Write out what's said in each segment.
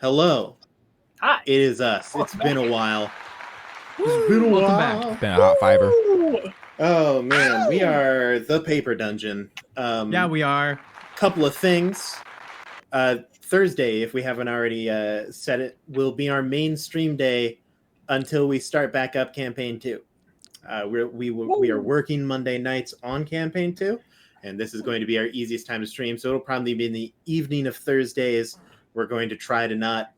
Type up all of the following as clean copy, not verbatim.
Hello. Hi. It is us. It's been a while. Welcome back. It's been a hot fiver. Oh man, we are the Paper Dungeon. Yeah, we are. Couple of things. Thursday, if we haven't already said it, will be our main stream day until we start back up campaign 2. We are working Monday nights on campaign 2, and this is going to be our easiest time to stream. So it'll probably be in the evening of Thursdays. We're going to try to not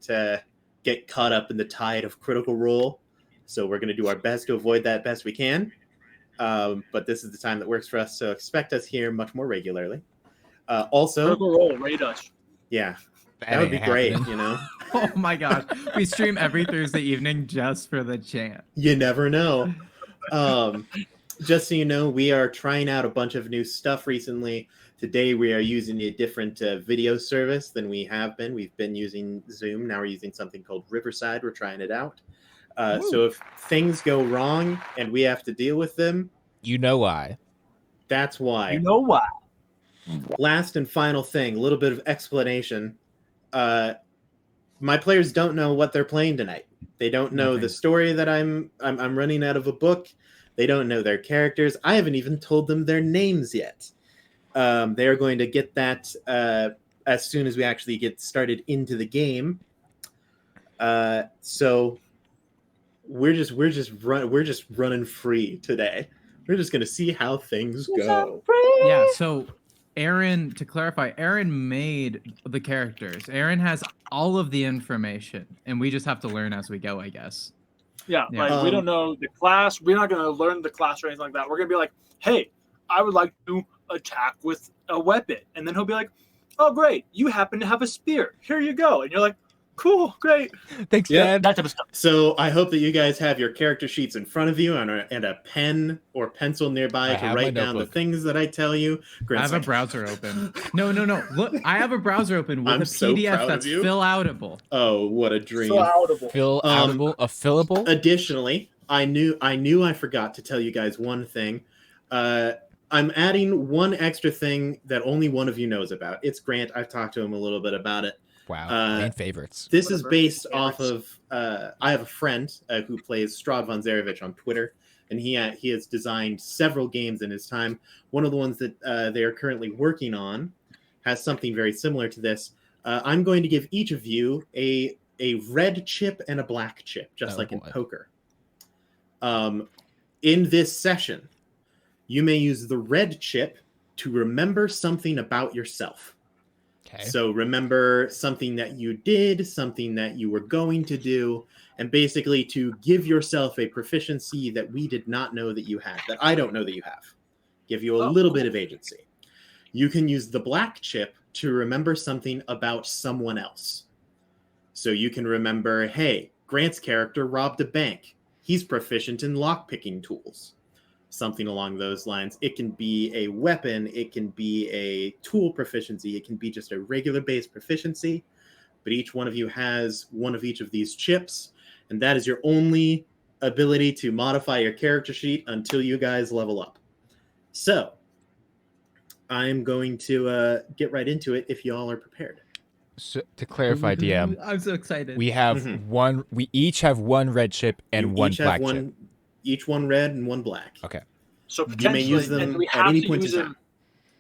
get caught up in the tide of Critical Role. So we're going to do our best to avoid that best we can. But this is the time that works for us. So expect us here much more regularly. Also, Critical Role, rate us. Yeah, that would be great, you know? Oh my gosh. We stream every Thursday evening just for the chant. You never know. Just so you know, we are trying out a bunch of new stuff recently. Today we are using a different video service than we have been. We've been using Zoom. Now we're using something called Riverside. We're trying it out. So if things go wrong and we have to deal with them, You know why. that's why. You know why? Last and final thing, a little bit of explanation. My players don't know what they're playing tonight. They don't know the story that I'm running out of a book. They don't know their characters. I haven't even told them their names yet. They are going to get that as soon as we actually get started into the game. So we're just running free today. We're just gonna see how things go. Yeah, so Aaron, to clarify, Aaron made the characters. Aaron has all of the information, and we just have to learn as we go, I guess. Yeah, Yeah. like we don't know the class. We're not going to learn the class or anything like that. We're going to be like, hey, I would like to attack with a weapon. And then he'll be like, oh, great. You happen to have a spear. Here you go. And you're like, cool, great. Thanks, Yeah. Dad. That type of stuff. So I hope that you guys have your character sheets in front of you and a pen or pencil nearby I to have write my down the notebook. things that I tell you. I Grant's have a like, browser open. No. Look, I have a browser open with I'm a so PDF proud of that's you. fill-outable. oh, what a dream. So outable. Fillable? Additionally, I knew I forgot to tell you guys one thing. I'm adding one extra thing that only one of you knows about. It's Grant. I've talked to him a little bit about it. Wow. Main favorites. This is Whatever. based off of. I have a friend who plays Strahd von Zarevich on Twitter, and he has designed several games in his time. One of the ones that they are currently working on has something very similar to this. I'm going to give each of you a red chip and a black chip, just like in poker. In this session, you may use the red chip to remember something about yourself. Okay. So remember something that you did, something that you were going to do, and basically to give yourself a proficiency that we did not know that you had, that I don't know that you have. Give you a little bit of agency. You can use the black chip to remember something about someone else. So you can remember, hey, Grant's character robbed a bank. He's proficient in lockpicking tools. Something along those lines. It can be a weapon, it can be a tool proficiency, it can be just a regular base proficiency, but each one of you has one of each of these chips, and that is your only ability to modify your character sheet until you guys level up. So, I'm going to get right into it if y'all are prepared. So, to clarify, DM, I'm so excited. we have one. We each have one red chip and You one each black have chip. Each one red and one black. Okay. So You may potentially, use and them do we at have any to point use in them? time.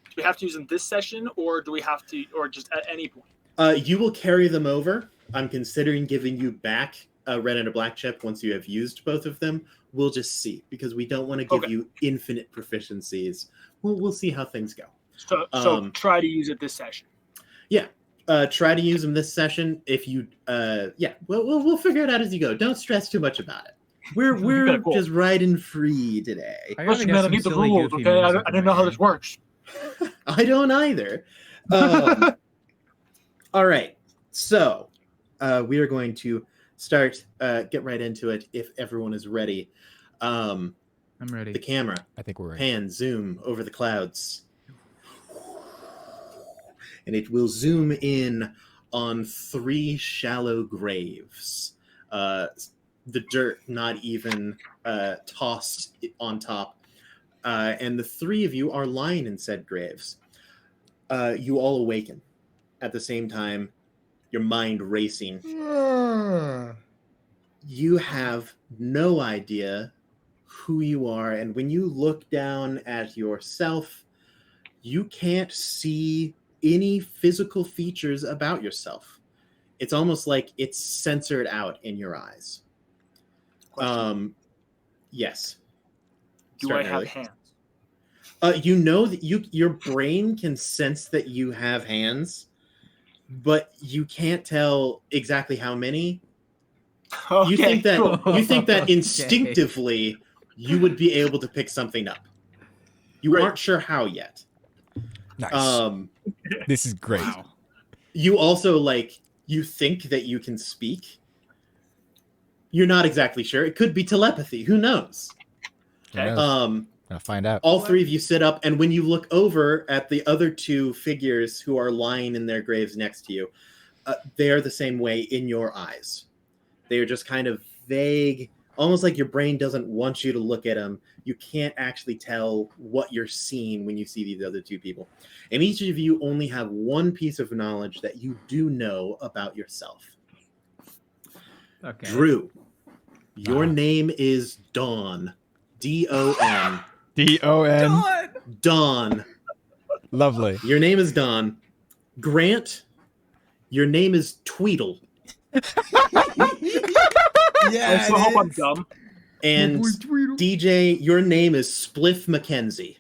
Do we have to use them this session, or do we have to, or just at any point? You will carry them over. I'm considering giving you back a red and a black chip once you have used both of them. We'll just see, because we don't want to give you infinite proficiencies. We'll see how things go. So try to use it this session. Yeah. Try to use them this session. If you, we'll figure it out as you go. Don't stress too much about it. We're Cool. just riding free today. I gotta get some need the silly, rules, goofy okay? I music in didn't my know how ear. this works. I don't either. All right. So we are going to start, get right into it if everyone is ready. I'm ready. The camera, I think we're ready. pan, zoom over the clouds. And it will zoom in on 3 shallow graves. The dirt not even tossed on top. And the 3 of you are lying in said graves. You all awaken at the same time your mind racing. You have no idea who you are, and when you look down at yourself, you can't see any physical features about yourself. It's almost like it's censored out in your eyes. Question. Yes. Do Starting I have early. hands? You know that your brain can sense that you have hands, but you can't tell exactly how many. Okay, You think that cool. Okay. instinctively you would be able to pick something up. You Great. aren't sure how yet. Nice. This is great. Wow. You also you think that you can speak. You're not exactly sure. It could be telepathy. Who knows? Okay. Who knows? Gonna find out. All three of you sit up, and when you look over at the other two figures who are lying in their graves next to you, they are the same way in your eyes. They are just kind of vague, almost like your brain doesn't want you to look at them. You can't actually tell what you're seeing when you see these other two people. And each of you only have one piece of knowledge that you do know about yourself. Okay. Drew, your name is Dawn. D-O-N. D-O-N. Dawn. Lovely. Your name is Dawn. Grant, your name is Tweedle. I still hope I'm dumb. And DJ, your name is Spliff Mackenzie.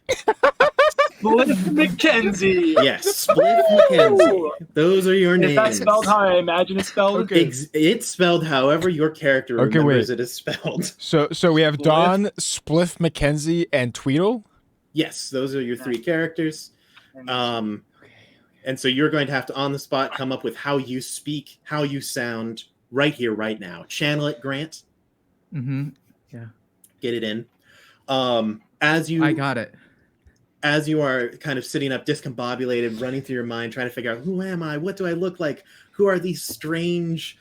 Spliff Mackenzie. Yes, Spliff Mackenzie. Those are your names. Is that spelled how I imagine it's spelled? Okay. It's spelled however your character remembers it is spelled. So we have Spliff. Dawn, Spliff Mackenzie, and Tweedle. Yes, those are your three characters. And so you're going to have to, on the spot, come up with how you speak, how you sound, right here, right now. Channel it, Grant. Mm-hmm. Yeah. Get it in. I got it. As you are kind of sitting up, discombobulated, running through your mind, trying to figure out, who am I? What do I look like? Who are these strange,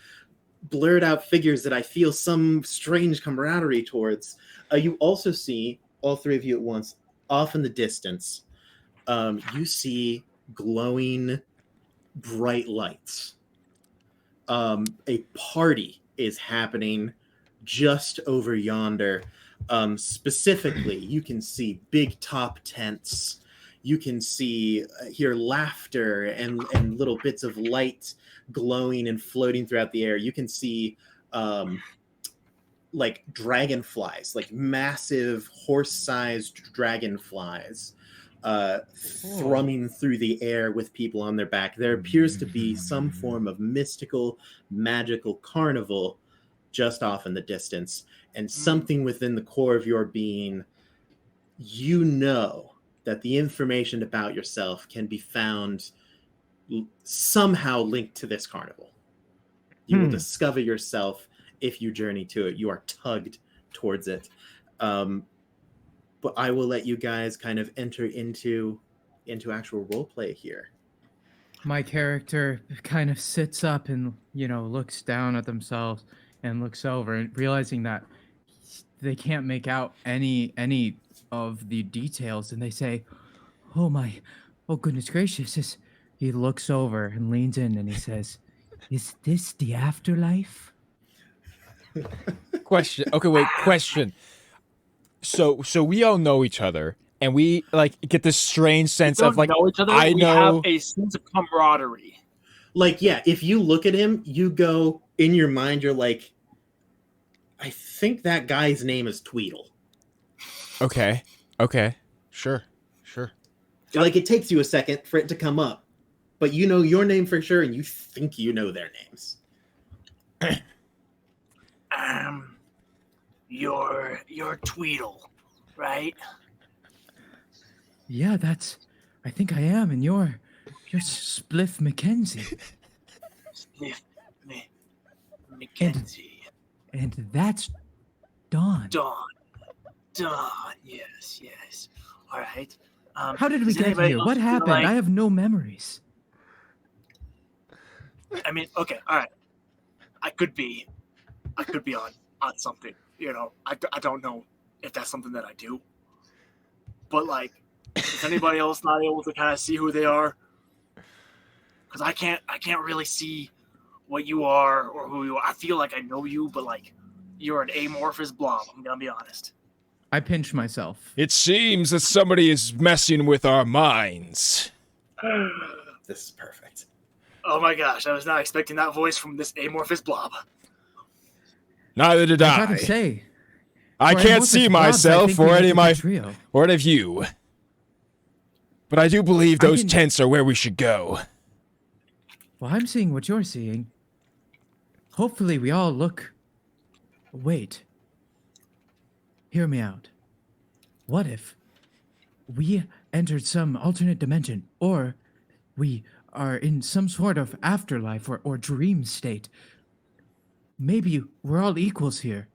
blurred out figures that I feel some strange camaraderie towards? You also see, all three of you at once, off in the distance, you see glowing bright lights. A party is happening just over yonder. Specifically, you can see big top tents. You can hear laughter and little bits of light glowing and floating throughout the air. You can see like dragonflies, like massive horse-sized dragonflies thrumming through the air with people on their back. There appears to be some form of mystical, magical carnival just off in the distance. And something within the core of your being, you know that the information about yourself can be found somehow linked to this carnival. You will discover yourself if you journey to it. You are tugged towards it. But I will let you guys kind of enter into actual role play here. My character kind of sits up and, looks down at themselves and looks over and realizing that they can't make out any of the details, and they say, oh goodness gracious. He looks over and leans in and he says, is this the afterlife? Question. Okay, wait. Question. So we all know each other, and we get this strange sense of know each other. I we know. have a sense of camaraderie. If you look at him, you go in your mind. You're like, I think that guy's name is Tweedle. Okay. Sure. It takes you a second for it to come up, but you know your name for sure, and you think you know their names. You're Tweedle, right? Yeah, I think I am, and you're Spliff Mackenzie. Spliff Mackenzie. And that's Dawn. Dawn, yes. All right. How did we get here? What happened? I have no memories. I mean, okay, all right. I could be on something. I don't know if that's something that I do. But is anybody else not able to kind of see who they are? Because I can't really see what you are or who you are. I feel like I know you, but like you're an amorphous blob. I'm gonna be honest. I pinch myself. It seems that somebody is messing with our minds. This is perfect. Oh my gosh, I was not expecting that voice from this amorphous blob. Neither did I I. gotta say, I for can't amorphous see blobs, I myself think or we any make of a my good trio. or any of you. But I do believe I those can- tents are where we should go. Well, I'm seeing what you're seeing. Hopefully, we all look. Wait. Hear me out. What if we entered some alternate dimension, or we are in some sort of afterlife or dream state? Maybe we're all equals here.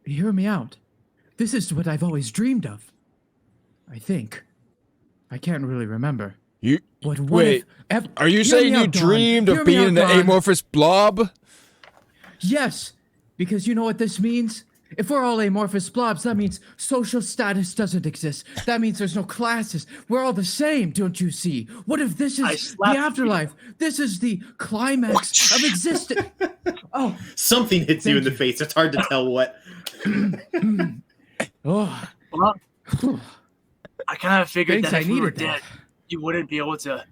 Hear me out. This is what I've always dreamed of. I think. I can't really remember. You But what wait. if? Are you Hear saying me you out, Dawn. dreamed Hear of me being out, an Dawn. amorphous blob? Yes, because you know what this means? If we're all amorphous blobs, that means social status doesn't exist. That means there's no classes. We're all the same, don't you see? What if this I is the slapped you. afterlife? This is the climax of existence. Oh, Something hits you in Thank the you. face. It's hard to tell what. oh. Well, I kind of figured Thanks, that I if we were needed that. dead, you wouldn't be able to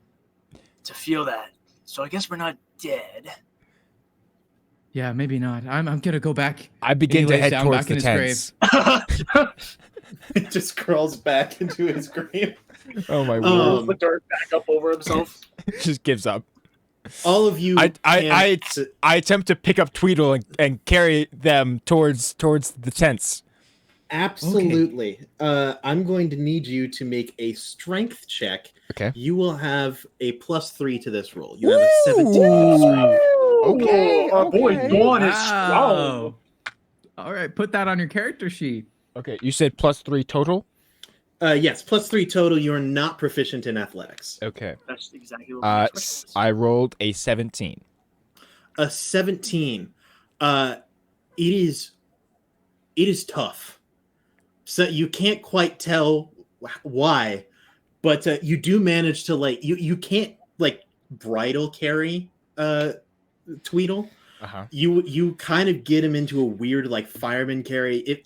feel that. So I guess we're not dead. Yeah, maybe not. I'm gonna go back. I begin And he to lays head down towards back the in his tents. It just crawls back into his grave. Oh my Rolls Um, the dirt back up over himself. Just gives up. All of you. I attempt to pick up Tweedle and carry them towards the tents. Absolutely. I'm going to need you to make a strength check. Okay. You will have a +3 to this roll. You have a 17 strength. Okay, Our boy okay. Dawn is strong. Wow. All right, put that on your character sheet. Okay, you said +3 total? Yes, +3 total. You are not proficient in athletics. Okay. That's exactly what my expression was. I rolled a 17. A 17. It is tough. So you can't quite tell why, but you do manage to you can't bridle carry Tweedle. Uh-huh. You kind of get him into a weird fireman carry.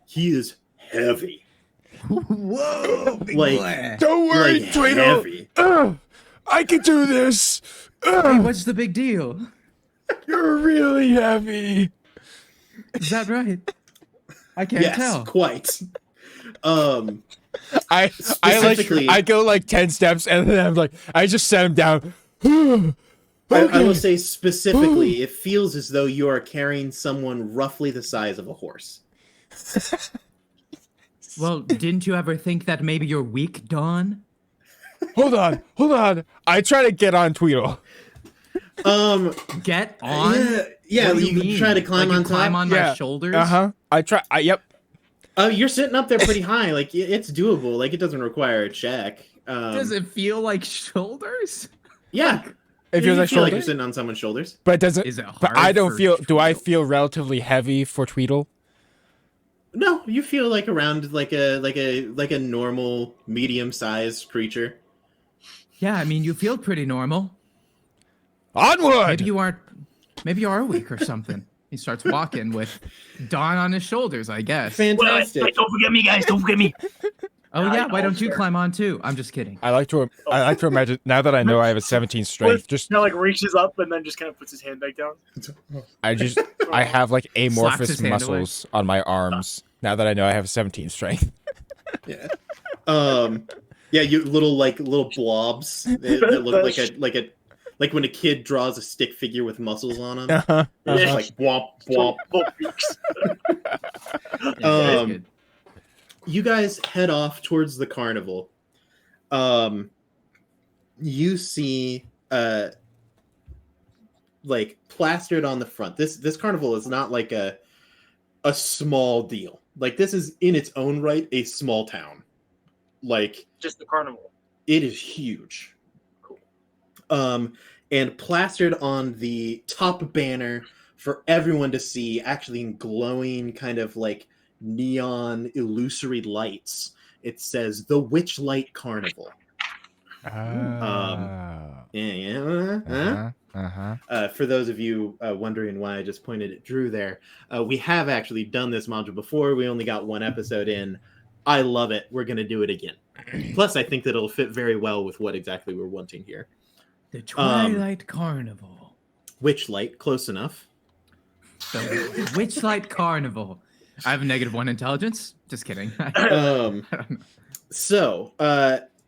He is heavy. Whoa, big boy. Don't worry, Tweedle. Heavy. I can do this. Hey, what's the big deal? You're really heavy. Is that right? I can't Yes, tell. quite. I go 10 steps and then I just set him down. I will say specifically, it feels as though you are carrying someone roughly the size of a horse. Well, didn't you ever think that maybe you're weak, Dawn? Hold on. I try to get on Tweedle. Get on? Yeah, What do you mean? try to climb you on top. climb on my Yeah. shoulders? I try. Yep. You're sitting up there pretty high. It's doable. It doesn't require a check. Does it feel like shoulders? Yeah. It You feels like feel like shoulder, you're sitting on someone's shoulders. but it doesn't. Is it But hard I don't for feel. Do I Tweedle? feel relatively heavy for Tweedle? No, you feel like around like a normal medium-sized creature. Yeah, I mean, you feel pretty normal. Onward. Maybe you are weak or something. He starts walking with Dawn on his shoulders, I guess. Fantastic. Wait, don't forget me, guys. Don't forget me. Oh I yeah, why know, don't you sir. climb on too? I'm just kidding. I like to imagine now that I know I have a 17 strength. Just Reaches up and then just kind of puts his hand back down. I have amorphous his hand away. muscles on my arms now that I know I have a 17 strength. Yeah. Yeah, you little blobs that look like when a kid draws a stick figure with muscles on them. It's just like womp womp. Little beaks. Yeah, that's good. You guys head off towards the carnival. You see plastered on the front. This carnival is not like a small deal. This is in its own right a small town. Just the carnival. It is huge. Cool. And plastered on the top banner for everyone to see, actually in glowing kind of neon illusory lights, it says the Witchlight Carnival. Yeah. For those of you wondering why I just pointed at Drew there, we have actually done this module before. We only got one episode in. I love it. We're going to do it again. Plus, I think that it'll fit very well with what exactly we're wanting here. The Twilight Carnival. Witchlight, close enough. The Witchlight Carnival. I have a -1 intelligence. Just kidding. So,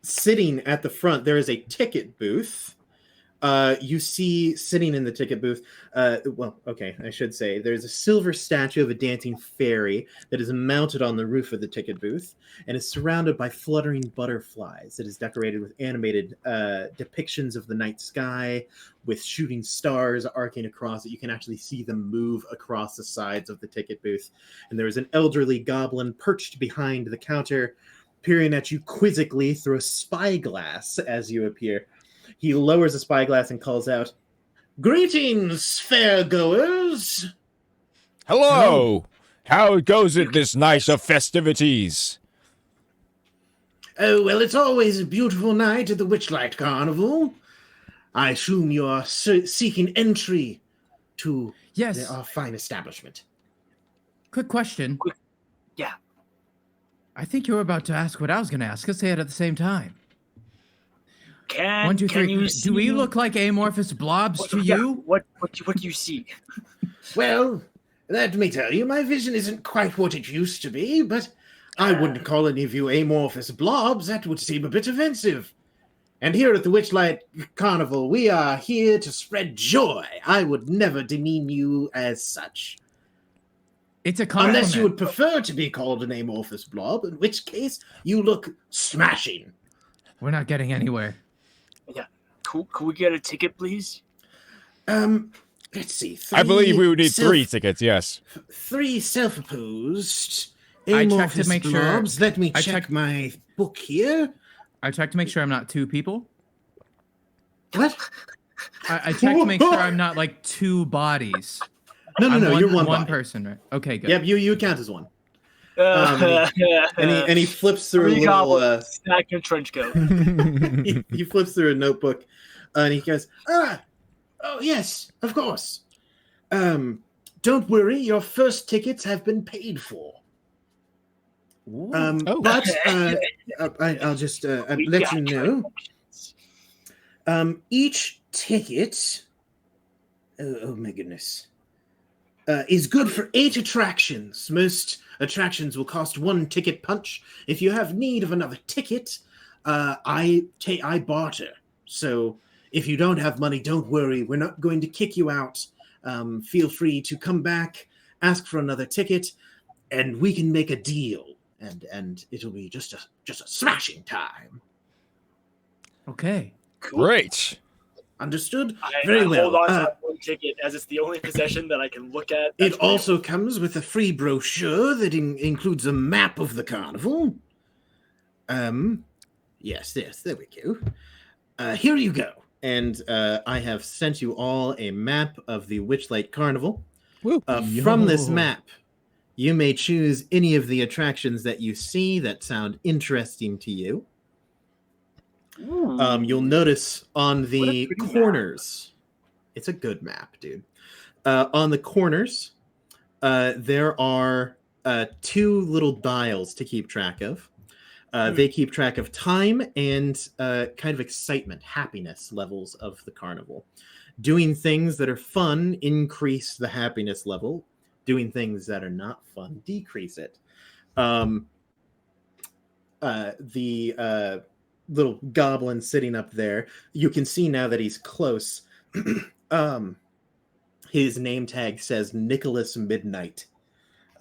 sitting at the front, there is a ticket booth. You see sitting in the ticket booth, I should say, there's a silver statue of a dancing fairy that is mounted on the roof of the ticket booth and is surrounded by fluttering butterflies. It is decorated with animated depictions of the night sky with shooting stars arcing across it. You can actually see them move across the sides of the ticket booth. And there is an elderly goblin perched behind the counter, peering at you quizzically through a spyglass as you appear. He lowers the spyglass and calls out, "Greetings, fair goers." Hello. How goes it this night of festivities? Oh, well, it's always a beautiful night at the Witchlight Carnival. I assume you are seeking entry to our fine establishment. Quick question. Yeah. I think you were about to ask what I was going to ask. Let's say it at the same time. Can you see? Do we look like amorphous blobs to you? What do you see? Well, let me tell you, my vision isn't quite what it used to be, but I wouldn't call any of you amorphous blobs. That would seem a bit offensive. And here at the Witchlight Carnival, we are here to spread joy. I would never demean you as such. It's a compliment. Unless you would prefer to be called an amorphous blob, in which case you look smashing. We're not getting anywhere. Yeah. Could we get a ticket, please? Let's see. I believe we would need 3 tickets, yes. 3 self-opposed I checked amorphous to make sure. blobs. Let me check my book here. I checked to make sure I'm not 2 people. What? I checked to make sure I'm not like 2 bodies. No, you're one one body. person, right? Okay, good. Yep, you count as one. And he flips through a little snack and trench coat. he flips through a notebook, and he goes, "Oh yes, of course. Don't worry, your first tickets have been paid for. But I'll just let you know. Each ticket, oh my goodness, is good for 8 attractions. Most attractions will cost 1 ticket punch. If you have need of another ticket, I barter. So if you don't have money, don't worry. We're not going to kick you out. Feel free to come back, ask for another ticket, and we can make a deal. And it'll be just a smashing time. Okay. Cool. Great. Understood? Very well. Hold on to that 1 ticket, as it's the only possession that I can look at. It also comes with a free brochure that includes a map of the carnival. Yes, there we go. Here you go. And I have sent you all a map of the Witchlight Carnival. From this map, you may choose any of the attractions that you see that sound interesting to you. You'll notice on the corners, it's a good map, dude. On the corners, there are 2 little dials to keep track of. They keep track of time and kind of excitement, happiness levels of the carnival. Doing things that are fun increase the happiness level. Doing things that are not fun decrease it. The little goblin sitting up there, you can see now that he's close. His name tag says Nicholas Midnight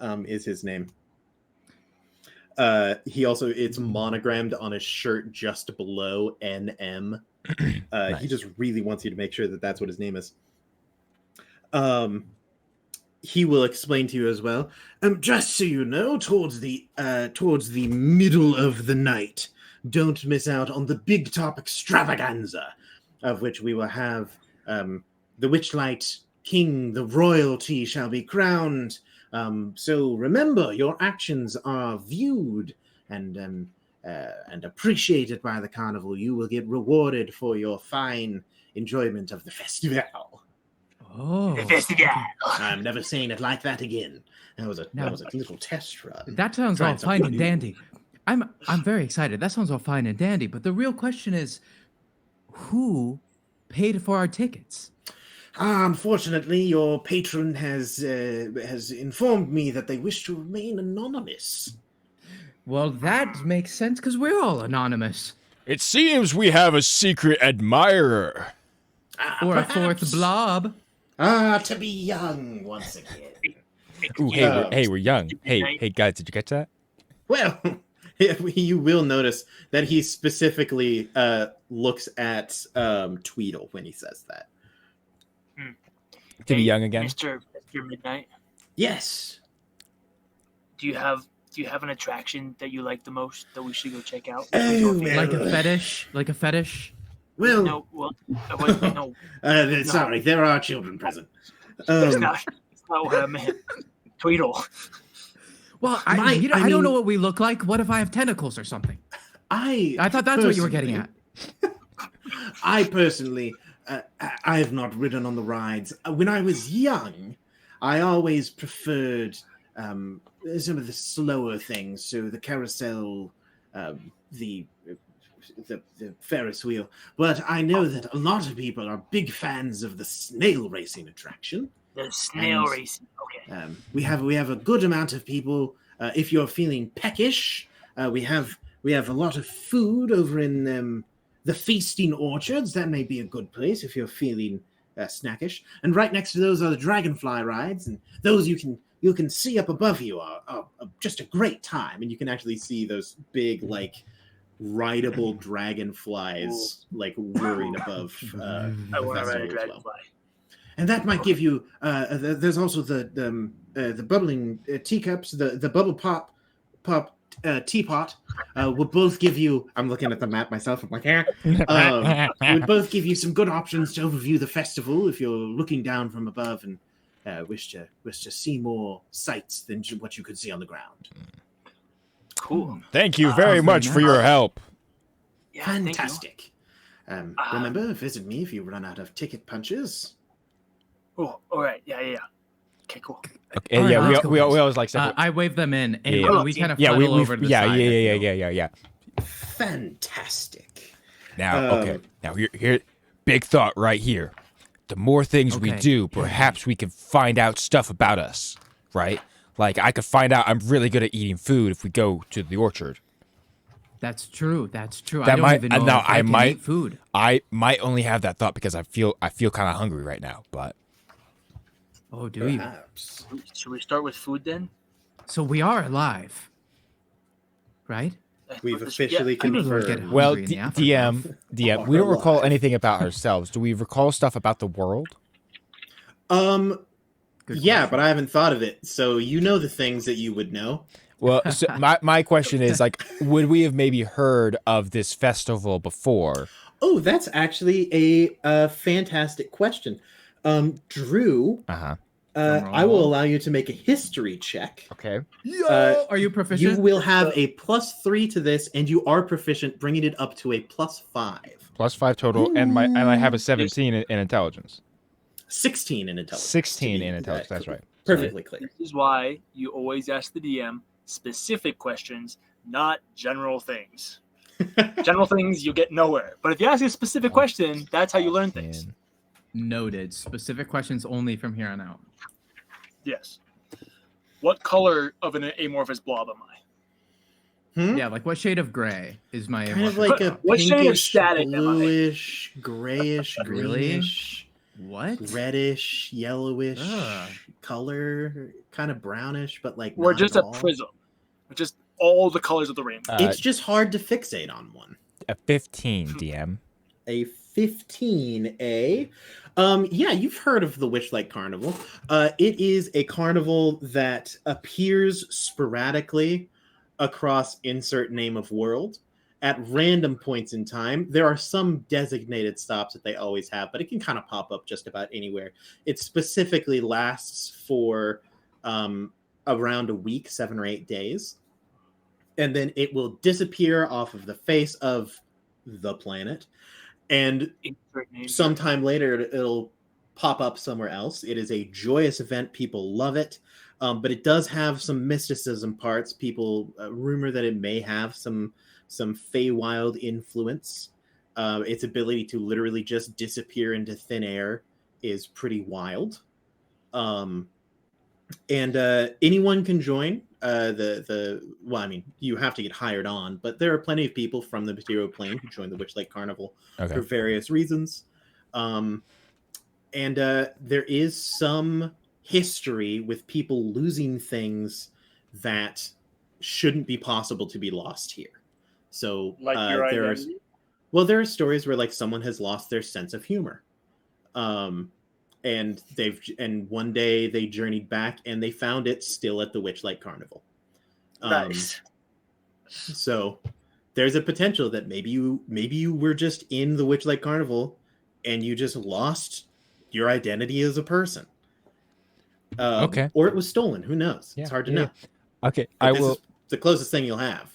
is his name. He also, it's monogrammed on his shirt just below NM. Nice. He just really wants you to make sure that that's what his name is. He will explain to you as well. Just so you know, towards the middle of the night, don't miss out on the big top extravaganza, of which we will have the Witchlight King, the royalty shall be crowned. So remember, your actions are viewed, and and appreciated by the carnival, you will get rewarded for your fine enjoyment of the festival. Oh, The festival. okay. I'm never saying it like that again. That was a little test run. That sounds Trying all something fine and new. dandy. I'm very excited. That sounds all fine and dandy. But the real question is, who paid for our tickets? Unfortunately, your patron has informed me that they wish to remain anonymous. Well, that makes sense because we're all anonymous. It seems we have a secret admirer. Or a Perhaps. fourth blob. To be young once again. Ooh, hey, we're young. Hey, guys, did you catch that? Well, you will notice that he specifically looks at Tweedle when he says that. To be young again? Mr. Midnight, Yes. do you have an attraction that you like the most that we should go check out? Oh, Like a fetish? Like a fetish? Well, No, well, no, sorry, there are children present. that's not what I meant. Tweedle. Well, I don't know what we look like. What if I have tentacles or something? I thought that's what you were getting at. I personally, I have not ridden on the rides. When I was young, I always preferred some of the slower things. So the carousel, the Ferris wheel. But I know that a lot of people are big fans of the snail racing attraction. The snail racing. Okay. We have a good amount of people. If you're feeling peckish, we have a lot of food over in the feasting orchards. That may be a good place if you're feeling snackish. And right next to those are the dragonfly rides, and those you can see up above you are just a great time. And you can actually see those big rideable dragonflies whirring above. I want to ride a dragonfly. And that might give you. There's also the bubbling teacups, the bubble pop teapot. Will both give you. I'm looking at the map myself. I'm like, would both give you some good options to overview the festival if you're looking down from above and wish to see more sights than what you could see on the ground. Cool. Thank you very much for your help. Yeah, Fantastic. Remember, visit me if you run out of ticket punches. Oh, all right. Yeah. Okay, cool. Okay, All right, yeah, let's go, we guys. always like separate. I wave them in, and Yeah. we kind of Yeah, funnel over to the side. yeah. Fantastic. Now, okay. Now here, big thought right here. The more things we Okay. do, perhaps we can find out stuff about us, right? Like I could find out I'm really good at eating food if we go to the orchard. That's true. I That don't might- even know now if I can might- eat food. I might only have that thought because I feel kind of hungry right now, but Oh, do you? Perhaps. Should we start with food then? So we are alive, right? We've officially I don't know if I get confirmed. well, hungry in the aftermath. DM, we don't recall anything about ourselves. Do we recall stuff about the world? Good Yeah, question. but I haven't thought of it. So you know the things that you would know. Well, so my question is like, would we have maybe heard of this festival before? Oh, that's actually a fantastic question. Drew, Uh-huh. I will allow you to make a history check. Okay. Are you proficient? You will have a +3 to this, and you are proficient, bringing it up to a +5. +5 total, and I have a 17 in intelligence. 16 in intelligence. 16 to be in intelligence. That's clear. right. Perfectly clear. This is why you always ask the DM specific questions, not general things. General things, you get nowhere. But if you ask a specific question, that's how you learn things. Man. Noted. Specific questions only from here on out. Yes. What color of an amorphous blob am I? Hmm? Yeah, like what shade of gray is my Kind of amorphous like a blob? What shade of pinkish, static am I? bluish, grayish, Really? greenish, What? reddish, yellowish Ugh. color, kind of brownish, but like We're not just at a all. prism. Just all the colors of the rainbow. It's just hard to fixate on one. A 15, DM. A 15A. Yeah, you've heard of the Witchlight Carnival. It is a carnival that appears sporadically across insert name of world at random points in time. There are some designated stops that they always have, but it can kind of pop up just about anywhere. It specifically lasts for around a week, 7 or 8 days. and then it will disappear off of the face of the planet, and sometime later it'll pop up somewhere else. It is a joyous event. People love it, but it does have some mysticism parts. People rumor that it may have some Feywild influence. Its ability to literally just disappear into thin air is pretty wild. And anyone can join. Well, I mean, you have to get hired on, but there are plenty of people from the material plane who join the Witchlight Carnival for various reasons. And there is some history with people losing things that shouldn't be possible to be lost here. So there are stories where like someone has lost their sense of humor. And one day they journeyed back and they found it still at the Witchlight Carnival. Nice. So there's a potential that maybe you were just in the Witchlight Carnival and you just lost your identity as a person. Or it was stolen. Who knows? Yeah, it's hard to know. Okay, But this is the closest thing you'll have.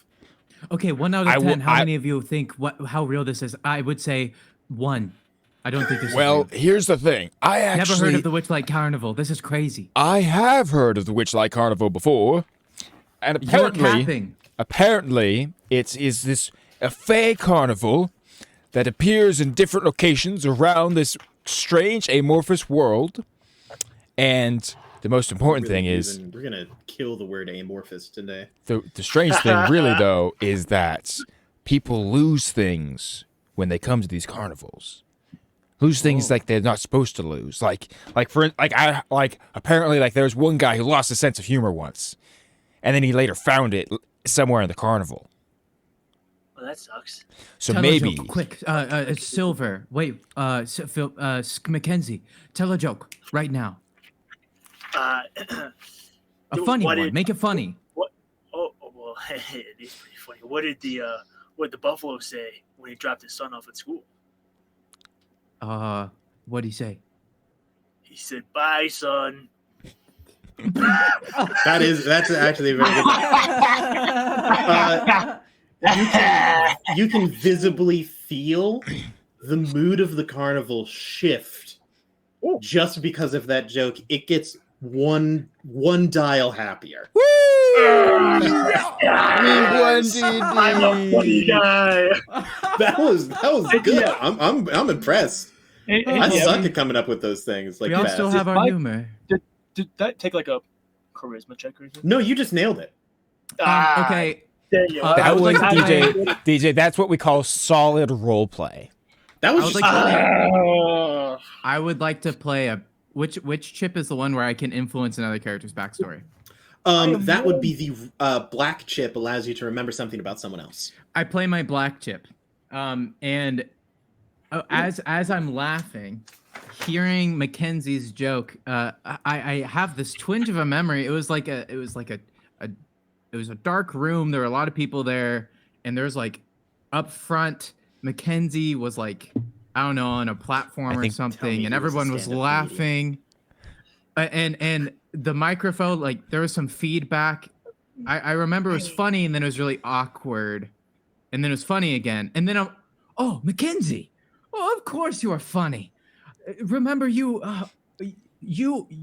Okay, 1 out of 10. How many of you think how real this is? I would say 1. I don't think this is real. Here's the thing. I actually never heard of the Witchlight Carnival. This is crazy. I have heard of the Witchlight Carnival before. And apparently it is this a fey carnival that appears in different locations around this strange amorphous world. And the most important thing is we're gonna kill the word amorphous today. The strange thing really though is that people lose things when they come to these carnivals. Lose things like they're not supposed to lose. Apparently there's one guy who lost a sense of humor once, and then he later found it somewhere in the carnival. Well, that sucks. So tell maybe a joke, quick, Silver. Wait, Phil, Mackenzie, tell a joke right now. A funny one. Make it funny. What? Oh, well, it is pretty funny. What did the buffalo say when he dropped his son off at school? What'd he say? He said, "Bye, son." That's actually a very good. You can visibly feel the mood of the carnival shift just because of that joke. It gets one dial happier. Woo! Yes! I'm a funny guy. That was good. I'm impressed. I suck at coming up with those things. Like we all still have our humor. Did that take like a charisma check or anything? No, you just nailed it. Okay. That was DJ. That's what we call solid role play. That was. I would like to play a which chip is the one where I can influence another character's backstory. That would be the black chip. Allows you to remember something about someone else. I play my black chip, and as I'm laughing, hearing Mackenzie's joke, I have this twinge of a memory. It was a dark room. There were a lot of people there, and there's like up front, Mackenzie was like, I don't know, on a platform or something, and everyone was laughing. And the microphone, like there was some feedback. I remember it was funny, and then it was really awkward, and then it was funny again, and then Mackenzie, of course you are funny. Remember your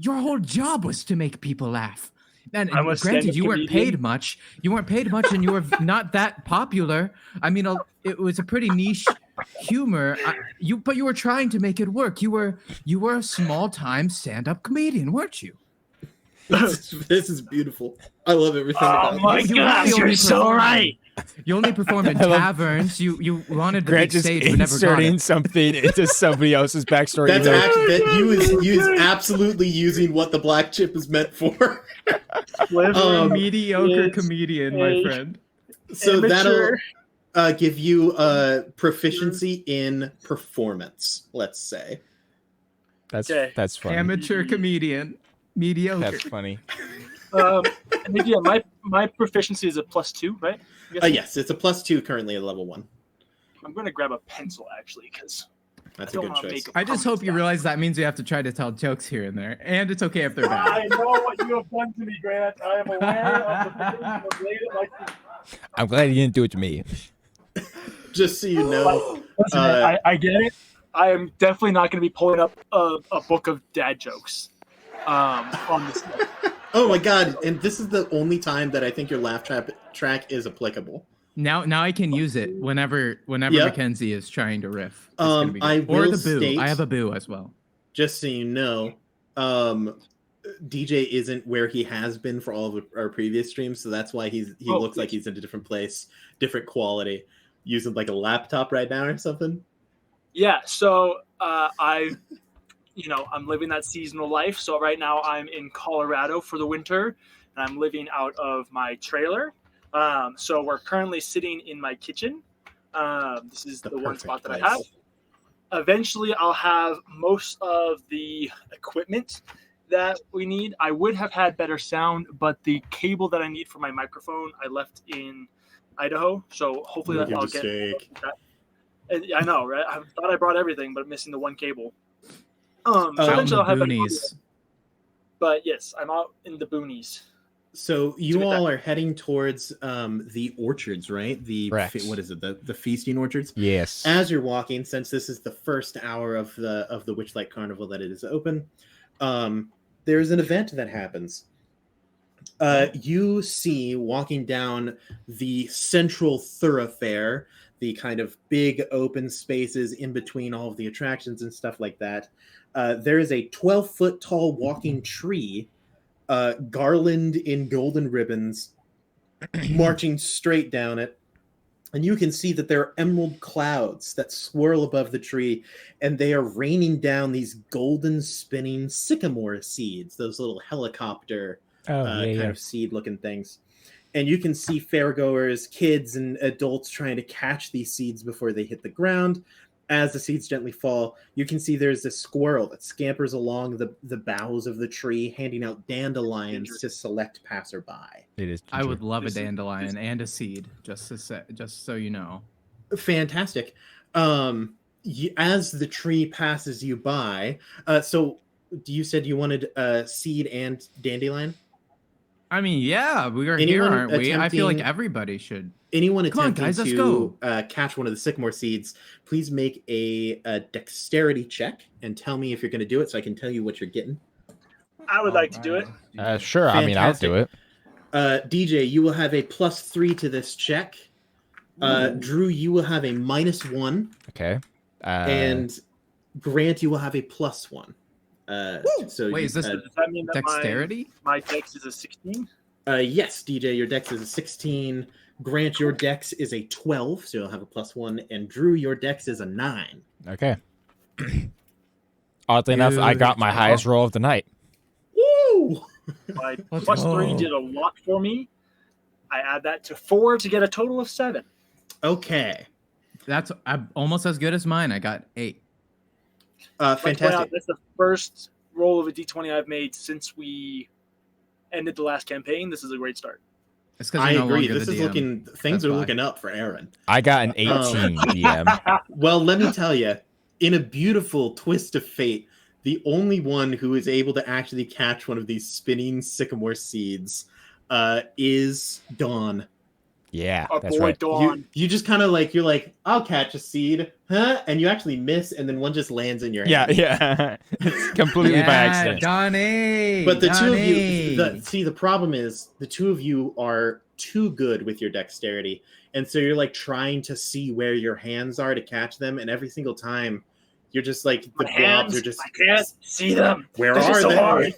whole job was to make people laugh. And granted, you weren't paid much. And you were not that popular. I mean, it was a pretty niche humor. But you were trying to make it work. You were a small-time stand-up comedian, weren't you? This is beautiful. I love everything about it. Oh my gosh, you're so right. You only performed in taverns. You wanted the big stage, but never got it. Inserting something into somebody else's backstory. That's he is absolutely using what the black chip is meant for. Mediocre comedian, my friend. So that'll give you proficiency in performance. Let's say. That's funny. Amateur comedian. Mediocre. That's funny. My proficiency is a +2, right? Yes, it's a +2 currently at level 1. I'm going to grab a pencil actually because that's a good choice. I just hope you realize that means you have to try to tell jokes here and there, and it's okay if they're bad. I know what you have done to me, Grant. I am aware of the things you have laid at my feet. I'm glad he didn't do it to me. Just so you know, Listen, I get it. I am definitely not going to be pulling up a book of dad jokes on this. oh my god! And this is the only time that I think your laugh track is applicable. Now I can use it whenever Yep. Mackenzie is trying to riff. It's gonna be I good. Or will the boo. state- I have a boo as well. Just so you know, DJ isn't where he has been for all of our previous streams, so that's why he looks like he's in a different place, different quality, using like a laptop right now or something. Yeah, so I'm living that seasonal life. So right now I'm in Colorado for the winter, and I'm living out of my trailer. So we're currently sitting in my kitchen. This is the one spot that I have. Eventually, I'll have most of the equipment that we need. I would have had better sound, but the cable that I need for my microphone I left in Idaho. So hopefully I'll get that. I know, right? I thought I brought everything, but I'm missing the one cable. So eventually I'll have boonies. But yes, I'm out in the boonies. So you all are heading towards the orchards, right? What is it? The feasting orchards. Yes. As you're walking, since this is the first hour of the Witchlight Carnival that it is open, there's an event that happens. You see walking down the central thoroughfare, the kind of big open spaces in between all of the attractions and stuff like that. There is a 12-foot tall walking tree, garland in golden ribbons, marching straight down it. And you can see that there are emerald clouds that swirl above the tree, and they are raining down these golden spinning sycamore seeds, those little helicopter kind of seed-looking things. And you can see fairgoers, kids, and adults trying to catch these seeds before they hit the ground. As the seeds gently fall, you can see there's this squirrel that scampers along the boughs of the tree, handing out dandelions to select passerby. It is. I would love a dandelion and a seed, just so you know. Fantastic. As the tree passes you by, so you said you wanted seed and dandelion? I mean, yeah, we are here, aren't we? I feel like everybody should. Anyone Come on, attempting guys, let's to go. Catch one of the sycamore seeds, please make a dexterity check and tell me if you're going to do it so I can tell you what you're getting. I would like to do it. Sure. Fantastic. I mean, I'll do it. DJ, you will have a +3 to this check. Drew, you will have a -1. Okay. And Grant, you will have a +1. So wait, is this Does that mean that dexterity? my dex is a 16? Yes, DJ, your dex is a 16. Grant, your dex is a 12, so you'll have a +1. And Drew, your dex is a 9. Okay. Oddly enough, I got my highest roll of the night. Woo! My +3 did a lot for me. I add that to 4 to get a total of 7. Okay. That's almost as good as mine. I got 8. Fantastic. That's the first roll of a D20 I've made since we ended the last campaign. This is a great start. I agree. This is looking. Things are looking up for Aaron. I got an 18 DM. Well, let me tell you, in a beautiful twist of fate, the only one who is able to actually catch one of these spinning sycamore seeds is Dawn. Yeah, Our that's boy right. Dawn. You just kind of you're like, I'll catch a seed, huh? And you actually miss, and then one just lands in your hand. Yeah. It's completely by accident. Donnie. But the two of you, the problem is the two of you are too good with your dexterity, and so you're trying to see where your hands are to catch them, and every single time you're just the blobs are just. I can't see them. Where This is are so they? hard.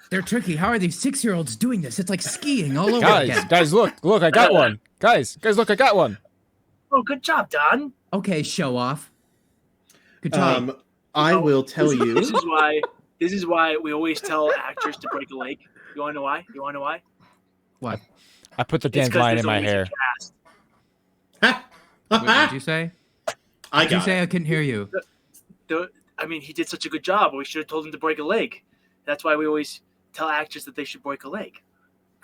They're tricky. How are these 6-year-olds doing this? It's like skiing all over again. Guys, look, I got one. Guys, look, I got one. Oh, good job, Don. Okay, show off. Good job. I will tell you. This is why we always tell actors to break a leg. You want to know why? What? I put the It's 'cause dandelion there's in my always a hair. cast. What did you say? I Did you got say it. I couldn't hear you? I mean, he did such a good job. We should have told him to break a leg. That's why we always tell actors that they should break a leg.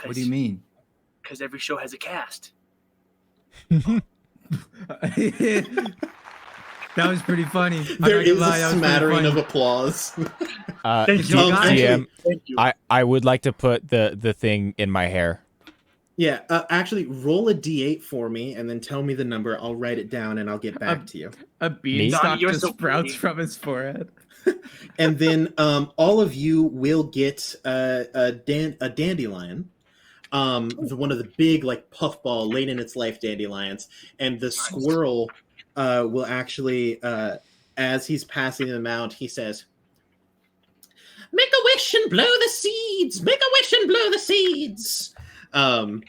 What do you mean? Because every show has a cast. That was pretty funny. There is a smattering of applause. Thank you, guys. DM, Thank you. I would like to put the thing in my hair. Yeah, actually, roll a d8 for me, and then tell me the number. I'll write it down, and I'll get back to you. A Donnie, beanstalk you're just so sprouts pretty. from his forehead. And then all of you will get a dandelion. One of the big, like, puffball, late in its life dandelions. And the squirrel will actually, as he's passing them out, he says, "Make a wish and blow the seeds! Make a wish and blow the seeds!"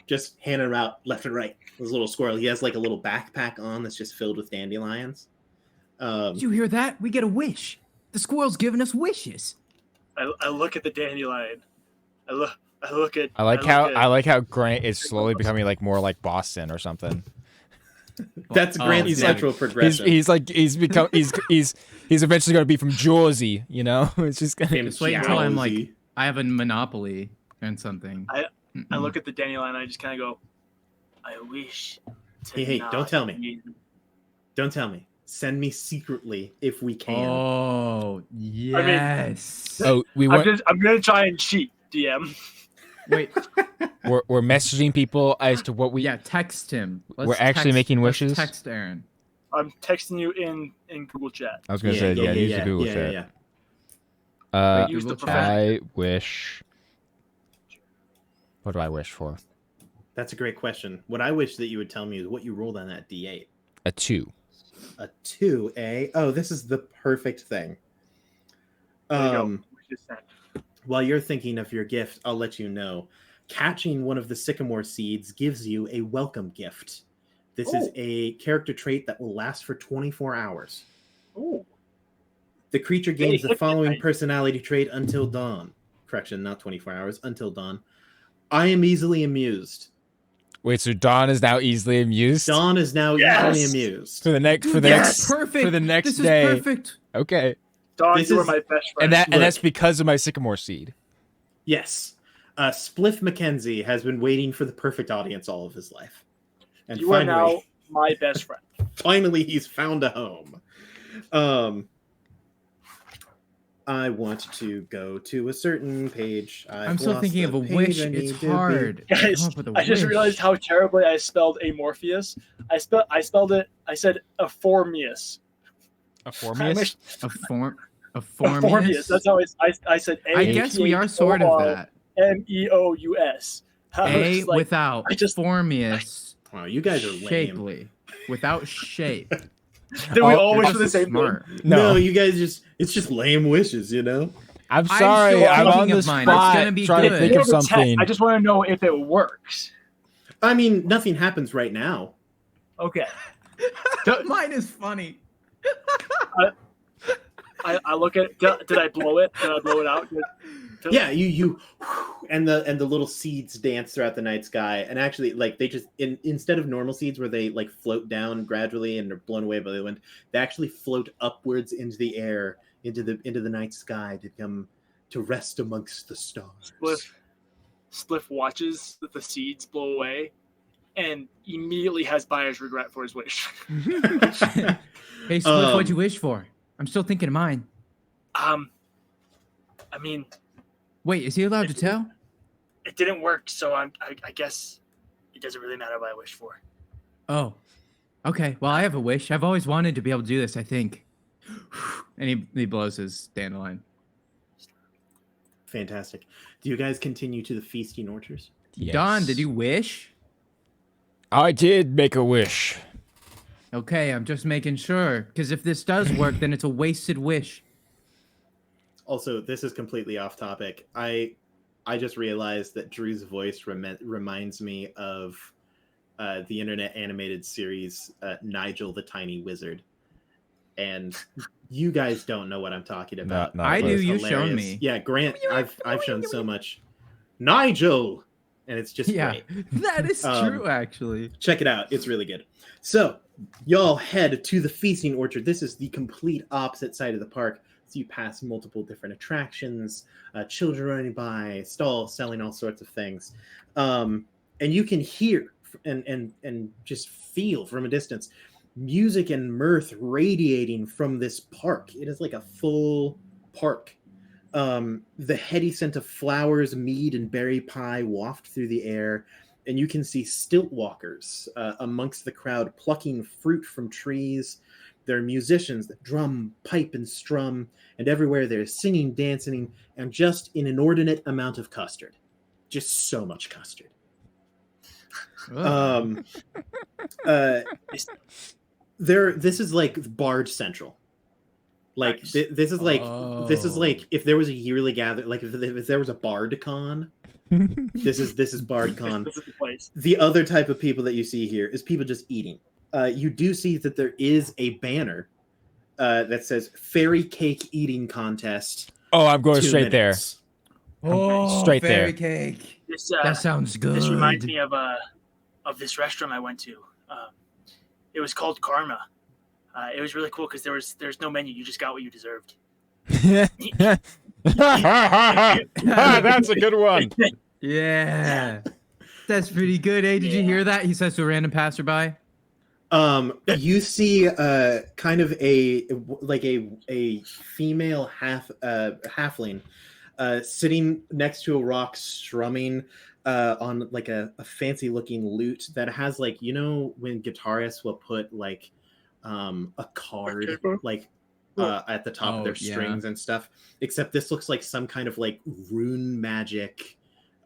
Just handing them out left and right. This little squirrel. He has like a little backpack on that's just filled with dandelions. Did you hear that? We get a wish. The squirrel's giving us wishes. I look at the dandelion. I look at. I like how Grant is slowly becoming like more like Boston or something. That's Grant's natural progression. He's eventually going to be from Jersey, you know. It's just gonna Just wait until I'm like I have a monopoly and something. I look at the dandelion. And I just kind of go. I wish. Hey, don't tell me. Don't tell me. Send me secretly if we can. Oh yes. Oh, we were. I'm gonna try and cheat, DM. Wait. We're messaging people as to what we. Yeah, text him. We're actually making wishes. Text Aaron. I'm texting you in Google Chat. I was gonna say use the Google Chat. Use the I wish. What do I wish for? That's a great question. What I wish that you would tell me is what you rolled on that D8. A 2. A 2, eh? Oh, this is the perfect thing. While you're thinking of your gift, I'll let you know. Catching one of the sycamore seeds gives you a welcome gift. This is a character trait that will last for 24 hours. Oh. The creature gains the following personality trait until dawn. Correction, not 24 hours, until dawn. I am easily amused. Wait, so Dawn is now easily amused? Dawn is now easily amused. For the next This day. Is perfect. Okay. Dawn, you are my best friend. And that's because of my sycamore seed. Yes. Spliff Mackenzie has been waiting for the perfect audience all of his life. And you are now my best friend. Finally, he's found a home. I want to go to a certain page. I'm still thinking of a wish. It's hard. Guys, I just realized how terribly I spelled amorphous. I said aformius. Aformius? Aformius? That's how I said A. I guess we are sort of that. MEOUS. A without formius. Wow, you guys are lame. Shapely. Without shape. Then we all wish for the same thing. No, you guys it's just lame wishes, you know? I'm sorry. I'm on the spot trying to think of something. I just want to know if it works. I mean, nothing happens right now. Okay. Mine is funny. I look at. Did I blow it? Did I blow it out? Yeah, you and the little seeds dance throughout the night sky, and actually, like, they just instead of normal seeds where they like float down gradually and are blown away by the wind, they actually float upwards into the air, into the night sky to rest amongst the stars. Spliff watches the seeds blow away, and immediately has buyer's regret for his wish. Hey, Spliff, what'd you wish for? I'm still thinking of mine. I mean. Wait, is he allowed to tell? It didn't work, so I guess it doesn't really matter what I wish for. Oh, okay. Well, I have a wish. I've always wanted to be able to do this, I think. And he blows his dandelion. Fantastic. Do you guys continue to the feasting orchards? Yes. Don, did you wish? I did make a wish. Okay, I'm just making sure. Because if this does work, then it's a wasted wish. Also, this is completely off topic. I just realized that Drew's voice reminds me of the internet animated series Nigel the Tiny Wizard. And you guys don't know what I'm talking about. I do. You've shown me. Yeah, Grant, I've shown so much. Nigel! And it's just great. That is true, actually. Check it out. It's really good. So, y'all head to the feasting orchard. This is the complete opposite side of the park. So you pass multiple different attractions, children running by, stalls selling all sorts of things. And you can hear and just feel from a distance music and mirth radiating from this park. It is like a full park. The heady scent of flowers, mead, and berry pie waft through the air. and you can see stilt walkers amongst the crowd plucking fruit from trees. There are musicians that drum, pipe, and strum, and everywhere there's singing, dancing, and just an inordinate amount of custard. Just so much custard. This is like Bard Central. Like this is like if there was a yearly gather, like if there was a BardCon, this is BardCon. This is the place. The other type of people that you see here is people just eating. You do see that there is a banner that says "Fairy Cake Eating Contest." Oh, I'm going straight minutes. Oh, Straight fairy there. cake. This, That sounds good. This reminds me of this restaurant I went to. It was called Karma. It was really cool because there's no menu. You just got what you deserved. That's a good one. Yeah. That's pretty good. Hey, did you hear that? He says to a random passerby. You see kind of a female halfling sitting next to a rock strumming on like a fancy looking lute that has like, you know, when guitarists will put like a card like at the top of their strings and stuff, except this looks like some kind of like rune magic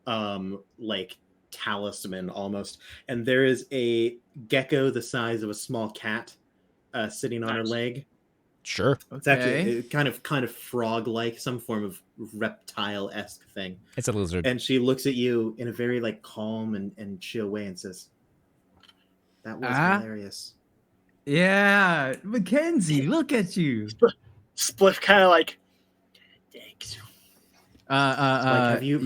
like talisman almost, and there is a gecko the size of a small cat sitting on her leg. Sure. It's actually kind of frog-like, some form of reptile-esque thing. It's a lizard. And she looks at you in a very like calm and chill way and says, "That was hilarious." Yeah, Mackenzie, look at you. Spliff kind of like, thanks. Have you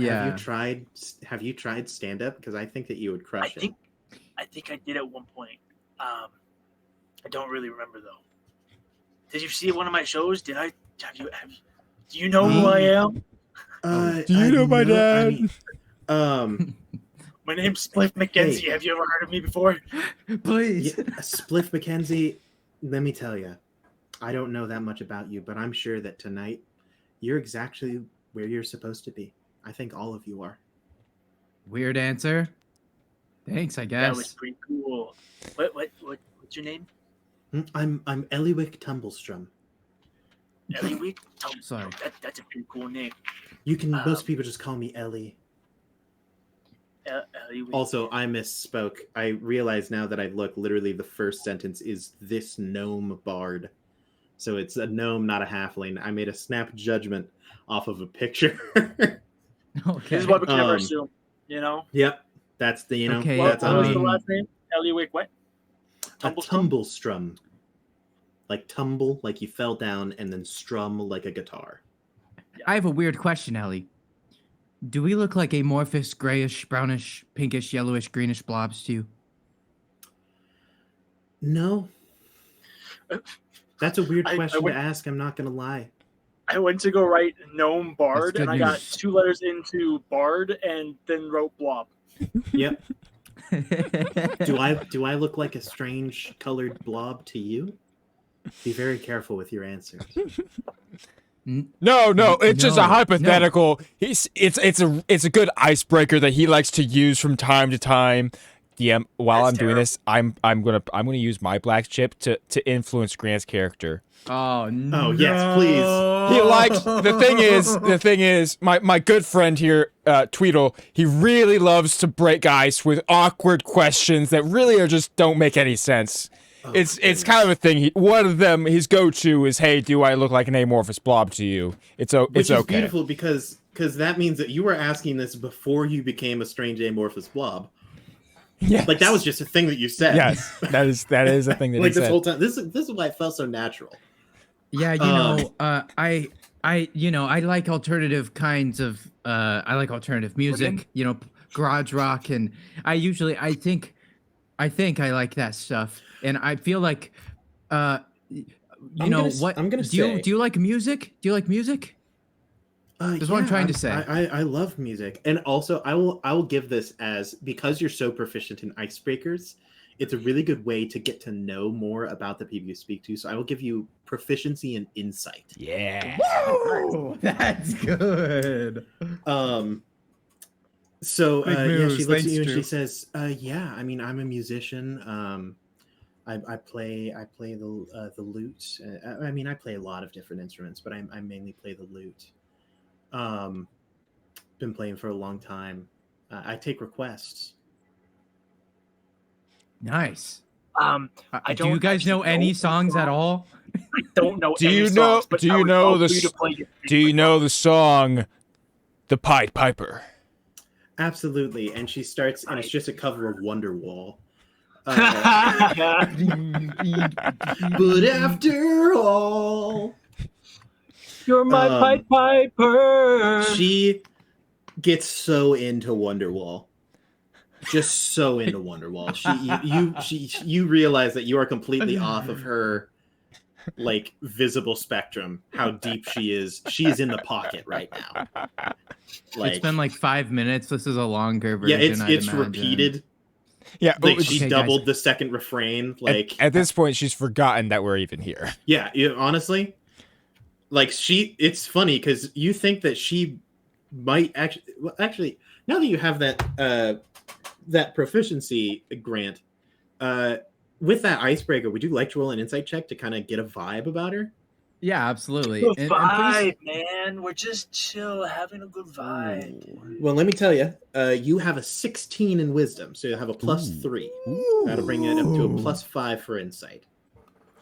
tried stand-up? Because I think that you would crush it. I think I did at one point. I don't really remember though. Did you see one of my shows? Do you know who I am? Do you know my dad? My name's Spliff Mackenzie. Have you ever heard of me before? Please. Yeah, Spliff Mackenzie, let me tell you, I don't know that much about you, but I'm sure that tonight you're exactly where you're supposed to be. I think all of you are. Weird answer. Thanks, I guess. That was pretty cool. What's your name? I'm Eliwick Tumblestrum. Eliwick? Sorry. That's a pretty cool name. You can. Most people just call me Ellie. Eliwick. Also, I misspoke. I realize now that I look. Literally, the first sentence is "this gnome bard," so it's a gnome, not a halfling. I made a snap judgment off of a picture. Okay. This is what we can never assume. You know. Yep, that's the Okay, that's what on was me. the last name? Eliwick what? A tumblestrum. Like tumble, like you fell down, and then strum like a guitar. I have a weird question, Ellie. Do we look like amorphous, grayish, brownish, pinkish, yellowish, greenish blobs to you? No. That's a weird I question went- to ask, I'm not going to lie. I went to go write gnome bard, That's good and I got news. 2 letters into bard, and then wrote blob. Yep. Do I look like a strange colored blob to you? Be very careful with your answers. No, it's just a No, hypothetical. It's a good icebreaker that he likes to use from time to time. DM, while That's I'm doing this, I'm gonna use my black chip to influence Grant's character. Oh no! Oh, yes, please. He likes the thing is my good friend here, Tweedle, he really loves to break ice with awkward questions that really don't make any sense. Oh, It's kind of a thing. One of them, his go-to is, "Hey, do I look like an amorphous blob to you?" It's Which is okay. beautiful because that means that you were asking this before you became a strange amorphous blob. Yes. Like that was just a thing that you said. Yes, that is a thing that like he this said. whole time. This is why it felt so natural. Yeah, I like alternative kinds of I like alternative music, garage rock, and I think I like that stuff. And I feel like I'm gonna say, do you like music? Do you like music? That's what I'm trying to say. I love music, and also I will give this as, because you're so proficient in icebreakers, it's a really good way to get to know more about the people you speak to. So I will give you proficiency and insight. Yeah. Woo! That's good. So Big yeah, moves. she looks at Thanks, you and she Drew. says, "Yeah, I mean, I'm a musician. I play the lute. I mean, I play a lot of different instruments, but I mainly play the lute. Um, been playing for a long time. I take requests. Nice. I Do you don't guys know actually any know songs at all? I don't know Do any you know? songs, but Do I you would know love the? for you to s- play your Do you know the song, "The Pied Piper"? Absolutely." And she starts, and it's just a cover of Wonderwall. But after all, You're my Pied Piper. she gets so into Wonderwall. Just so into Wonderwall. You realize that you are completely off of her like visible spectrum, how deep she is. She is in the pocket right now. It's been like 5 minutes. This is a longer yeah, version. I'd it's imagine. repeated. Yeah, Like oh, she Okay, doubled guys. the second refrain. Like at this point, she's forgotten that we're even here. yeah, honestly, like it's funny because you think that she might actually now that you have that proficiency grant, with that icebreaker, would you like to roll an insight check to kind of get a vibe about her? Yeah, absolutely. Good And vibe, please, man. We're just chill, having a good vibe. Well, let me tell you, you have a 16 in wisdom, so you'll have a +3. That'll bring it up to a +5 for insight.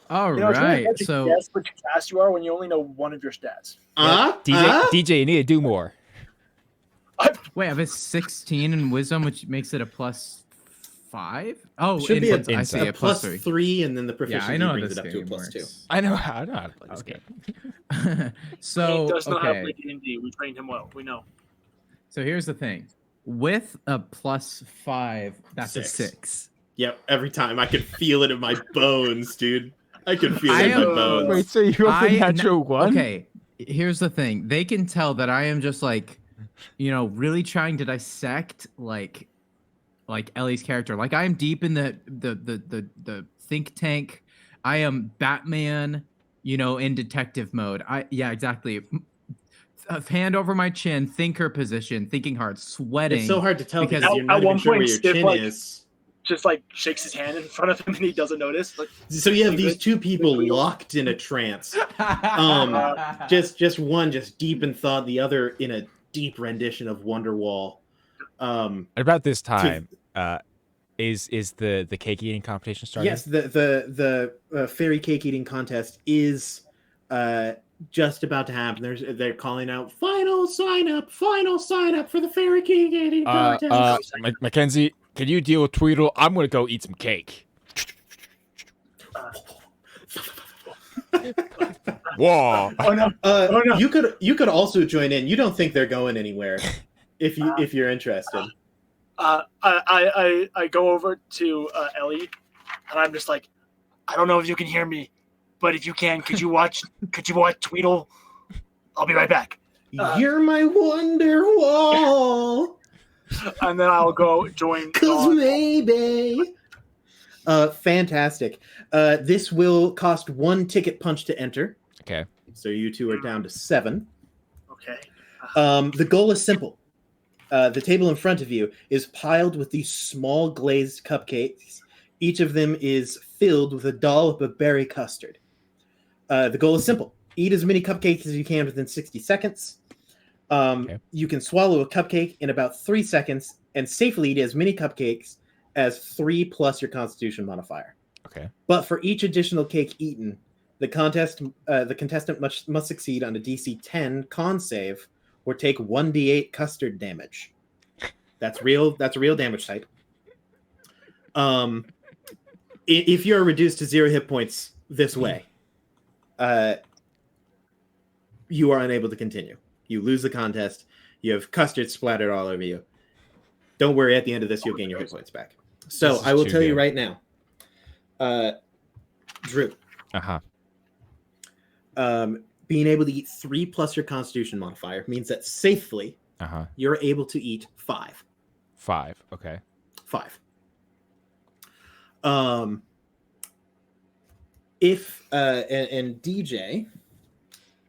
all You know, it's really right. hard to So guess which class you are when you only know one of your stats. DJ, you need to do more. wait, I have a 16 in wisdom, which makes it a +5. Oh, Should be a I see a a +3. +3, and then the Yeah, proficiency I know how brings this it up to a game +2. works. I know how to play this Okay. game. So He does know how to okay. play D&D. We trained him well. We know. So here's the thing. With a +5, that's a 6. Yep, every time I could feel it in my bones, dude. I could feel I it in my am- bones. Wait, so you have the natural one? Okay, here's the thing. They can tell that I am just like, really trying to dissect like Ellie's character. Like I am deep in the think tank. I am Batman, in detective mode. Yeah, exactly. Hand over my chin, thinker position, thinking hard, sweating. It's so hard to tell because because you're not at even one sure where point, your Stiff, chin like, is. Just like shakes his hand in front of him and he doesn't notice. Like, So you have these two people locked in a trance. Just one just deep in thought, the other in a deep rendition of Wonderwall. About this time, is the cake eating competition starting? Yes, the fairy cake eating contest is just about to happen. They're calling out final sign up for the fairy cake eating contest. Mackenzie, can you deal with Tweedle? I'm gonna go eat some cake. Whoa! oh no! no. You could also join in. You don't think they're going anywhere if you're interested. I go over to Ellie, and I'm just like, I don't know if you can hear me, but if you can, could you watch Tweedle? I'll be right back. You're my Wonderwall. And then I'll go join. 'Cause maybe. Fantastic. This will cost 1 ticket punch to enter. Okay. So you two are down to 7. Okay. The goal is simple. The table in front of you is piled with these small glazed cupcakes. Each of them is filled with a dollop of berry custard. The goal is simple. Eat as many cupcakes as you can within 60 seconds. You can swallow a cupcake in about 3 seconds and safely eat as many cupcakes as 3 plus your constitution modifier. Okay. But for each additional cake eaten, the contestant must succeed on a DC 10 con save or take 1d8 custard damage. That's real damage type. If you're reduced to 0 hit points this way, you are unable to continue. You lose the contest. You have custard splattered all over you. Don't worry, at the end of this, you'll gain your hit points back. So I will tell you right now, Drew. Being able to eat 3 plus your constitution modifier means that safely you're able to eat 5. 5. Okay. 5. If and DJ,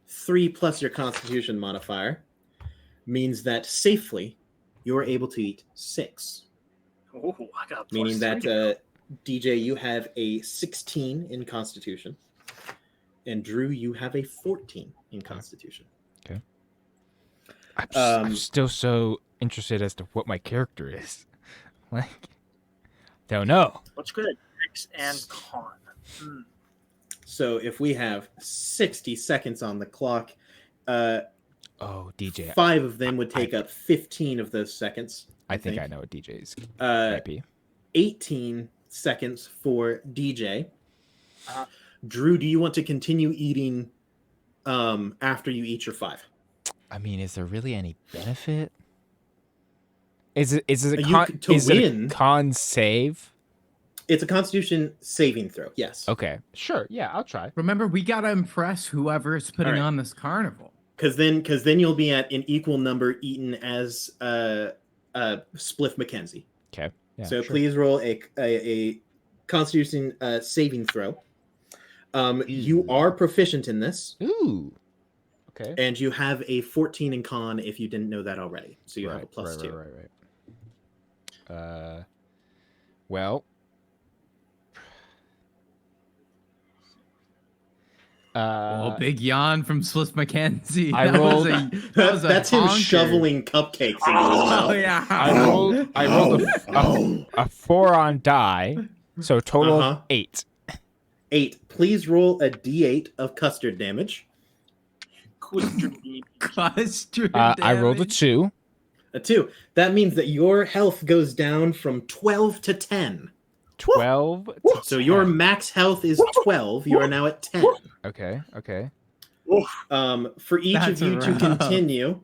3 plus your constitution modifier means that safely you're able to eat 6. Oh, I got a Meaning that +3. DJ, you have a 16 in Constitution, and Drew, you have a 14 in Constitution. Okay. I'm still so interested as to what my character is. Like, don't know. What's good at Dex and Con? So if we have 60 seconds on the clock, DJ. 5 of them would take up 15 of those seconds. I think I know what DJ's Uh, might be. 18 seconds for DJ. Uh-huh. Drew, do you want to continue eating after you eat your 5? I mean, is there really any benefit? Is it a You con, could- to is it a win- con save? It's a Constitution saving throw. Yes. Okay, sure. Yeah, I'll try. Remember, we gotta impress whoever is putting Alright. on this carnival. Because then you'll be at an equal number eaten as Spliff McKenzie. Okay. Yeah, So sure. please roll a Constitution saving throw. You are proficient in this, Ooh. Okay. and you have a 14 in con if you didn't know that already. So you have a +2. Right. Well. Big yawn from Swiss McKenzie. I rolled- That's him honker. shoveling cupcakes into his Oh mouth. yeah. I rolled a 4 on die, so total Uh-huh. of 8. 8. Please roll a d8 of custard damage. Custard I rolled a damage. 2. A 2. That means that your health goes down from 12 to 10. 12. to So your 10. max health is 12. You are now at 10. Okay. For each That's of you to rough. continue,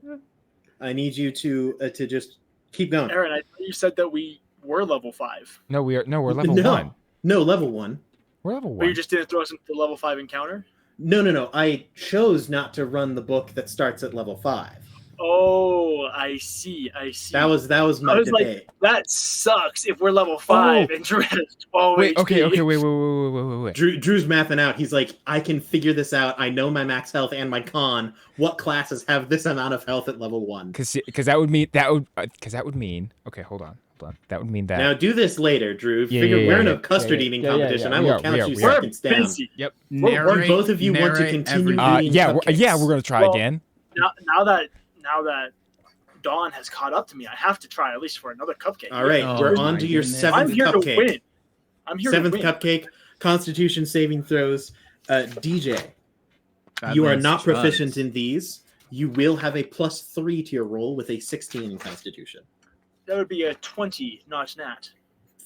I need you to just keep going. Aaron, I thought you said that we were level 5, No, we're level No. 1. No, level 1. We're level but you 1. just didn't throw us into the level 5 encounter. No. I chose not to run the book that starts at level 5. Oh, I see. That was my I was like, debate. that sucks if we're level 5 and Drew has 12 Wait. HP. Okay. Wait. Drew's mathing out. He's like, I can figure this out. I know my max health and my con. What classes have this amount of health at level 1? Because that would mean. Okay, hold on. That would mean that. Now do this later, Drew. Yeah, Figure yeah, we're in yeah, a custard yeah, eating yeah, competition. yeah, I we will are, count we are, you we are. seconds down. Busy. Yep. Or both of you want to narrate continue every- eating Yeah. cupcakes. We're gonna try Well, again. Now that Dawn has caught up to me, I have to try at least for another cupcake. All right, Oh we're my on to your goodness. 7th I'm here cupcake. to win. I'm here 7th to win. cupcake, Constitution saving throws. DJ, That you are man's not proficient trust. in these. You will have a +3 to your roll with a 16 in Constitution. That would be a 20, not nat.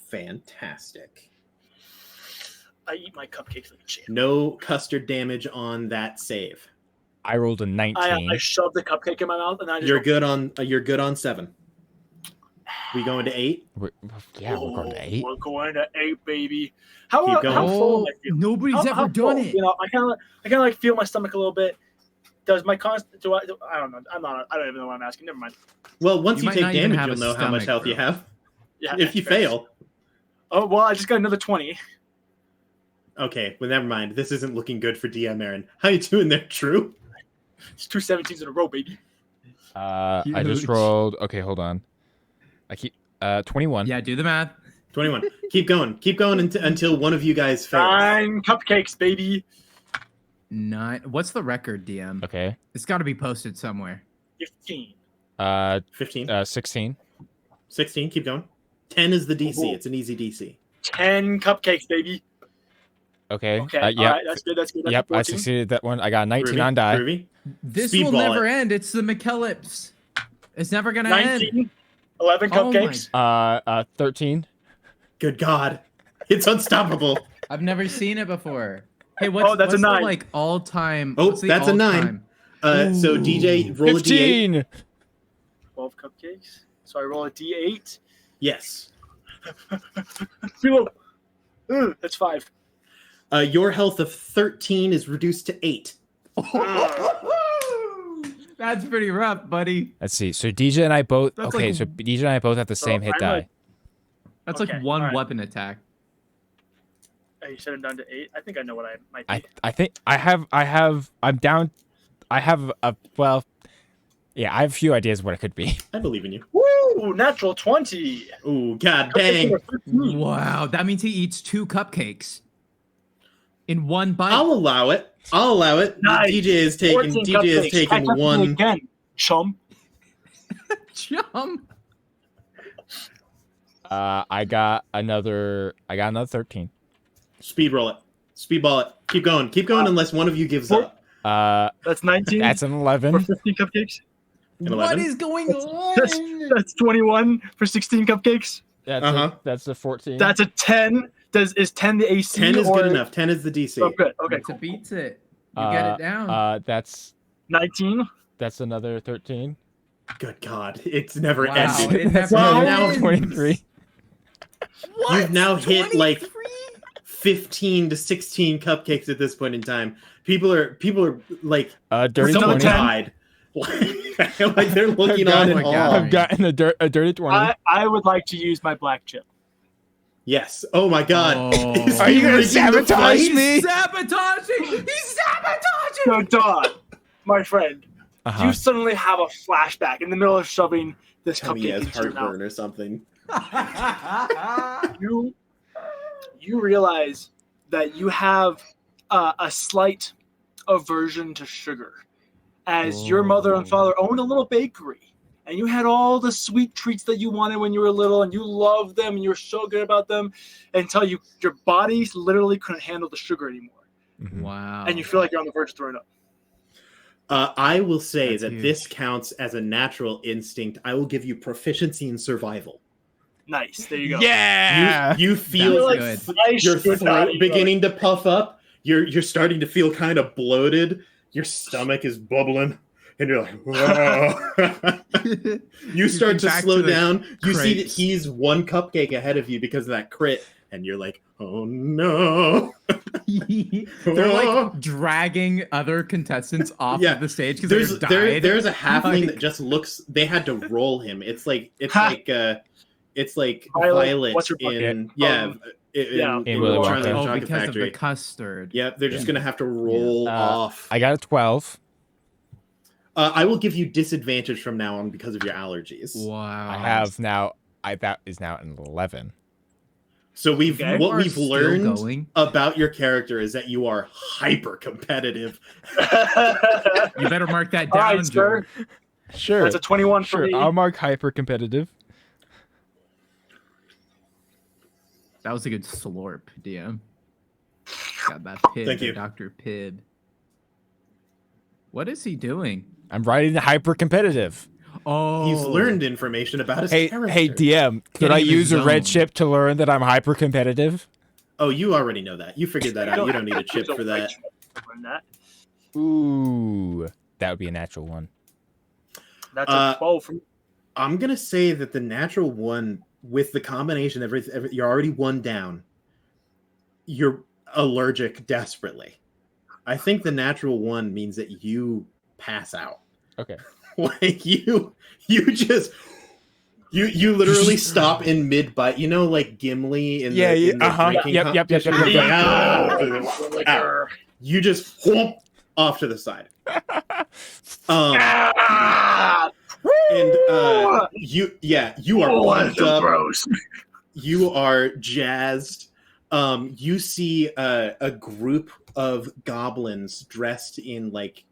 Fantastic. I eat my cupcakes like a champ. No custard damage on that save. I rolled a 19. I shoved the cupcake in my mouth and I just You're good on 7. We going to 8? We're going to 8. We're going to 8, baby. How Keep going. how full Oh, am I feeling? nobody's How ever full? done it. You know, I kind of like feel my stomach a little bit. Does my do I don't know. I don't even know what I'm asking. Never mind. Well, once You you, might take not even damage, have you'll a know how much stomach, health you bro. have. Yeah. If you fair. fail. Oh well, I just got another 20. Okay, well, never mind. This isn't looking good for DM Aaron. How you doing there, Drew? It's 2 17s in a row, baby. I just Huge. rolled. Okay, hold on. I keep 21. Yeah, do the math. 21. Keep going. Keep going until one of you guys fails. 9 cupcakes, baby. 9. What's the record, DM? Okay. It's got to be posted somewhere. 15. 15. 16. 16. Keep going. 10 is the DC. Ooh. It's an easy DC. 10 cupcakes, baby. Okay. Okay. Yeah. All right, that's good. That's good. That's Yep. I 14. succeeded that one. I got 19 Groovy, on die. groovy. This Speedball will never it. end. It's the McKellips. It's never gonna end. 19. 11 Oh my- cupcakes. 13. Good God. It's unstoppable. I've never seen it before. Hey, what's, Oh, that's a what's the, 9. like all-time? Oh, what's the that's a 9. all-time? So Ooh. DJ, roll a D8. 15. 12 cupcakes. So I roll a D8. Yes. Philo. That's 5. Your health of 13 is reduced to 8. That's pretty rough, buddy. Let's see. So DJ and I both. That's Okay. like- So DJ and I both have the same hit I'm die. like- That's Okay, like one alright. weapon attack. You set him down to 8. I think I know what I might be. I think I'm down. I have a well. Yeah, I have a few ideas what it could be. I believe in you. Woo! Natural 20. Ooh, god dang. Wow, that means he eats 2 cupcakes in one bite. I'll allow it. Nice. DJ is taking 14 cupcakes. Catch up to me one. again, chum. Chum. I got another 13. Speedball it. Keep going unless one of you gives up. That's 19. That's an for 11. 15 cupcakes. An What 11? is going on? That's 21 for 16 cupcakes. That's a 14. That's a 10. Is 10 the AC? 10 is or... good enough. 10 is the DC. Oh, good. Okay, It cool. beats it. You get it down. That's 19. another 13. Good God, it's never Wow, ended. it never Well, ends. now 23. What? You've now hit like 23? 15 to 16 cupcakes at this point in time. People are like, Dirty someone 20. 10. died. Like they're looking I've on gotten- in oh my awe. God. I've gotten a dirty 20. I would like to use my black chip. Yes. Oh my God. Oh. Is Are he you gonna rigging the sabotage fight? me? He's sabotaging! He's sabotaging! So, Don, my friend, Uh-huh. you suddenly have a flashback in the middle of shoving this Tell me he cupcake has into your mouth. heartburn or something. You realize that you have a slight aversion to sugar, as your mother and father owned a little bakery, and you had all the sweet treats that you wanted when you were little, and you loved them, and you were so good about them, until your body literally couldn't handle the sugar anymore, Mhm. Wow. and you feel like you're on the verge of throwing up. I will say That's that huge. this counts as a natural instinct. I will give you proficiency in survival. Nice, there you go. Yeah. You feel was like good. I your should not throat eat beginning to puff up. You're starting to feel kind of bloated. Your stomach is bubbling, and you're like, whoa. You start to back slow to the down. You see that crates. he's one cupcake ahead of you because of that crit, and you're like, oh no. They're like dragging other contestants off Yeah, of the stage because they died. There's a halfling Like- that just looks. They had to roll him. It's like Violet. Violet What's her in fucking- In Willy Charlie and the Wonka. Oh, Chocolate because Factory. of the custard. Yep, they're just gonna have to roll Yeah. off. I got a 12. I will give you disadvantage from now on because of your allergies. Wow. I have now. That is now an 11. So Okay. what You are we've still learned going. about your character is that you are hyper competitive. You better mark that All down, right, sir. Joe. Sure. That's a 21 for Sure. me. I'll mark hyper competitive. That was a good slurp, DM. Got that pib, Thank you. Dr. Pibb. What is he doing? I'm writing the hyper competitive. Oh, He's learned information about his Hey, character. hey, DM. Could Getting I in the use a red zone. chip to learn that I'm hyper competitive? Oh, you already know that. You figured that out. You don't need a chip for that. Ooh, that would be a natural one. That's Uh, a 12 for me. I'm gonna say that the natural one, with the combination of everything, you're already one down. You're allergic desperately. I think the natural one means that you pass out. Okay. Like you just you literally stop in mid bite. You know, like Gimli in Yeah, the, yeah, in the uh-huh. drinking Yep, yep, yep, competition. yep, It's yep, like, ah, you just whoomp off to the side. And you are pumped up. Gross. You are jazzed. You see a group of goblins dressed in like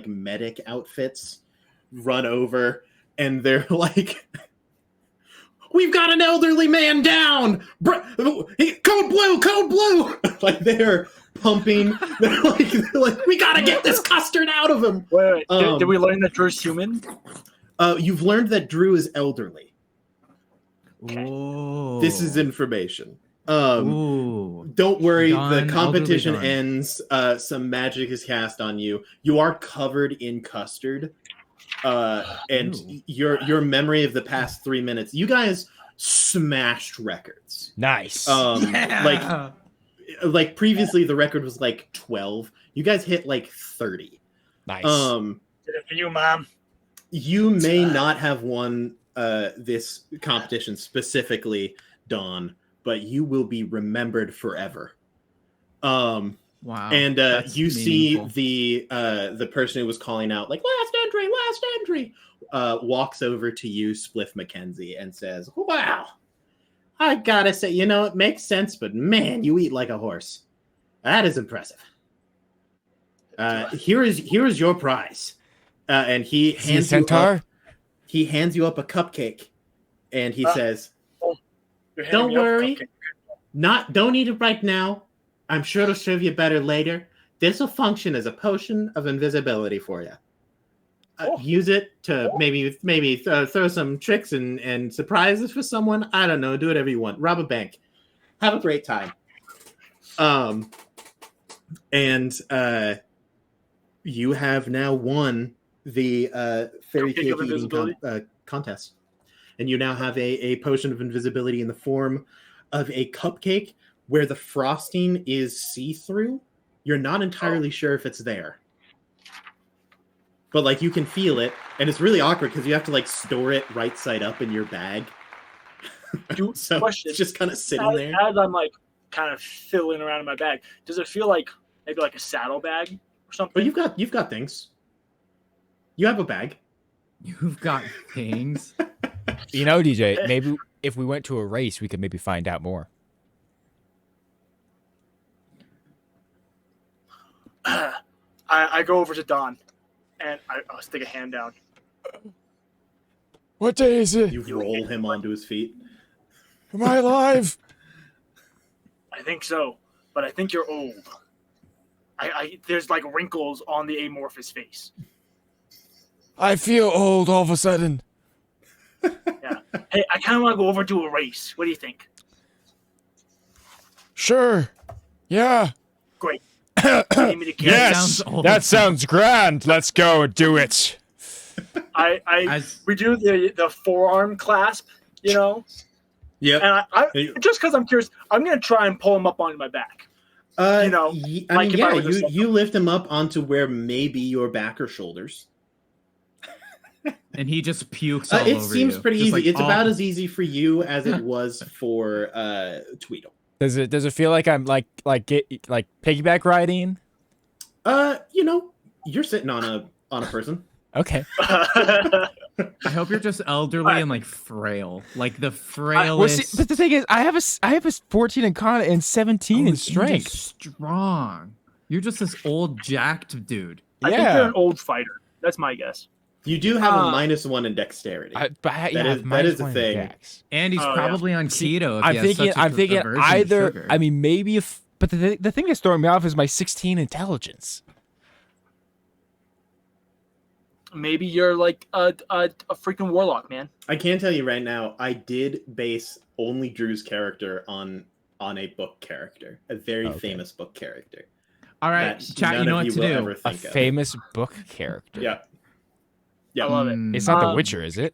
medic outfits run over, and they're like, "We've got an elderly man down. Code blue." Like they're pumping. They're like, "We gotta get this custard out of him." Wait. Did we learn that Drew's human? You've learned that Drew is elderly. Whoa. This is information. Ooh. Don't worry, Done, the competition elderly done. ends. Some magic is cast on you. You are covered in custard. And Ooh. your memory of the past 3 minutes, you guys smashed records. Nice. Yeah. Like previously the record was like 12. You guys hit like 30. Nice. Did it for you, Mom. You may not have won this competition specifically, Dawn, but you will be remembered forever. Wow. And that's you see meaningful. the person who was calling out like last entry walks over to you, Spliff McKenzie, and says, "Wow, I gotta say, it makes sense, but man, you eat like a horse. That is impressive. Here is your prize." And he Is he a hands you centaur? up. He hands you up a cupcake, and he says, You're handing "Don't me up a worry, cupcake. don't eat it right now. I'm sure it'll serve you better later. This will function as a potion of invisibility for you. Use it to maybe throw some tricks and surprises for someone. I don't know. Do whatever you want. Rob a bank. Have a great time." And you have now won the fairy Cupcake cake of eating invisibility? contest, and you now have a potion of invisibility in the form of a cupcake where the frosting is see-through. You're not entirely sure if it's there, but like you can feel it, and it's really awkward because you have to like store it right side up in your bag. So Question. it's just kind of sitting there. As I'm like kind of fiddling around in my bag, does it feel like maybe like a saddlebag or something? But you've got things. You have a bag. You've got things. DJ, maybe if we went to a race, we could maybe find out more. I go over to Don, and I stick a hand down. What day is it? You roll him onto his feet. Am I alive? I think so, but I think you're old. There's like wrinkles on the amorphous face. I feel old all of a sudden. Yeah. Hey, I kind of want to go over to a race. What do you think? Sure. Yeah. Great. You need me to carry Yes. sounds old. That sounds grand. Let's go do it. We do the forearm clasp, Yep. and I just because I'm curious, I'm gonna try and pull him up onto my back. You lift him up onto where maybe your back or shoulders. And he just pukes all It over seems you. pretty Just easy. like It's all- about as easy for you as it was for Tweedle. Does it feel like I'm like piggyback riding? You're sitting on a person. Okay. I hope you're just elderly and like frail, like the frailest. But the thing is, I have a 14 in con and 17 in You're strength. just strong. You're just this old jacked dude. I think you're an old fighter. That's my guess. You do have a -1 in dexterity. That is the thing. And he's probably on keto. If I'm he has thinking. such a I'm thinking aversion to either. sugar. I mean, maybe if. But the thing that's throwing me off is my 16 intelligence. Maybe you're like a freaking warlock, man. I can tell you right now, I did base only Drew's character on a book character, a very famous book character. All right, that chat. none You know of what you to will do. ever A think of. famous book character. Yeah. Yeah. I love it. It's not The Witcher, is it?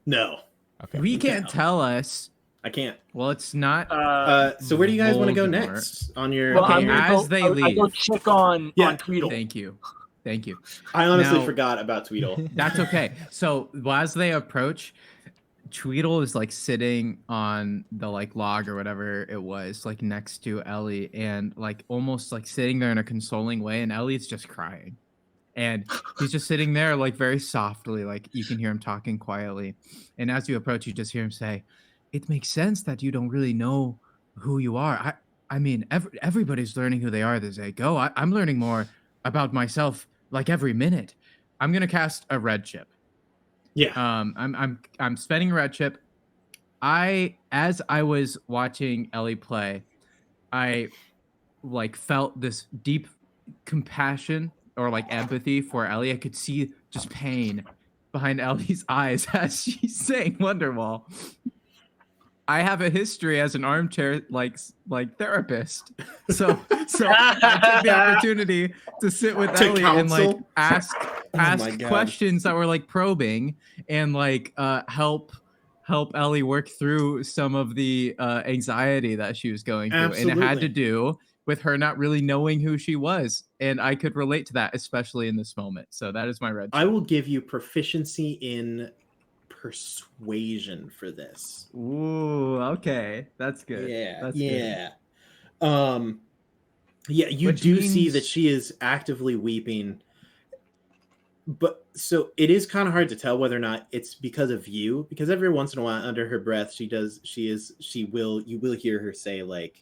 No, Okay. We can't tell us. I can't. Well, it's not. So where do you guys want to go Voldemort. next on your? Well, Okay, I'm gonna as they I go leave. check on Tweedle. Thank you. I honestly Now- forgot about Tweedle. That's okay. So as they approach, Tweedle is like sitting on the like log or whatever it was, like next to Ellie, and like almost like sitting there in a consoling way, and Ellie's just crying. And he's just sitting there like very softly, like you can hear him talking quietly. And as you approach, you just hear him say, "It makes sense that you don't really know who you are. I mean, everybody's learning who they are as they go. I'm learning more about myself like every minute. I'm gonna cast a red chip. Yeah. I'm spending a red chip. As I was watching Ellie play, I like felt this deep compassion or like empathy for Ellie. I could see just pain behind Ellie's eyes as she's saying Wonderwall. I have a history as an armchair like therapist, so I took the opportunity to sit with To Ellie and like counsel? ask my God. questions that were like probing and like help Ellie work through some of the anxiety that she was going through, and it had to Absolutely. do with her not really knowing who she was, and I could relate to that, especially in this moment. So that is my red. I will give you proficiency in persuasion for this. Ooh, okay, that's good. Yeah, That's yeah. Yeah, you Which do see means- that she is actively weeping. But so it is kind of hard to tell whether or not it's because of you, because every once in a while under her breath you will hear her say like,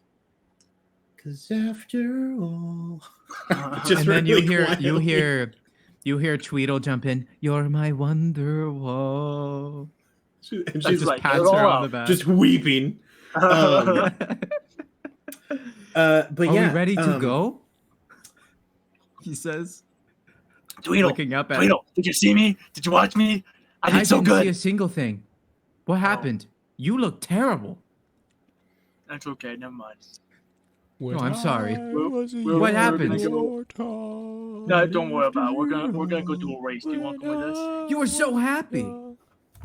"'Cause after all," just And then really you quietly. hear Tweedle jump in. You're my Wonderwall. And That she's just like, pats "Get it her all on the out." back. just weeping. But Are yeah, we ready to go? He says, Tweedle, looking up at. Tweedle, did you see me? Did you watch me? I did so didn't see a good. single thing. What happened? You look terrible. That's okay. Never mind. No, I'm sorry. What happened? No, don't worry about it. We're gonna go do a race. Do you want to come with us? You were so happy.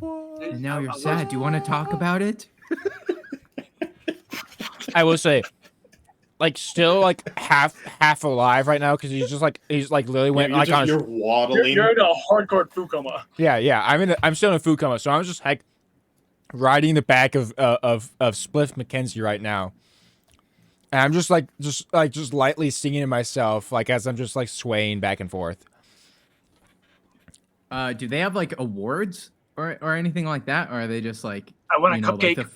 And now you're sad. Do you want to talk about it? I will say, like, still like half alive right now because he's literally went like on. you're waddling. You're in a hardcore food coma. Yeah. I'm still in a food coma, so I'm just like riding the back of Spliff McKenzie right now, and I'm just lightly singing to myself, like as I'm just like swaying back and forth. Do they have like awards or anything like that, or are they just like I want a you know, cupcake. Like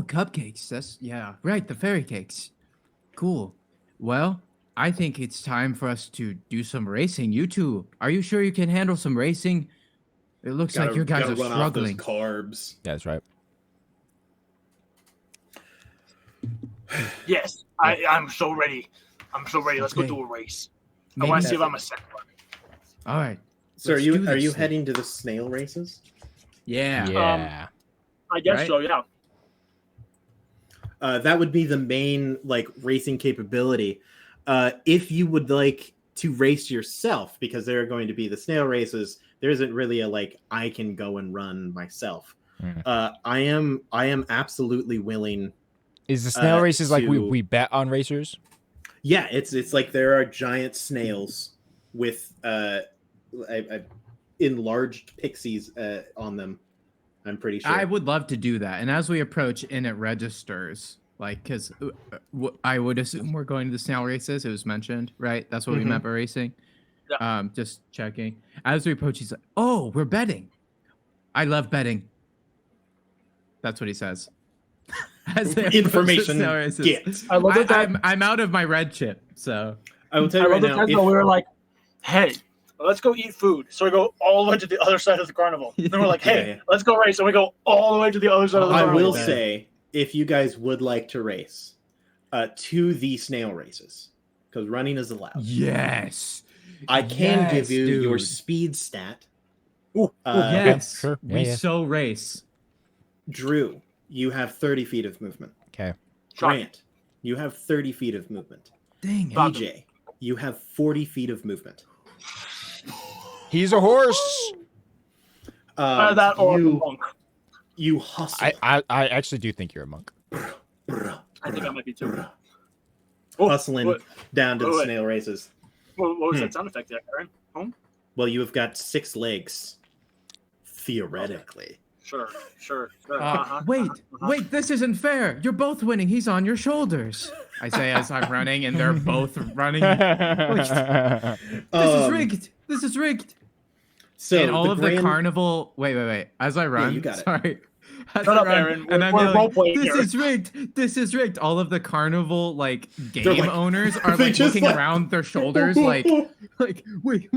cupcakes. That's yeah, right. The fairy cakes. Cool. Well, I think it's time for us to do some racing. You two, are you sure you can handle some racing? It looks like you guys are run struggling. off those carbs. Yeah, that's right. Yes, I'm so ready. I'm so ready. Let's go Okay. do a race. I Maybe want to see if that's I'm a second one. All right. So Let's are do you this. heading to the snail races? Yeah. Yeah. I guess Right? so. Yeah. That would be the main like racing capability. If you would like to race yourself, because there are going to be the snail races, there isn't really a like I can go and run myself. I am absolutely willing. Is the snail races like to- we bet on racers? Yeah, it's like there are giant snails with enlarged pixies on them. I'm pretty sure. I would love to do that. And as we approach and it registers, like, because I would assume we're going to the snail races. It was mentioned, right? That's what we Mhm. meant by racing. Yeah. Just checking. As we approach, he's like, "Oh, we're betting. I love betting." That's what he says. As they approach the Information snail races. get. I love that. I'm out of my red chip, so I will tell I you love right the now. fact that we were like, "Hey, let's go eat food." So we go all the way to the other side of the carnival. Then we're like, "Hey, Yeah. let's go race." So we go all the way to the other side of the I carnival. will say, if you guys would like to race, to the snail races, because running is allowed. yes, I can Yes, give you your dude. speed stat. Ooh, yes, sure. Yeah, we yeah. so race. Drew, you have 30 feet of movement. Okay. Grant, you have 30 feet of movement. Dang it. Fuck. BJ, you have 40 feet of movement. He's a horse. that or the monk. you hustle. I actually do think you're a monk. I think I might be too. Brr. Oh, Hustling what- down to the wait. snail races. what was that sound effect there, Aaron? Well, you have got 6 legs. Theoretically. Sure. Uh-huh. Wait, this isn't fair. You're both winning. He's on your shoulders. I say as I'm running, and they're both running. This is rigged. This is rigged. So And all of the grand- carnival. Wait. As I run, you got it. sorry. As Shut I up, run, Aaron. And We're I'm yelling, role-playing "This here." is rigged. This is rigged." All of the carnival like game like- owners are they like just, looking like- around their shoulders, like wait.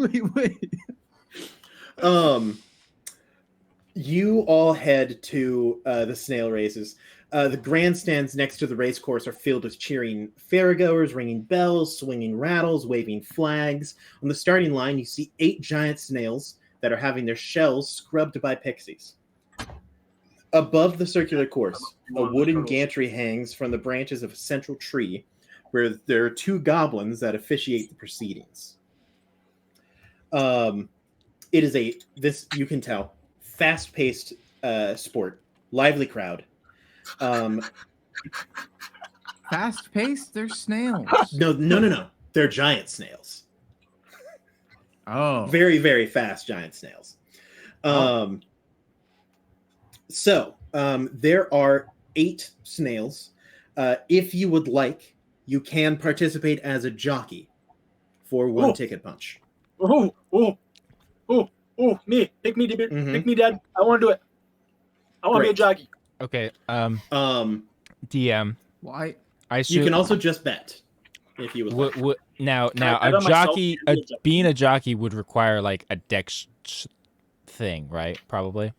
You all head to the snail races. The grandstands next to the race course are filled with cheering fairgoers, ringing bells, swinging rattles, waving flags. On the starting line, you see 8 giant snails that are having their shells scrubbed by pixies. Above the circular course, a wooden gantry hangs from the branches of a central tree, where there are 2 goblins that officiate the proceedings. It is this you can tell, fast-paced sport, lively crowd. Fast paced. They're snails. No. They're giant snails. Oh, Very, very fast giant snails. So there are 8 snails. If you would like you can participate as a jockey for 1 ticket punch. Oh, me. Pick me, Mhm. pick me, Dad. I want to do it. I want to be a Great. jockey. Okay. Why? DM. I You assume, can also just bet if you would like. now I bet a on myself jockey, to be a jockey? being a jockey would require like a dex thing, right? Probably.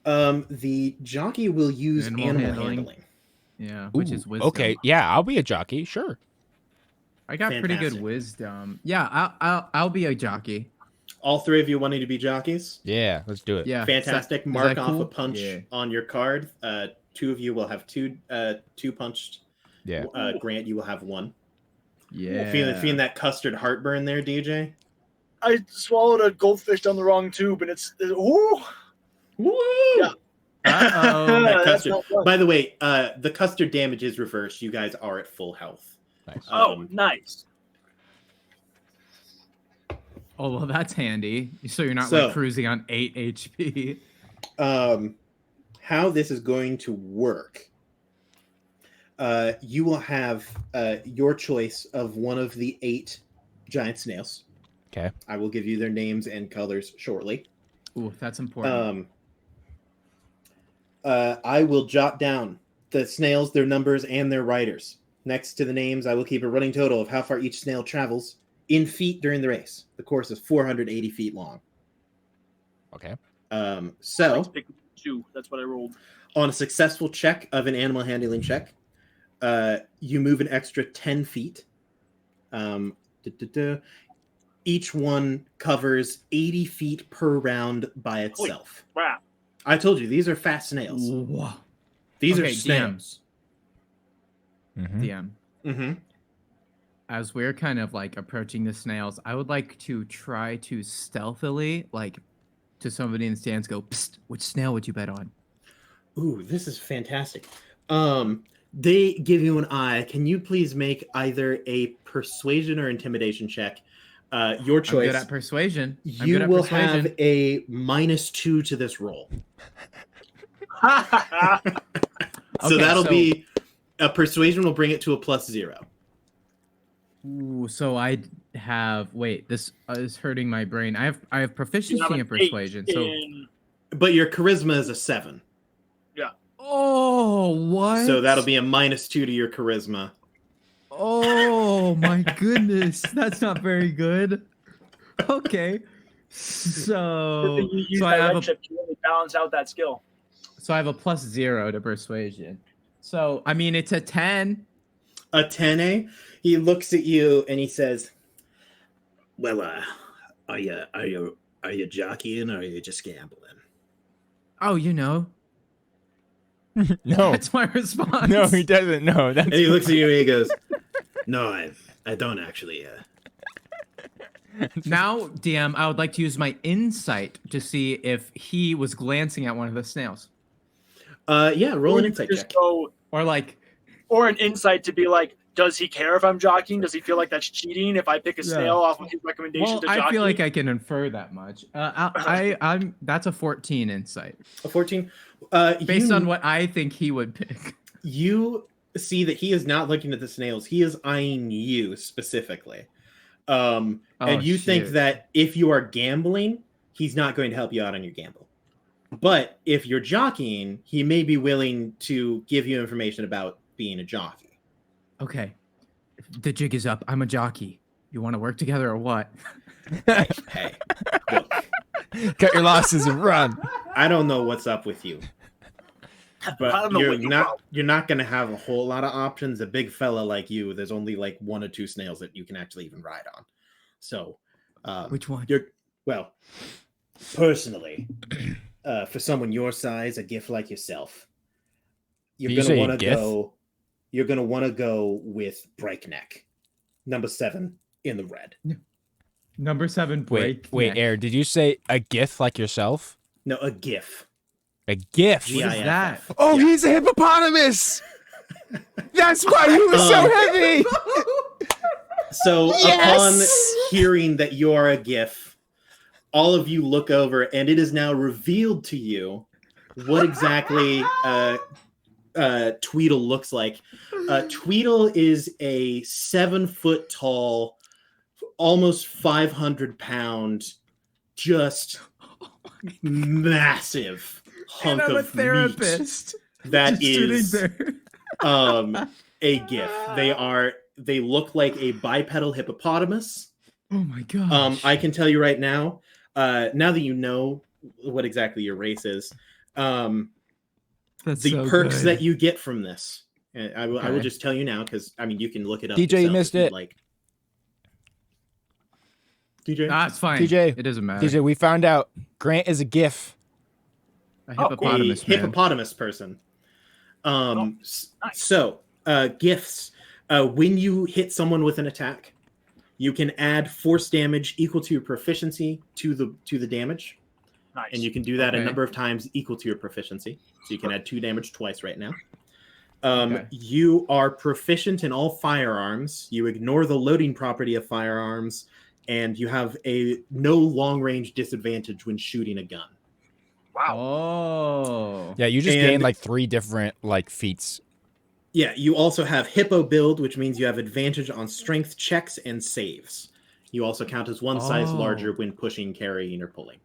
The jockey will use Animal animal handling. handling. Yeah, which Ooh, is wisdom. okay. Yeah, I'll be a jockey. Sure. I got pretty good Fantastic. wisdom. Yeah, I'll be a jockey. All 3 of you wanting to be jockeys? Yeah, let's do it. Yeah. Fantastic. Is that Mark off cool? a punch Yeah. on your card. 2 of you will have two punched. Yeah. Grant, you will have 1. Yeah. Feeling that custard heartburn there, DJ? I swallowed a goldfish down the wrong tube, and ooh. Woo! Yeah. Uh-oh. That That's custard. not fun. By the way, the custard damage is reversed. You guys are at full health. Nice. Oh, nice. Oh, well, that's handy. So you're not So- like cruising on 8 HP. How this is going to work. You will have your choice of one of the 8 giant snails. Okay. I will give you their names and colors shortly. Ooh, that's important. I will jot down the snails, their numbers, and their riders. Next to the names, I will keep a running total of how far each snail travels in feet during the race. The course is 480 feet long. Okay. So, Pick 2. That's what I rolled. on a successful check of an animal handling check, you move an extra 10 feet. Each one covers 80 feet per round by itself. Wow. I told you, these are fast snails. Whoa. These are Okay, snails. Mhm. DM. Mm-hmm. As we're kind of like approaching the snails, I would like to try to stealthily, like, to somebody in the stands, go, psst, which snail would you bet on? Ooh, this is fantastic. They give you an eye. Can you please make either a persuasion or intimidation check? Your I'm choice. good at persuasion. I'm You good at will persuasion. have a -2 to this roll. So Okay, that'll so- be a persuasion will bring it to a +0. Ooh, so I have this is hurting my brain. I have You have proficiency an in persuasion. 8 So in- But your charisma is a 7. oh, what? So that'll be a -2 to your charisma. Oh my goodness, that's not very good. Okay, so you use so I that have red a chip to really balance out that skill. +0 to persuasion. So I mean, it's a 10. A 10. He looks at you and he says, "Well, are you jockeying or are you just gambling?" Oh, you know, No. that's my response. No, he doesn't. No, that's And he looks at you and he goes, "No, I don't actually." Now, DM, I would like to use my insight to see if he was glancing at one of the snails, Yeah, roll Or an you insight could check. just go, or like, or an insight to be like, does he care if I'm jockeying? Does he feel like that's cheating if I pick a Yeah. snail off of his recommendation well, to I jockey? feel like I can infer that much. I'm that's a 14 insight A 14. based on what I think he would pick. You see that he is not looking at the snails. He is eyeing you specifically. And you think shit. that if you are gambling, he's not going to help you out on your gamble. But if you're jockeying, he may be willing to give you information about being a jockey. Okay, the jig is up. I'm a jockey. You want to work together or what? Hey, look, cut your losses and run. I don't know what's up with you, I but don't know what you're not going to have a whole lot of options. A big fella like you, there's only like 1 or 2 snails that you can actually even ride on. So, Which one? personally, for someone your size, a gift like yourself, Did you're you say gonna want to gift? go. You're gonna want to go with Breakneck, number 7 in the red. Number 7 break. Wait, neck. Air, did you say a gif like yourself? No, a GIF. A gif? G-I-F. What is that? Oh, Yeah. he's a hippopotamus! That's why he was so heavy! So upon hearing that you are a GIF, all of you look over, and it is now revealed to you what exactly Tweedle looks like. Tweedle is a 7-foot tall, almost 500-pound, just massive hunk and I'm of a therapist. meat that Just sitting is there. a GIF. They look like a bipedal hippopotamus. Oh my gosh. I can tell you right now, now that you know what exactly your race is, That's the so perks good. that you get from this. And I will Okay. just tell you now, because I mean you can look it up. DJ, you yourself missed if you'd it. Like DJ, That's fine. TJ, It doesn't matter. DJ, we found out Grant is a GIF. A cool. hippopotamus a man. hippopotamus person. Nice. So gifts. When you hit someone with an attack, you can add force damage equal to your proficiency to the damage, Nice. and you can do that a Okay. number of times equal to your proficiency. So you can add 2 damage twice right now. Okay. You are proficient in all firearms. You ignore the loading property of firearms, and you have a no long range disadvantage when shooting a gun. Wow. Oh. Yeah, you just And- gained like 3 different like feats. Yeah, you also have hippo build, which means you have advantage on strength checks and saves. You also count as one size Oh. larger when pushing, carrying, or pulling.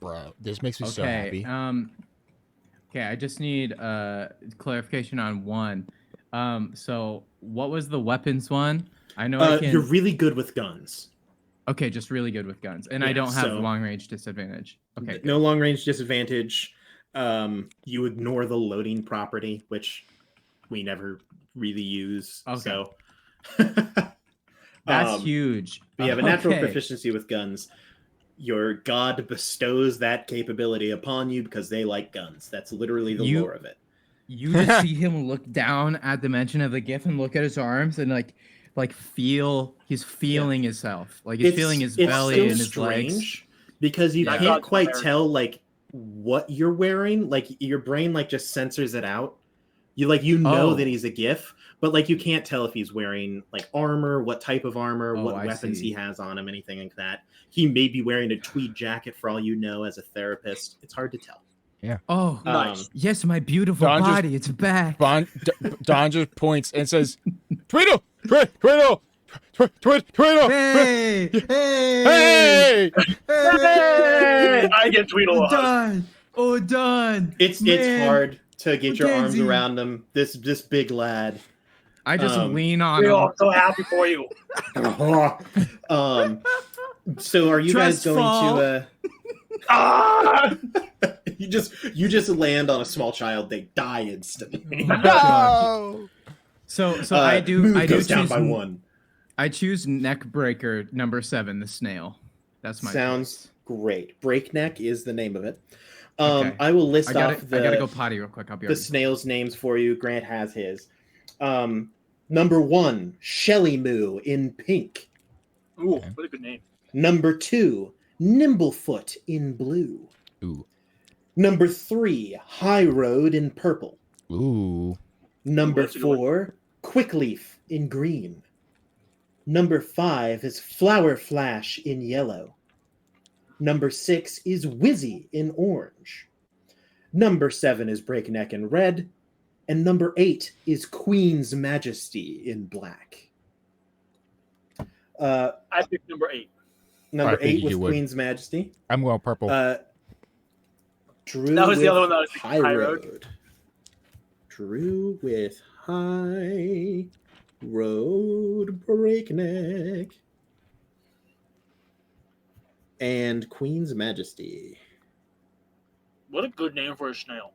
Bro, this makes me so Okay. happy. Okay, I just need clarification on one. So what was the weapons one? I know I can. You're really good with guns. Okay, just really good with guns, and I Yeah, don't have so- long range disadvantage. Okay. Good. No long range disadvantage. You ignore the loading property, which we never really use. Okay. So That's huge. We have a natural Okay. proficiency with guns. Your god bestows that capability upon you because they like guns. That's literally the You- lore of it. You just see him look down at the mention of the GIF and look at his arms and like feel he's feeling himself. Like he's feeling his belly still and his legs. because you Yeah. can't God's quite prepared. tell like what you're wearing. Like your brain like just censors it out. You know Oh. that he's a GIF, but like you can't tell if he's wearing like armor, what type of armor, Oh, what I weapons see. he has on him, anything like that. He may be wearing a tweed jacket for all you know as a therapist. It's hard to tell. Oh, Nice. yes, my beautiful Don just- body. It's back. Don just points and says, Tweedle! Tweedle! Tweedle! Hey! Hey! Hey! Hey! I get Tweedle a hug. Done. Oh, done. It's Man. hard to get your arms Mackenzie. around him. This big lad. I just lean on Tweedle, him. I'm so happy for you. So are you guys Trust going fall. to Ah! you just land on a small child, they die instantly. No! So I do move I do goes down choose by 1. I choose neck breaker number 7, the snail. That's my Sounds great. Breakneck is the name of it. Okay. I will choice. list I off gotta go potty real quick. I'll be the right back. snails' names for you. Grant has his. Number 1, Shelly Moo in pink. Ooh, what a good name. Number 2, Nimblefoot in blue. Ooh. Number 3, High Road in purple. Ooh. Number that's a good one. 4, Quickleaf in green. Number 5 is Flower Flash in yellow. Number 6 is Wizzy in orange. Number 7 is Breakneck in red. And number 8 is Queen's Majesty in black. I picked number 8. Number I figured 8 was you would. Queen's Majesty. I'm going purple. Drew That was the with other one that I was thinking, High High Road. Road. Drew with High Road Breakneck. And Queen's Majesty. What a good name for a snail.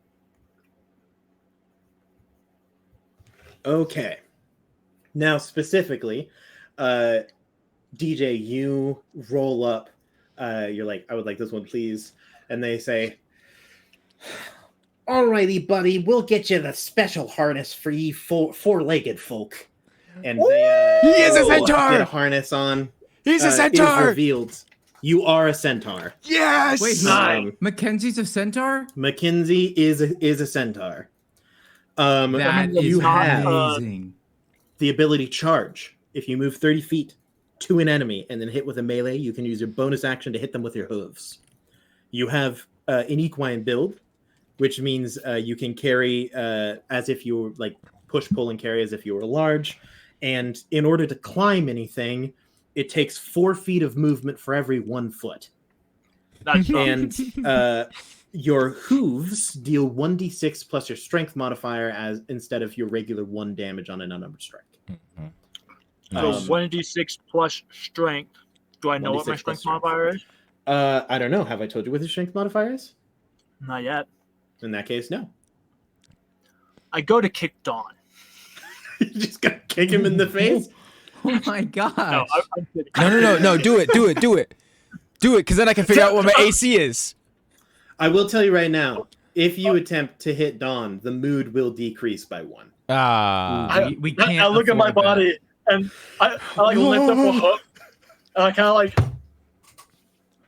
Okay. Now, specifically, DJ, you roll up. You're like, I would like this one, please. And they say, alrighty, buddy, we'll get you the special harness for ye four-legged folk. And they He is a get a centaur! harness on. He's a It is centaur! revealed. You are a centaur. Yes! Wait, he's- Nice. Mackenzie's a centaur? Mackenzie is a centaur. That you is have amazing. the ability charge. If you move 30 feet to an enemy and then hit with a melee, you can use your bonus action to hit them with your hooves. You have an equine build. which means you can carry as if you were like push, pull, and carry as if you were large. And in order to climb anything, it takes 4 feet of movement for every 1 foot. That's wrong. And your hooves deal 1d6 plus your strength modifier as instead of your regular 1 damage on an unnumbered strike. So 1d6 plus strength. Do I know what my 1d6 strength plus modifier is? I don't know. Have I told you what the strength modifier is? Not yet. In that case, no. I go to kick Dawn. You just gotta kick him in the face. Oh my gosh. No, I'm kidding. No. Do it, because then I can figure out what my AC is. I will tell you right now, if you attempt to hit Dawn, the mood will decrease by 1. We can't. I look at my afford that. body and I like lift up a hook and I kind of like,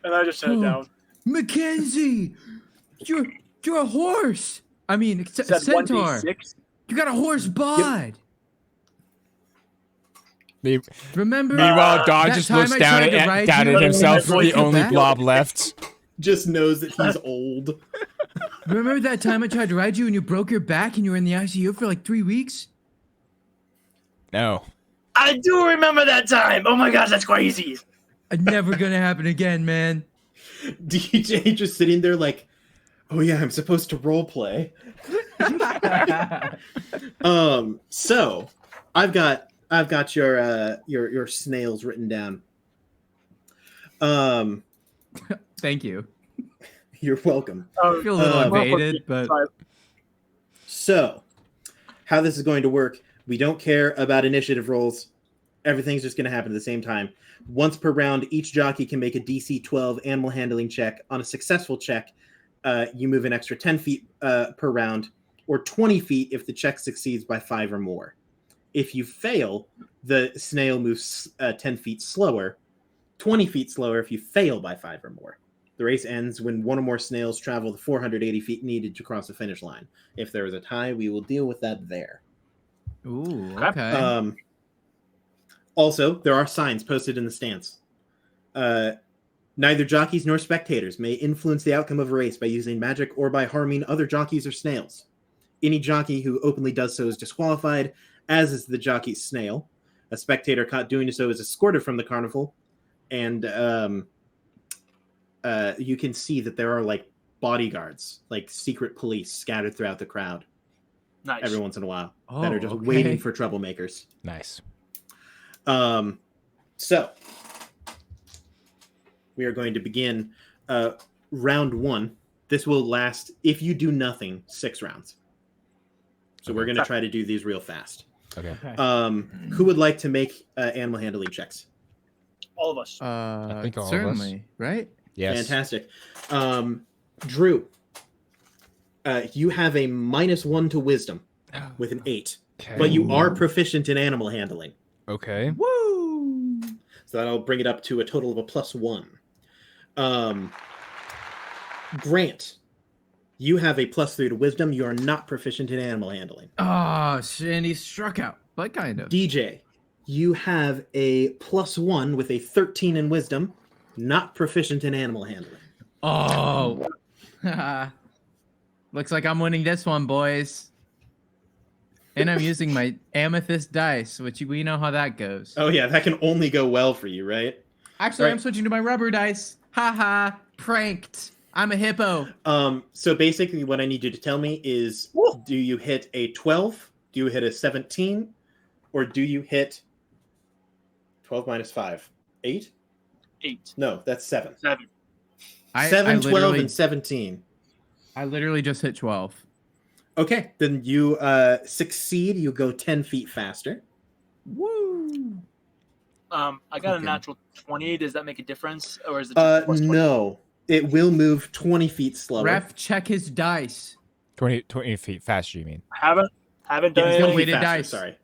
and I just set it down. Mackenzie, you're a horse. I mean, a Said centaur. 1d6. You got a horse bod. Remember? Meanwhile, Don that just time looks I down tried to at ride down you at himself, and the you only back? blob left. Just knows that he's old. Remember that time I tried to ride you and you broke your back and you were in the ICU for like 3 weeks? No. I do remember that time. Oh my gosh, that's crazy. Never gonna happen again, man. DJ just sitting there like, oh yeah, I'm supposed to role play. So I've got your snails written down. Thank you. You're welcome. I feel a little Um, invaded, but So, how this is going to work, we don't care about initiative rolls. Everything's just going to happen at the same time. Once per round, each jockey can make a DC 12 animal handling check. On a successful check, you move an extra 10 feet per round, or 20 feet if the check succeeds by 5 or more. If you fail, the snail moves 10 feet slower, 20 feet slower if you fail by 5 or more. The race ends when one or more snails travel the 480 feet needed to cross the finish line. If there is a tie, we will deal with that there. ooh, okay. Also, there are signs posted in the stands. Neither jockeys nor spectators may influence the outcome of a race by using magic or by harming other jockeys or snails. Any jockey who openly does so is disqualified, as is the jockey's snail. A spectator caught doing so is escorted from the carnival, and you can see that there are like bodyguards, like secret police scattered throughout the crowd Nice. every once in a while that are just okay. waiting for troublemakers. Nice. So we are going to begin round 1. This will last, if you do nothing, 6 rounds. So we're going to try to do these real fast. Okay. Who would like to make animal handling checks? All of us. I think all of us. Certainly, right? Yes. Fantastic. Drew, you have a -1 to wisdom with an 8, Okay. but you are proficient in animal handling. Okay. Woo! So that'll bring it up to a total of a +1. Grant, you have a +3 to wisdom. You are not proficient in animal handling. Oh, Sandy struck out, but kind of. DJ, you have a +1 with a 13 in wisdom, not proficient in animal handling. Oh. Looks like I'm winning this one, boys. And I'm using my amethyst dice, which we know how that goes. Oh yeah, that can only go well for you, right? Actually, right. I'm switching to my rubber dice. Haha, pranked. I'm a hippo. So basically what I need you to tell me is, do you hit a 12? Do you hit a 17? Or do you hit 12 minus 5? 8? 8. No, that's 7. 7. 7, 12, literally- and 17. I literally just hit 12. Okay, then you succeed. You go 10 feet faster. Woo! I got Okay. a natural 20. Does that make a difference, or is it just plus 20? No. It will move 20 feet slower. Ref, check his dice. 20 feet faster, you mean? Haven't Yeah, done it's gonna anything. be weighted faster, dice. Sorry.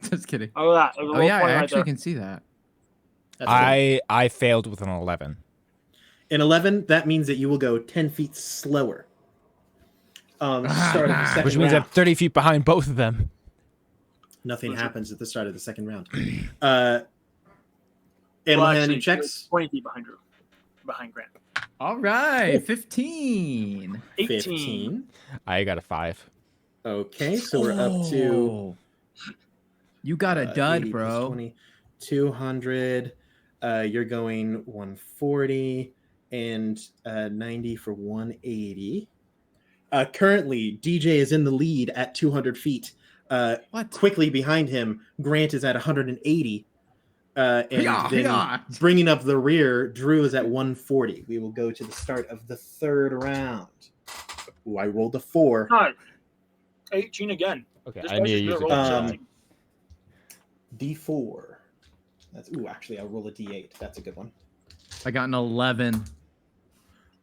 Just kidding. Oh, that. Oh yeah, I actually can see that. That's good. I failed with an 11. In 11, that means that you will go 10 feet slower. Start of the second Which means round. I'm 30 feet behind both of them. Nothing Was it- happens at the start of the second round. Animal handling checks. 20 feet behind Grant. All right, 15. 15. I got a 5. Okay, so we're up to Oh. You got a 80 dud, plus bro. 20, 200. You're going 140 and 90 for 180. Currently, DJ is in the lead at 200 feet. What? Quickly behind him, Grant is at 180. And Hiya, then hiya. bringing up the rear, Drew is at 140. We will go to the start of the third round. Ooh, I rolled a 4. God. 18 again. Okay, This I guy's need to just use gonna a roll die. something. D4. Actually, I'll roll a D8. That's a good one. I got an 11.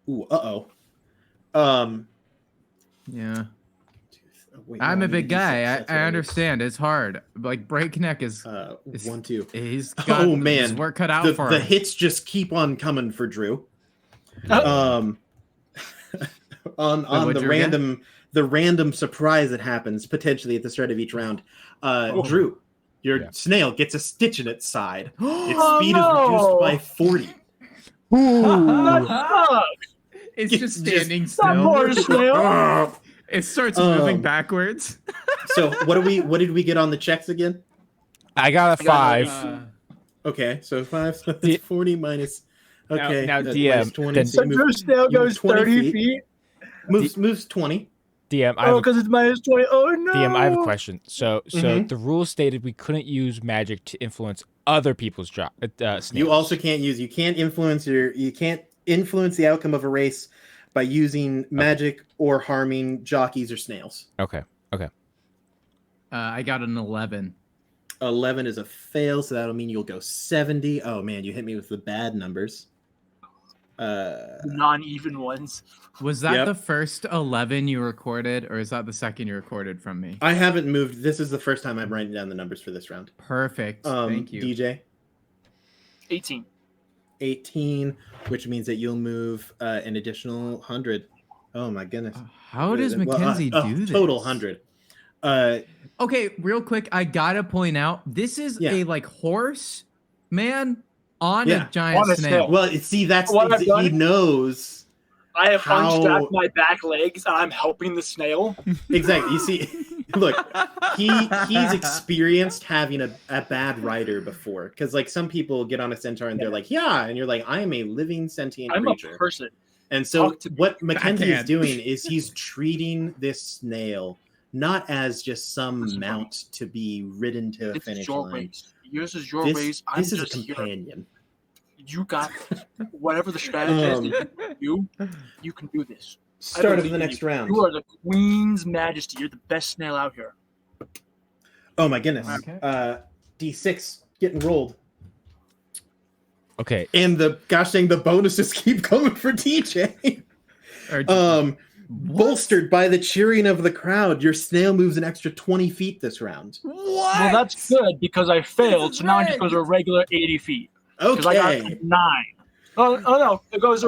Ooh, uh-oh. Yeah. Wait, I'm no, a need big D6. guy. That's I what it is. understand. It's hard. Like breakneck is. 1, 2. He's got Oh his man, work cut out the for the him. hits just keep on coming for Drew. Oh. On what'd the Drew get? random surprise that happens potentially at the start of each round. Drew, your snail gets a stitch in its side. Its speed is reduced by 40. It's just standing That still. poor snail. It starts moving backwards. So what did we get on the checks again? I got a 5. Okay, so 5, so that's 40 minus. Okay, Now, that's DM, minus 20. then- So you Your move, snail you move goes 20 30 feet. moves 20. DM, Oh, because it's minus 20. Oh, no. DM, I have a question. So Mhm. the rules stated we couldn't use magic to influence other people's snails. You also can't influence the outcome of a race by using magic or harming jockeys or snails. Okay. I got an 11. 11 is a fail, so that'll mean you'll go 70. Oh man, you hit me with the bad numbers. Non-even ones. Was that Yep. the first 11 you recorded, or is that the second you recorded from me? I haven't moved. This is the first time I'm writing down the numbers for this round. Perfect. Thank you. DJ, 18. 18, which means that you'll move an additional 100. Oh my goodness. How does Well, Mackenzie do this? Total 100. Okay, real quick, I gotta point out this is Yeah. a horse man on Yeah. a giant On a snail. snail. Well, see, that's What I've he done- knows I have How- unstrapped my back legs and I'm helping the snail. exactly. You see, look, he's experienced having a bad rider before, because some people get on a centaur and they're like, yeah, and you're like, I am a living sentient I'm creature. a person. And so Talk to me. what Mackenzie is Backhand. doing is he's treating this snail not as just some This is mount to be ridden to a This finish is your line. race. Yours is your This, race. I'm this is a just here. companion. You got whatever the strategy is Um, that you can do this. I Start of believe the in next you. round. You are the Queen's Majesty. You're the best snail out here. Oh my goodness. Okay. D6 getting rolled. Okay. And the bonuses keep coming for DJ. Or- Bolstered by the cheering of the crowd, your snail moves an extra 20 feet this round. what? Well, that's good because I failed, is so now it just rigged. goes a regular 80 feet. Because I Okay. got 9. Oh no, it goes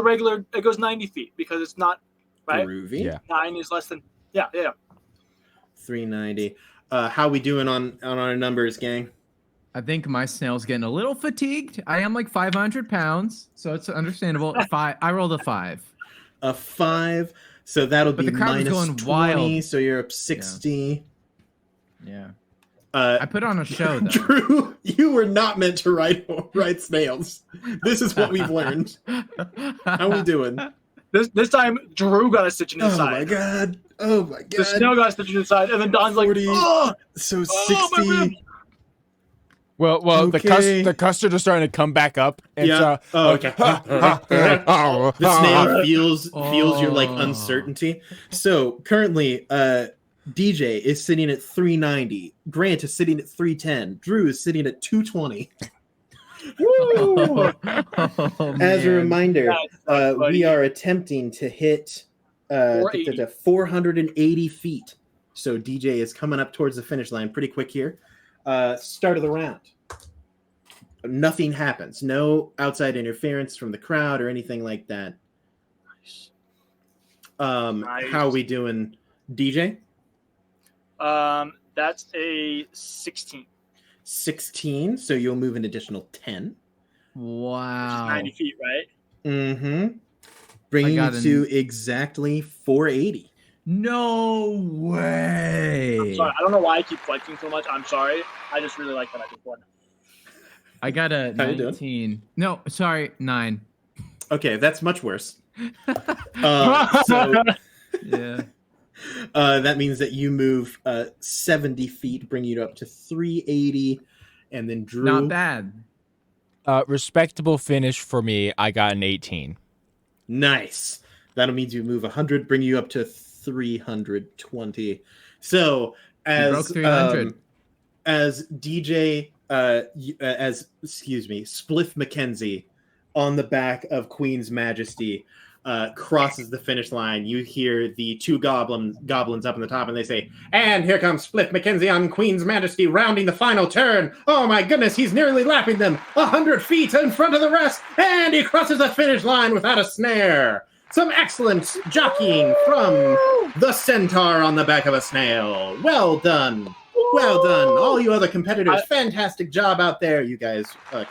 90 feet because it's not, right? Groovy. Yeah. 9 is less than, yeah. 390. How we doing on our numbers, gang? I think my snail's getting a little fatigued. I am 500 pounds, so it's understandable. I rolled a 5. A 5. So that'll But be the crowd was minus going 20, wild. so you're up 60. Yeah. I put on a show, though. Drew, you were not meant to ride snails. This is what we've learned. How we doing? This time, Drew got a stitch in his Oh side. my god. Oh my god. The snail got a stitch in his side, and then Don's like, 40. oh! So Oh, my 60. rib. Well, Okay. the custard is starting to come back up. And Yeah. Oh, okay. The The snail feels your Oh. uncertainty. So currently, DJ is sitting at 390. Grant is sitting at 310. Drew is sitting at 220. Oh, As a man. reminder, That's we funny. are attempting to hit 480. 480 feet. So DJ is coming up towards the finish line pretty quick here. Start of the round. Nothing happens. No outside interference from the crowd or anything like that. Nice. How are we doing, DJ? That's a 16. 16. So you'll move an additional 10. Wow. 90 feet, right? Mm-hmm. bringing got you to exactly 480. No way. Sorry, I don't know why I keep flexing so much. I'm sorry. I just really like that I just won. I got a How you doing? 19. No, sorry, 9. Okay, that's much worse. So Yeah. that means that you move 70 feet, bringing you up to 380, and then Drew. Not bad. Respectable finish for me. I got an 18. Nice. That'll mean you move 100, bring you up to 320. So You broke 300. As DJ, Spliff Mackenzie on the back of Queen's Majesty crosses the finish line, you hear the two goblins up in the top, and they say, "And here comes Spliff Mackenzie on Queen's Majesty, rounding the final turn. Oh my goodness, he's nearly lapping them 100 feet in front of the rest, and he crosses the finish line without a snare. Some excellent jockeying from the centaur on the back of a snail. Well done. Well done. All you other competitors, fantastic job out there. You guys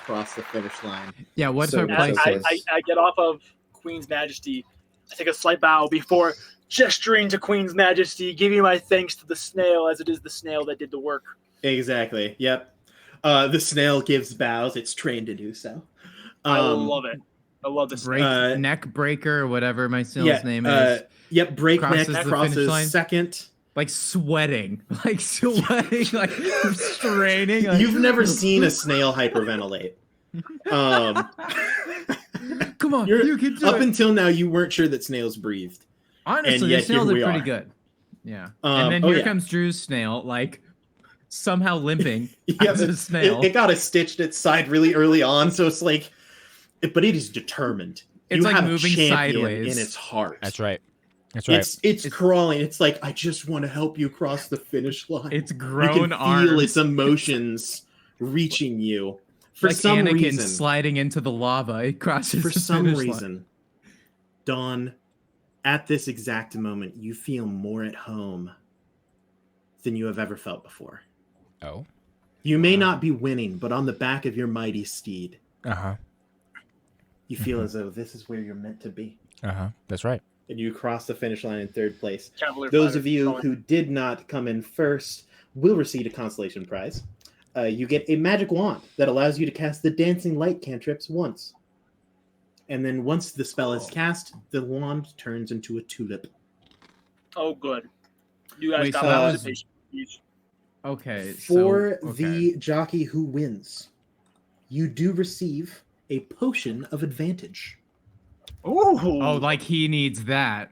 cross the finish line. Yeah, what's So our nice. place? I get off of Queen's Majesty. I take a slight bow before gesturing to Queen's Majesty, giving my thanks to the snail, as it is the snail that did the work. Exactly. Yep. The snail gives bows. It's trained to do so. I love it. I love this. Neck breaker, or whatever my snail's name is. Yep. Breakneck Crosses the finish crosses line. second. Like sweating, like straining. Like... You've never seen a snail hyperventilate. Come on, you can do up it. until now, you weren't sure that snails breathed. Honestly, yet the snail here did we pretty are. good. Yeah. And then here comes Drew's snail, like somehow limping as a snail. It got a stitched its side really early on, so it's like, but it is determined. It's you like have moving a champion sideways in its heart. That's right. That's right. It's crawling. It's like, I just want to help you cross the finish line. It's You grown can arms. feel its emotions reaching you. For like some Anakin reason, sliding into the lava. It crosses for the some finish line. reason, Dawn, at this exact moment, you feel more at home than you have ever felt before. Oh. You may not be winning, but on the back of your mighty steed, you feel as though this is where you're meant to be. That's right. And you cross the finish line in third place. Cavalier Those fighter. of you who did not come in first will receive a consolation prize. You get a magic wand that allows you to cast the dancing light cantrips once. And then once the spell is cast, the wand turns into a tulip. Oh, good. You guys Wait, got so that my was- participation. Okay. For so, the jockey who wins, you do receive a potion of advantage. Ooh. Oh, like he needs that.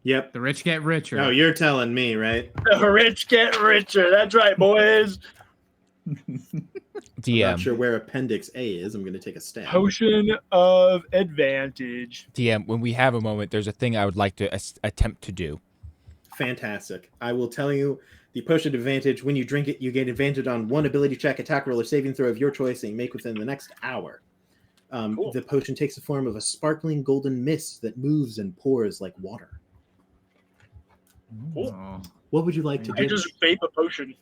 Yep. The rich get richer. Oh, you're telling me, right? The rich get richer. That's right, boys. I'm DM. not sure where Appendix A is. I'm going to take a stab. Potion of advantage. DM. When we have a moment, there's a thing I would like to attempt to do. Fantastic. I will tell you the potion of advantage. When you drink it, you gain advantage on one ability check, attack roll, or saving throw of your choice that you make within the next hour. Cool. The potion takes the form of a sparkling golden mist that moves and pours like water. Cool. Oh. What would you like to I do? just vape a potion.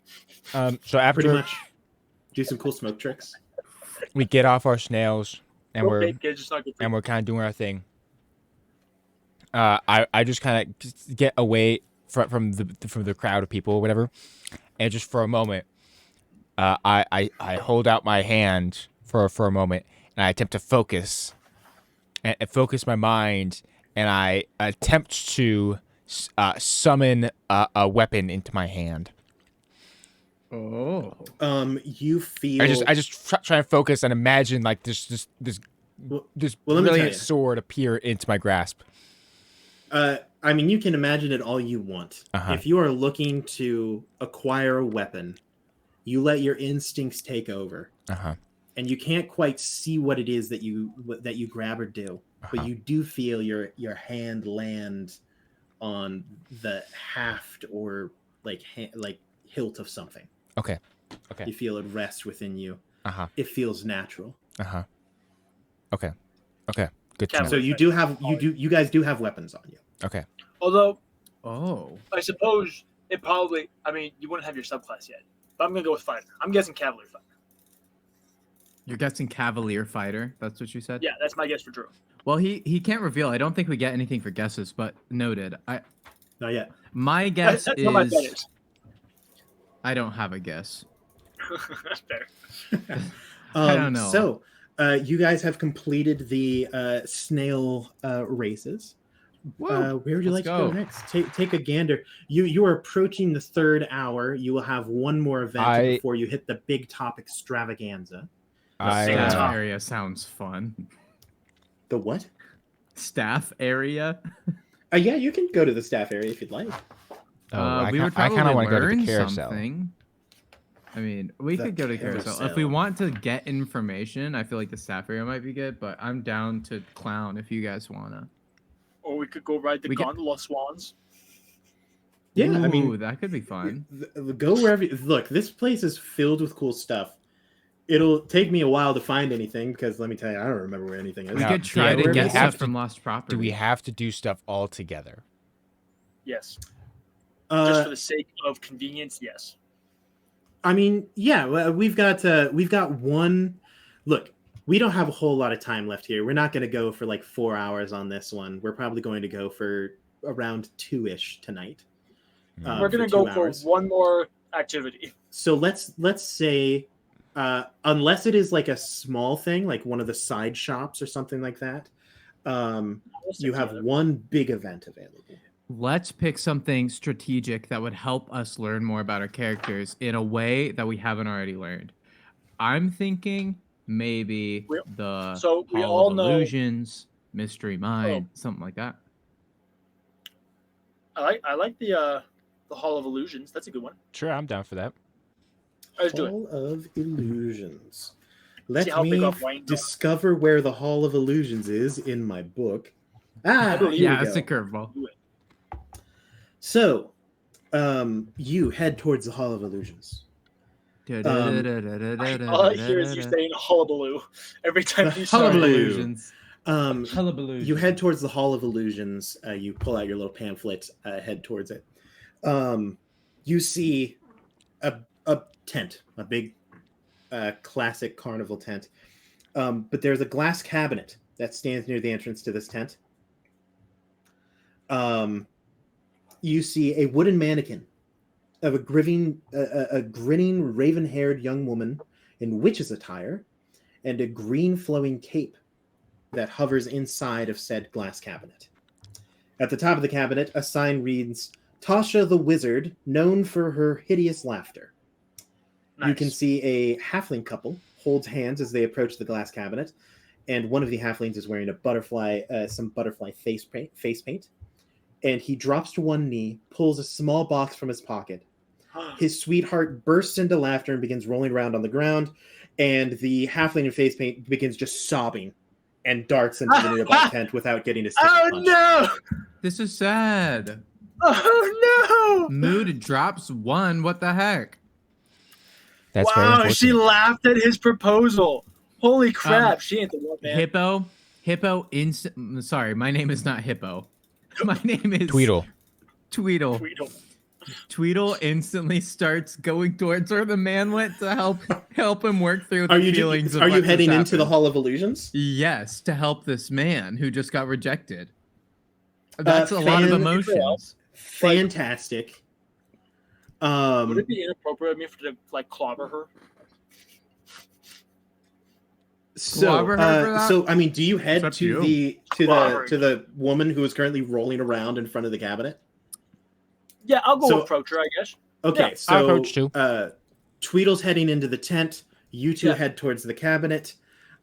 So Pretty after much do some cool smoke tricks. we get off our snails and Don't we're vape, kids, just not good for you. kind of doing our thing, I just kind of get away from the crowd of people or whatever, and just for a moment, I hold out my hand for a moment, and I attempt to focus and focus my mind, and I attempt to summon a weapon into my hand. Oh. You feel. I just try and focus and imagine like this Well, let me tell brilliant you. sword appear into my grasp. I mean, you can imagine it all you want. If you are looking to acquire a weapon, you let your instincts take over, and you can't quite see what it is that you grab or do, but you do feel your hand land on the haft or like hilt of something. Okay. You feel it rest within you. It feels natural. Okay. Good to know. So you guys do have weapons on you. Okay. Although, Oh. I suppose it probably, I mean, you wouldn't have your subclass yet. But I'm going to go with fighter. I'm guessing cavalier fighter. You're guessing Cavalier Fighter. That's what you said? Yeah, that's my guess for Drew. Well, he can't reveal. I don't think we get anything for guesses, but noted. Not yet. My guess That's what my bet is is. I don't have a guess. That's fair. I don't know. So, you guys have completed the snail races. Woo, Where would you like let's to go go. next? Take a gander. You are approaching the 3rd hour. You will have one more event before you hit the big top extravaganza. Staff area sounds fun. The what? Staff area? Yeah, you can go to the staff area if you'd like. We would I probably kind of want to go to learn the carousel. something. I mean, we The could go to carousel. If we carousel. want to get information, I feel like the staff area might be good, but I'm down to clown if you guys wanna. Or we could go ride the We get- gondola swans. Yeah, Ooh, I mean, that could be fun. go wherever. Look, this place is filled with cool stuff. It'll take me a while to find anything because let me tell you, I don't remember where anything is. We Yeah, could try yeah, to we get have stuff to- from lost property. Do we have to do stuff all together? Yes. Just for Uh, the sake of convenience, yes. I mean, yeah, well, we've got one. Look, we don't have a whole lot of time left here. We're not going to go for like 4 hours on this one. We're probably going to go for around 2-ish tonight. We're gonna for go 2 for hours. one more activity. So let's say, unless it is like a small thing, like one of the side shops or something like that, We'll stick you have together. one big event available. Let's pick something strategic that would help us learn more about our characters in a way that we haven't already learned. I'm thinking maybe We- the so we Hall all of know- Illusions, Mystery Mine, something like that. I like the Hall of Illusions. That's a good one. Sure, I'm down for that. Let's do it. Hall of Illusions. Let how big me of Wayne goes. discover where the Hall of Illusions is in my book. Ah, believe- here Yeah, we it's a go. curveball. So, you head towards the Hall of Illusions. All I hear is you saying hullabaloo every time you Hall of start. Illusions. You head towards the Hall of Illusions. You pull out your little pamphlet, head towards it. You see a tent, a big classic carnival tent. But there's a glass cabinet that stands near the entrance to this tent. You see a wooden mannequin of a grinning raven-haired young woman in witch's attire and a green flowing cape that hovers inside of said glass cabinet. At the top of the cabinet, a sign reads, Tasha the Wizard, known for her hideous laughter. Nice. You can see a halfling couple holds hands as they approach the glass cabinet, and one of the halflings is wearing some butterfly face paint. And he drops to one knee, pulls a small box from his pocket. His sweetheart bursts into laughter and begins rolling around on the ground, and the halfling in face paint begins just sobbing and darts into the nearby tent without getting a second Oh punch. no! This is sad. Oh no! Mood drops 1. What the heck? That's very Wow, unfortunate. she laughed at his proposal. Holy crap, she ain't the one, man. Hippo sorry, my name is not Hippo. My name is Tweedle. Tweedle. Tweedle instantly starts going towards where the man went to help him work through the feelings of Are you what just heading into the happened. Hall of Illusions? Yes, to help this man who just got rejected. That's a lot of fan- emotions. Fantastic. Would it be inappropriate of me to like clobber her? Clobber her for that? So I mean, do you head It's up to to you. the woman who is currently rolling around in front of the cabinet? Yeah, I'll go So- approach her, I guess. Okay, Yeah, I so approach too. Tweedle's heading into the tent. You two Yeah. head towards the cabinet.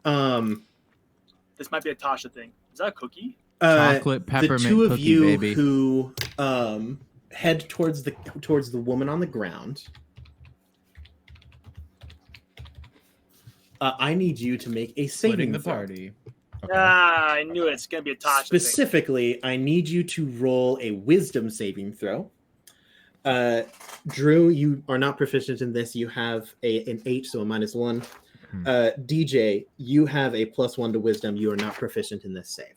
This might be a Tasha thing. Is that a cookie? Chocolate The peppermint two of cookie, you baby. who head towards the woman on the ground. I need you to make a saving Splitting the throw. party. Okay. Ah, I knew it. It's gonna be a Tasha thing. Specifically, I need you to roll a wisdom saving throw. Drew, you are not proficient in this. You have an 8, so a -1. DJ, you have a +1 to wisdom. You are not proficient in this save.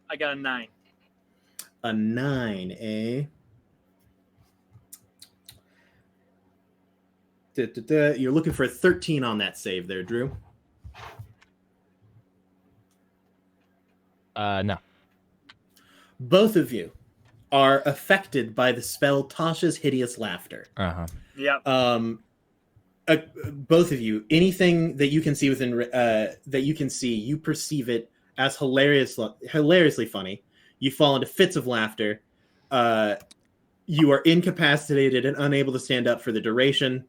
I got a 9. A 9, eh? You're looking for a 13 on that save there, Drew. No. Both of you are affected by the spell Tasha's Hideous Laughter. Yeah. Both of you, anything that you can see you perceive it as hilariously funny. You fall into fits of laughter. You are incapacitated and unable to stand up for the duration.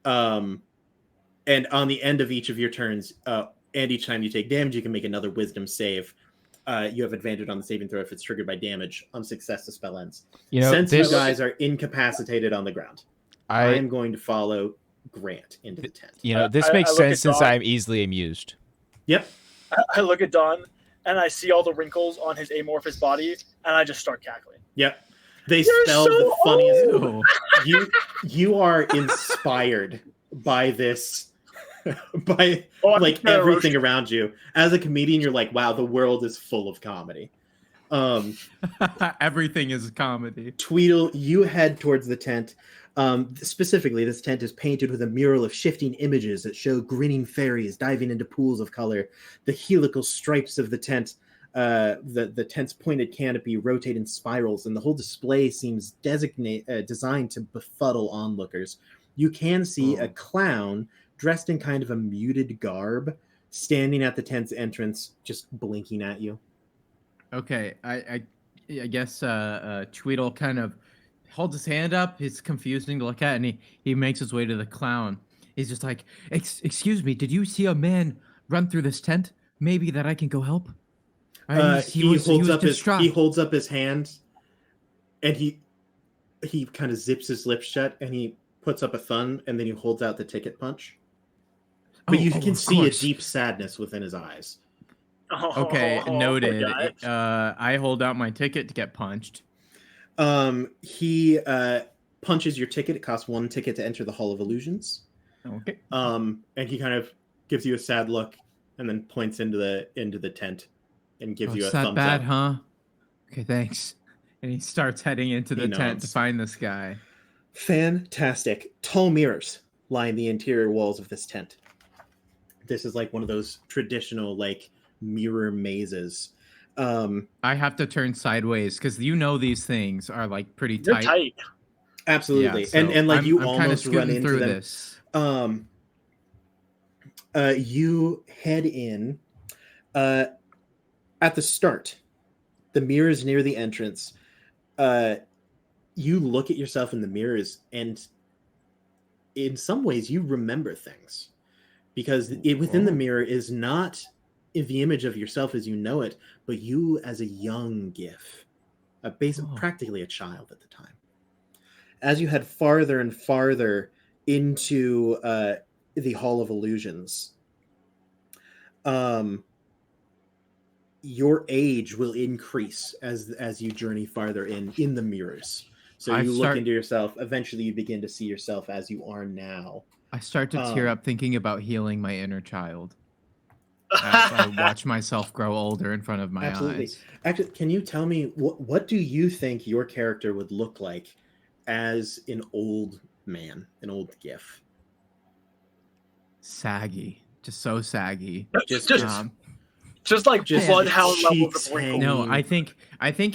And on the end of each of your turns, and each time you take damage, you can make another Wisdom save. You have advantage on the saving throw if it's triggered by damage. On success, the spell ends. Since you guys are incapacitated on the ground, I'm going to follow Grant into the tent. This makes sense since I'm easily amused. Yep. I look at Don, and I see all the wrinkles on his amorphous body, and I just start cackling. Yep. They spell so the funniest. You are inspired by this, by everything around you. As a comedian, you're like, wow, the world is full of comedy. Everything is comedy. Tweedle, you head towards the tent. Specifically, this tent is painted with a mural of shifting images that show grinning fairies diving into pools of color. The helical stripes of the tent, the tent's pointed canopy rotate in spirals, and the whole display seems designed to befuddle onlookers. You can see a clown dressed in kind of a muted garb standing at the tent's entrance, just blinking at you. Okay, I guess Tweedle kind of holds his hand up. It's confusing to look at, and he makes his way to the clown. He's just like, excuse me, did you see a man run through this tent? Maybe that I can go help? He holds up his hand, and he kind of zips his lips shut, and he puts up a thumb, and then he holds out the ticket punch. But you can see a deep sadness within his eyes. Okay, noted. I hold out my ticket to get punched. He punches your ticket. It costs 1 ticket to enter the Hall of Illusions. Okay. And he kind of gives you a sad look, and then points into the tent, and gives you a thumbs bad, up. huh? Okay, thanks. And he starts heading into the tent to find this guy. Fantastic. Tall mirrors line the interior walls of this tent. This is like one of those traditional like mirror mazes. I have to turn sideways because these things are like pretty tight. They're tight. Absolutely. Yeah, so and like I'm almost run into through them. This. You head in at the start. The mirrors near the entrance. You look at yourself in the mirrors, and in some ways you remember things, because within the mirror is not the image of yourself as you know it, but you as a young Gif, practically a child at the time. As you head farther and farther into the Hall of Illusions, your age will increase as you journey farther in the mirrors. So look into yourself. Eventually, you begin to see yourself as you are now. I start to tear up thinking about healing my inner child. As I watch myself grow older in front of my eyes. Actually, can you tell me what do you think your character would look like as an old man, an old Gif? Saggy, just so saggy. Just like bloodhound levels of wrinkles. No, I think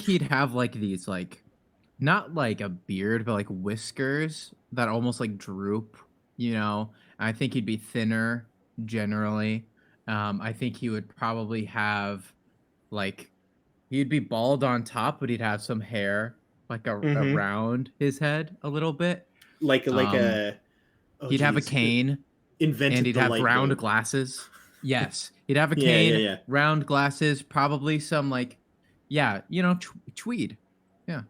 he'd have like these like, not like a beard, but like whiskers that almost like droop. I think he'd be thinner generally. I think he would probably have he'd be bald on top, but he'd have some hair around his head a little bit. He'd have a cane. And he'd have round glasses. Yes, he'd have a cane, round glasses, probably some tweed. Yeah.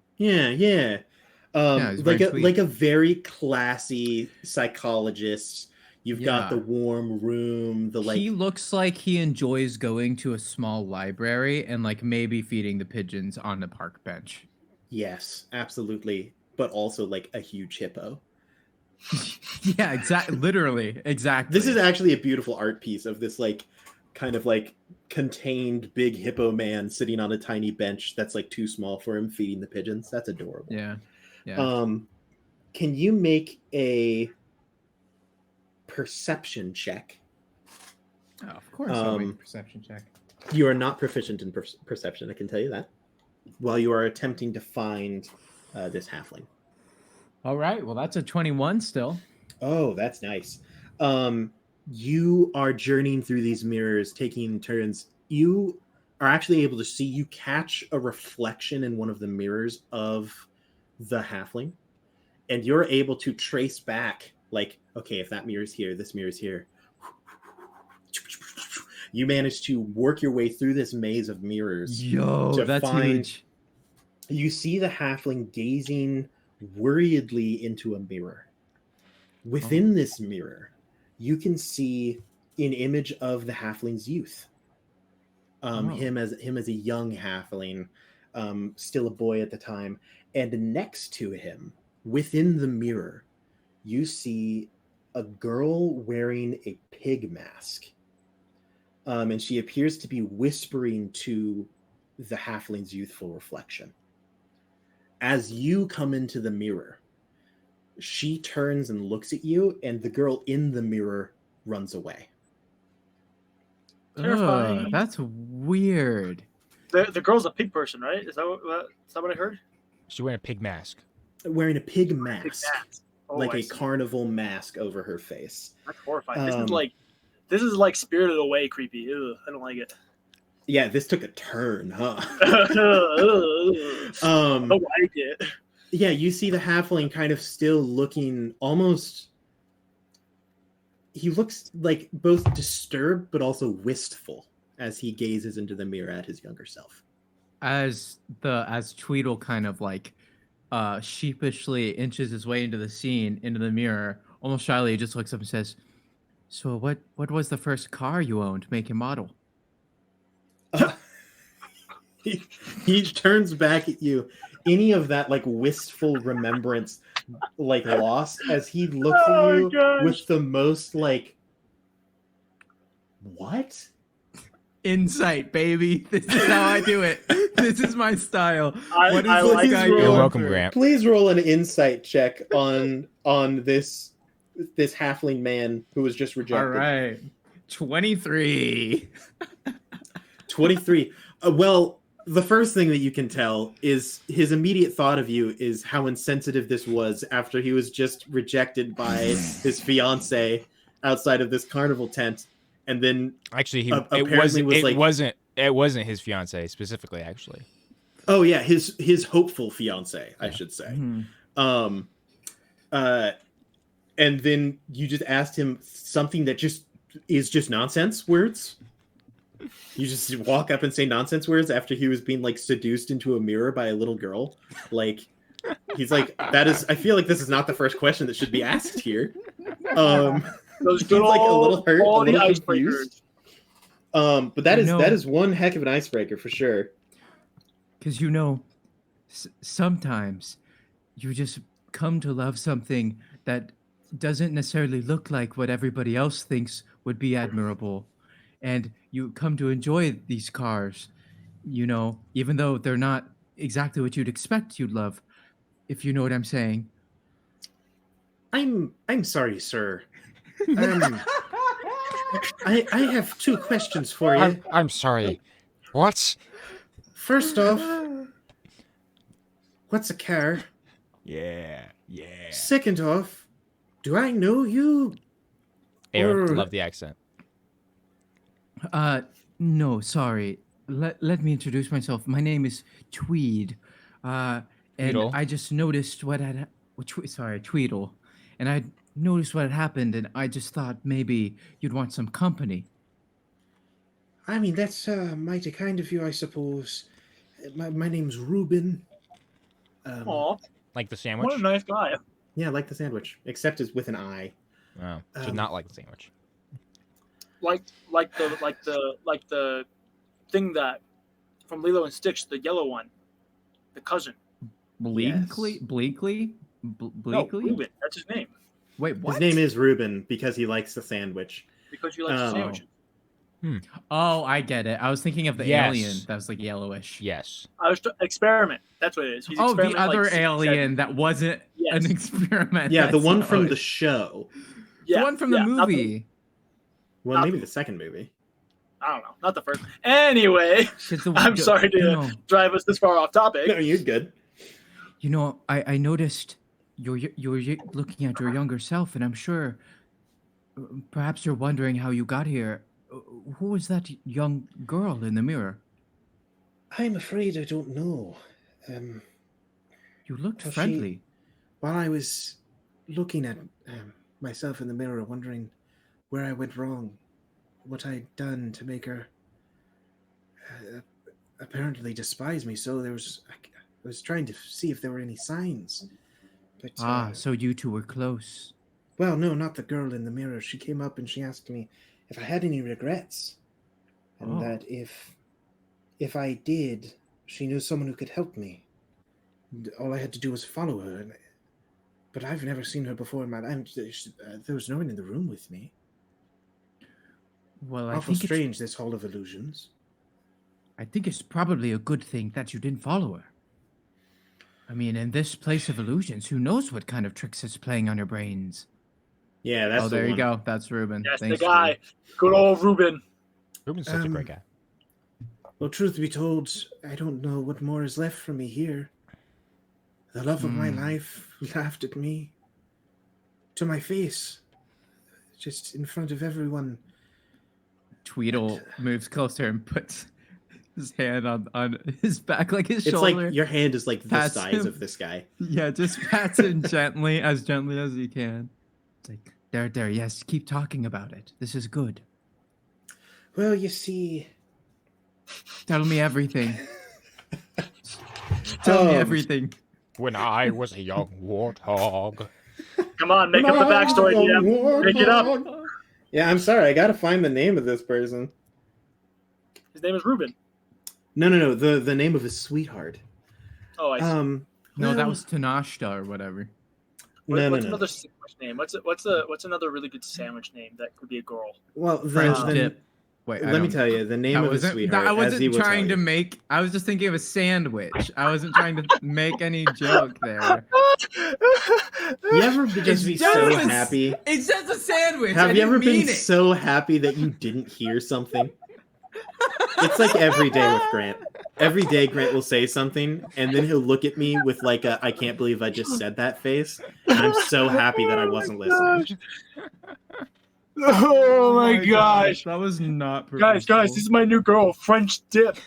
Like a very classy psychologist. You've got the warm room. He looks like he enjoys going to a small library and maybe feeding the pigeons on the park bench. Yes, absolutely. But also like a huge hippo. Yeah, exactly. Literally, exactly. This is actually a beautiful art piece of this kind of contained big hippo man sitting on a tiny bench that's too small for him, feeding the pigeons. That's adorable. Yeah. Can you make a perception check? Oh, of course, I'll make a perception check. You are not proficient in perception, I can tell you that. While you are attempting to find this halfling. All right. Well, that's a 21 still. Oh, that's nice. You are journeying through these mirrors, taking turns. You are actually able to see, you catch a reflection in one of the mirrors of the halfling, and you're able to trace back, like, okay, if that mirror's here, this mirror's here. You manage to work your way through this maze of mirrors. Yo, that's huge. You see the halfling gazing worriedly into a mirror. Within this mirror, you can see an image of the halfling's youth. Him as a young halfling, still a boy at the time, and next to him, within the mirror, you see a girl wearing a pig mask. And she appears to be whispering to the halfling's youthful reflection. As you come into the mirror, she turns and looks at you, and the girl in the mirror runs away. Terrifying. That's weird. The girl's a pig person, right? Is that what I heard? She's wearing a pig mask. Wearing a pig Pig mask, mask. Oh, like I a see. carnival mask over her face. That's horrifying. This is like Spirited Away creepy. Ugh, I don't like it. Yeah, this took a turn, huh? I don't like it. Yeah, you see the halfling kind of still looking almost... He looks like both disturbed but also wistful as he gazes into the mirror at his younger self. As Tweedle kind of like sheepishly inches his way into the scene, into the mirror, almost shyly, he just looks up and says, "So what was the first car you owned, make and model?" He turns back at you. Any of that like wistful remembrance like lost as he looks at you with the most like, what? Insight, baby. This is how I do it. This is my style. What is I this like guy this. going You're welcome, through? Grant. Please roll an insight check on this halfling man who was just rejected. All right. 23. 23. Well, the first thing that you can tell is his immediate thought of you is how insensitive this was after he was just rejected by his fiance outside of this carnival tent, and then Actually, apparently it wasn't his fiance specifically. Actually, oh yeah, his hopeful fiance, I should say. Mhm. And then you just asked him something that just is just nonsense words. You just walk up and say nonsense words after he was being like seduced into a mirror by a little girl. Like, he's like, I feel like this is not the first question that should be asked here. Those He's like a little hurt, a quality little icebreakers. confused. But that is one heck of an icebreaker for sure. Because sometimes you just come to love something that doesn't necessarily look like what everybody else thinks would be admirable. And you come to enjoy these cars, even though they're not exactly what you'd expect you'd love, if you know what I'm saying. I'm sorry, sir. I have two questions for you. I'm sorry. What? First off, what's a car? Yeah. Second off, do I know you? Aaron, love the accent. No, sorry. Let me introduce myself. My name is Tweed. And Tweedle. I just noticed Tweedle. And I noticed what had happened, and I just thought maybe you'd want some company. I mean, that's mighty kind of you, I suppose. My name's Ruben. Aw, Like the sandwich? what a nice guy. Yeah, I like the sandwich, except it's with an I. Oh, so not like the sandwich. Like the thing that from Lilo and Stitch, the yellow one, the cousin. Bleakley? Yes. Bleakley? No, Bleakley? Ruben. That's his name. Wait, what? His name is Ruben because he likes the sandwich. Because you like the Oh. sandwiches. Oh, I get it. I was thinking of the Yes. alien that was like yellowish. Yes. I was experiment. That's what it is. He's Oh, the experiment, other like, alien that wasn't Yes. an experiment. Yeah, the That's one not from what- the show. the one from the not movie. Well, maybe the second movie. I don't know. Not the first. Anyway, 'Cause I'm sorry to drive us this far off topic. No, you're good. You know, I noticed you're looking at your younger self, and I'm sure perhaps you're wondering how you got here. Who was that young girl in the mirror? I'm afraid I don't know. You looked Well, friendly. While I was looking at myself in the mirror, wondering where I went wrong, what I'd done to make her apparently despise me, so I was trying to see if there were any signs. But, So you two were close. well, no, not the girl in the mirror. She came up and she asked me if I had any regrets, and that if I did, she knew someone who could help me. All I had to do was follow her. But I've never seen her before in my life. There was no one in the room with me. Well, I Awful think strange, this Hall of Illusions. I think it's probably a good thing that you didn't follow her. I mean, in this place of illusions, who knows what kind of tricks it's playing on your brains? Yeah, that's there you go. That's Ruben. That's Thanks, the guy. Ruben. Good old Ruben. Ruben's such a great guy. Well, truth be told, I don't know what more is left for me here. The love of my life laughed at me to my face, just in front of everyone. Tweedle moves closer and puts his hand on his back, like his It's shoulder. like your hand is like the Pats size him. of this guy. Yeah, just pats him gently as you can. It's like, there, yes, keep talking about it. This is good. Well, you see... Tell me everything. Tell me everything. When I was a young warthog. Come on, make up the backstory, DM. Make it up. Yeah, I'm sorry. I gotta find the name of this person. His name is Ruben. No. The name of his sweetheart. Oh, I see. No, that was Tanashta or whatever. What's another sandwich name? What's another really good sandwich name that could be a girl? Well, French dip. Wait, let me tell you the name of his sweetheart. I wasn't trying to make. I was just thinking of a sandwich. I wasn't trying to make any joke there. You ever just be so happy? It's just a sandwich. Have you ever been so happy that you didn't hear something? It's like every day with Grant. Every day Grant will say something, and then he'll look at me with like a "I can't believe I just said that" face, and I'm so happy that I wasn't listening. Oh my gosh. That was not guys, this is my new girl, French dip.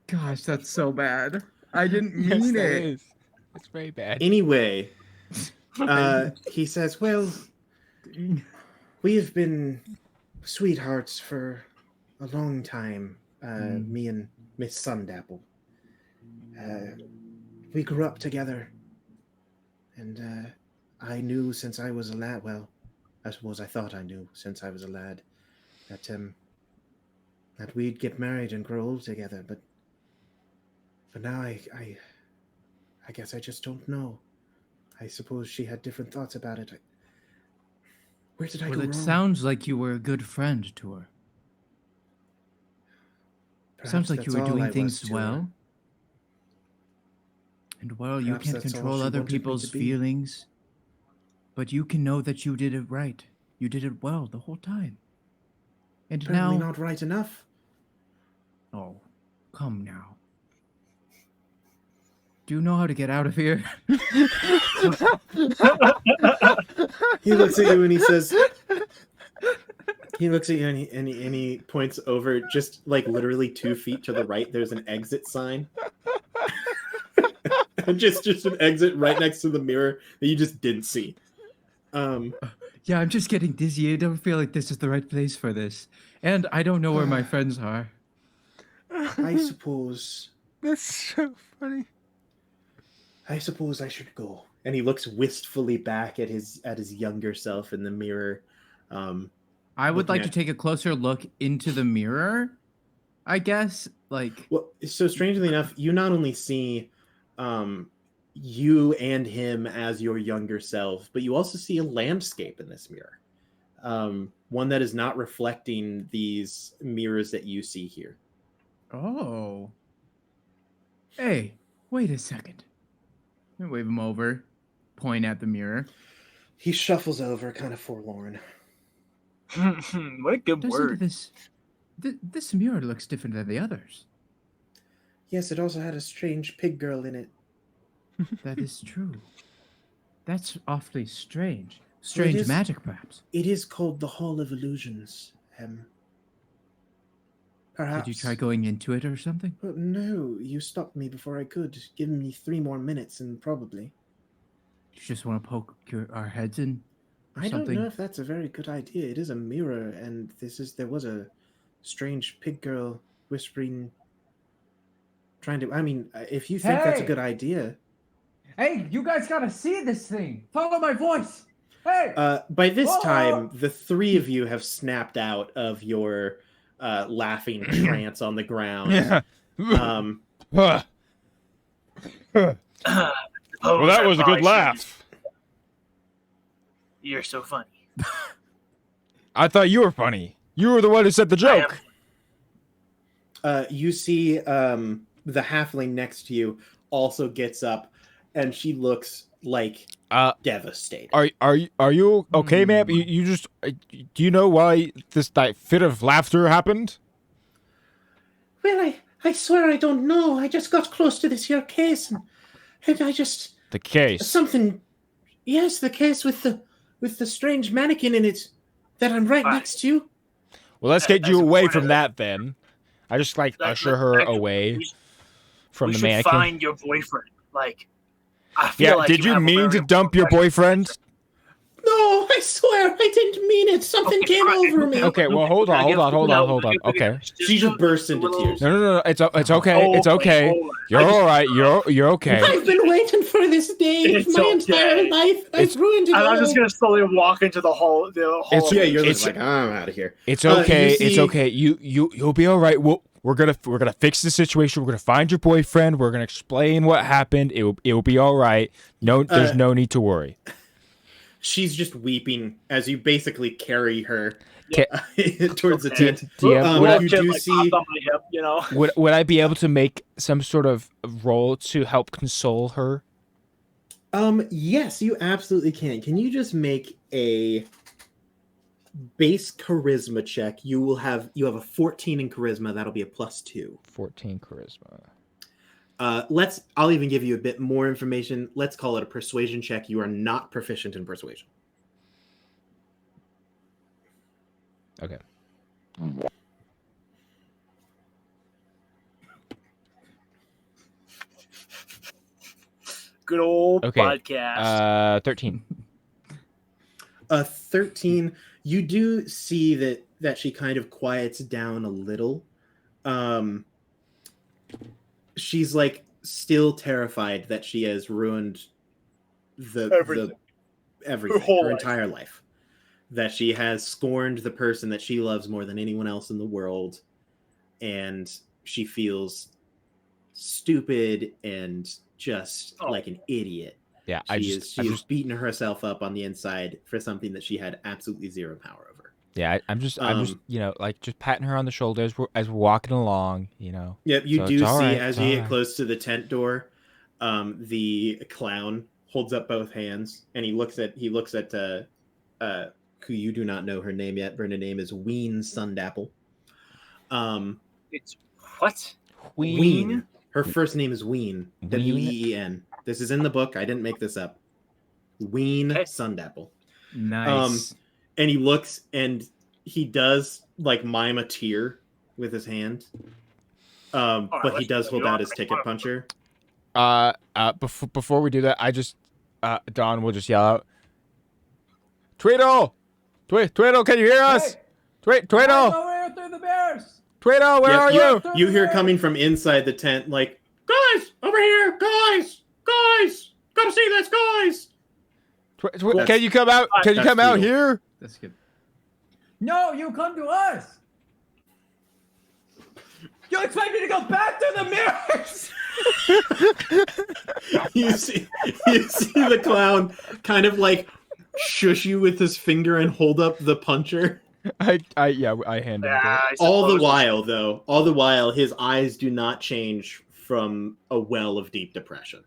Gosh, that's so bad. I didn't mean it. It's very bad. Anyway, he says, well, we have been sweethearts for a long time, me and Miss Sundapple. We grew up together, and I knew since I was a lad, well, I suppose I thought I knew since I was a lad, that we'd get married and grow old together, but now I guess I just don't know. I suppose she had different thoughts about it. Where did I go wrong? Well, it sounds like you were a good friend to her. Perhaps sounds like you that's were all I doing was things to her. well. And well, you Perhaps can't that's all control she other wanted me people's to be. feelings, but you can know that you did it right. You did it well the whole time. And Apparently now... not right enough. Oh, come now. Do you know how to get out of here? He looks at you and he says, he looks at you and he points over just like literally 2 feet to the right. There's an exit sign. just an exit right next to the mirror that you just didn't see. Yeah, I'm just getting dizzy. I don't feel like this is the right place for this. And I don't know where my friends are. I suppose. That's so funny. I suppose I should go. And he looks wistfully back at his younger self in the mirror. I would like to take a closer look into the mirror, I guess. Like, well, so strangely enough, you not only see you and him as your younger self, but you also see a landscape in this mirror. One that is not reflecting these mirrors that you see here. oh. Hey, wait a second. I wave him over, point at the mirror. He shuffles over, kind of forlorn. What a good word. This mirror looks different than the others. Yes, it also had a strange pig girl in it. That is true. That's awfully strange. Strange is- magic, perhaps. It is called the Hall of Illusions. Perhaps. Did you try going into it or something? But no, you stopped me before I could. Give me 3 more minutes and probably. You just want to poke our heads in? Or I don't something? know if that's a very good idea. It is a mirror, and there was a strange pig girl whispering, trying to. I mean, if you think that's a Hey! good idea. Hey, you guys gotta see this thing. Follow my voice. Hey. By this Whoa! time, the 3 of you have snapped out of your laughing trance on the ground. Yeah. Um, Well, that was a good laugh. You're so funny. I thought you were funny. You were the one who said the I am. joke. You see the halfling next to you also gets up, and she looks like devastated. Are you okay, ma'am? You just do you know why this fit of laughter happened? Well, I swear I don't know. I just got close to this here case, and I just The case. something. Yes, the case with the strange mannequin in it that I'm right next to. Well, let's get That's you away important. from that then. I just usher her away from we the should mannequin. find your boyfriend. Like, I feel Yeah, like did you have a mean very to dump your important boyfriend? No, I swear I didn't mean it. Something Okay, came right. over me. Okay, well, hold on. Okay. She just bursts into tears. No. It's okay. It's Oh, okay. hold on. You're all right. You're okay. I've been waiting for this day It's my entire okay. life. I've ruined it And all. I'm just gonna slowly walk into the hall. It's- Yeah, you're It's- just like, I'm out of here. It's you okay. It's see- okay. You'll be all right. We're gonna fix the situation. We're gonna find your boyfriend. We're gonna explain what happened. It will be all right. No, there's no need to worry. She's just weeping as you basically carry her Ca- towards the Okay. tent. DM, What Little you kid, do like, see- popped on my hip, you know. would I be able to make some sort of role to help console her? Yes, you absolutely can. Can you just make a base charisma check? You have a 14 in charisma. That'll be a +2. 14 charisma. I'll even give you a bit more information. Let's call it a persuasion check. You are not proficient in persuasion. Okay. Good old Okay. podcast. 13. 13. You do see that she kind of quiets down a little. She's like still terrified that she has ruined Everything. everything, Her whole her life. entire life. That she has scorned the person that she loves more than anyone else in the world, and she feels stupid and just like an idiot. Yeah, She is beating herself up on the inside for something that she had absolutely zero power over. I'm just just patting her on the shoulder as we're walking along, Yep, you So do it's see all right, as it's you all get right. close to the tent door, the clown holds up both hands and he looks at who you do not know her name yet, but her name is Ween Sundapple. It's what? Ween. Her first name is Ween. Ween? Ween. This is in the book. I didn't make this up. Ween Okay. Sundapple. Nice. And he looks and he does like mime a tear with his hand. But he let's does go. hold You out don't his make ticket fun of him. puncher. Before we do that, I just Dawn will just yell out, Tweedle! Tweedle, can you hear us? Tweedle! Over here through the bears. Tweedle, where are you? You hear coming from inside the tent, like, guys, over here, guys, gotta see this, guys. Can you come out? Can you That's come out Tweedle. here? That's good. No, you come to us. You expect me to go back to the mirrors? you see the clown kind of like shush you with his finger and hold up the puncher. I hand him Yeah, I All the suppose. while, his eyes do not change from a well of deep depression.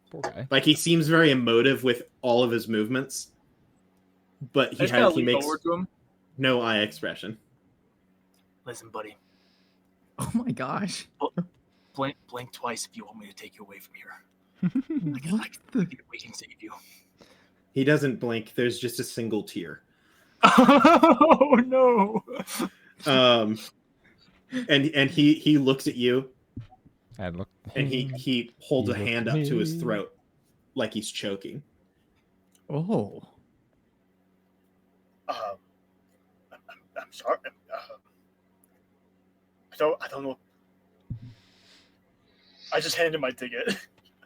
Poor guy. Like he seems very emotive with all of his movements, but I just gotta he lean makes over to him. no eye expression. Listen, buddy. Oh my gosh. Blink twice if you want me to take you away from here. We can save you. He doesn't blink. There's just a single tear. Oh no! And he looks at you, I look, and he holds You a look hand at up to his me. throat, like he's choking. Oh. I'm sorry. I don't know. I just handed my ticket.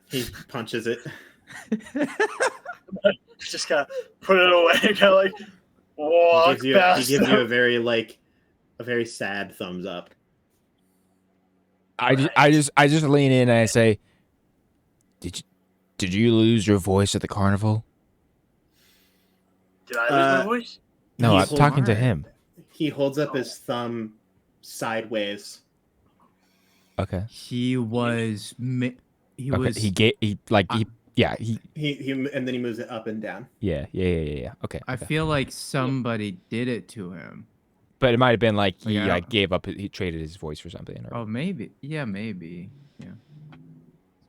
He punches it. Just gotta put it away. Kind of like walk He past gives you them. a very sad thumbs up. I just lean in and I say, Did you lose your voice at the carnival? Did I lose my voice? No, I'm He's talking to smart. him. He holds up his thumb sideways. Okay. He was. He Okay. was. Yeah. He and then he moves it up and down. Yeah. Okay. I okay. feel like somebody did it to him. But it might have been like he Yeah. gave up. He traded his voice for something. Or... Oh, maybe. Yeah, maybe. Yeah.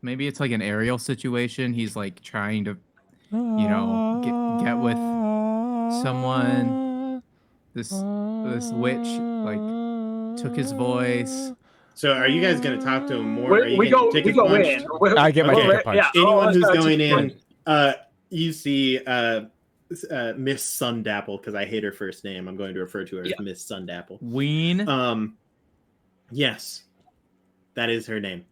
Maybe it's like an aerial situation. He's like trying to, get with someone. This witch like took his voice. So are you guys going to talk to him more? Are you We getting go tickets in. punched? I get my Okay. ticket punched. Yeah. Anyone let's who's go going ticket in, you see Miss Sundapple, because I hate her first name. I'm going to refer to her as Miss Sundapple. Ween. Yes, that is her name.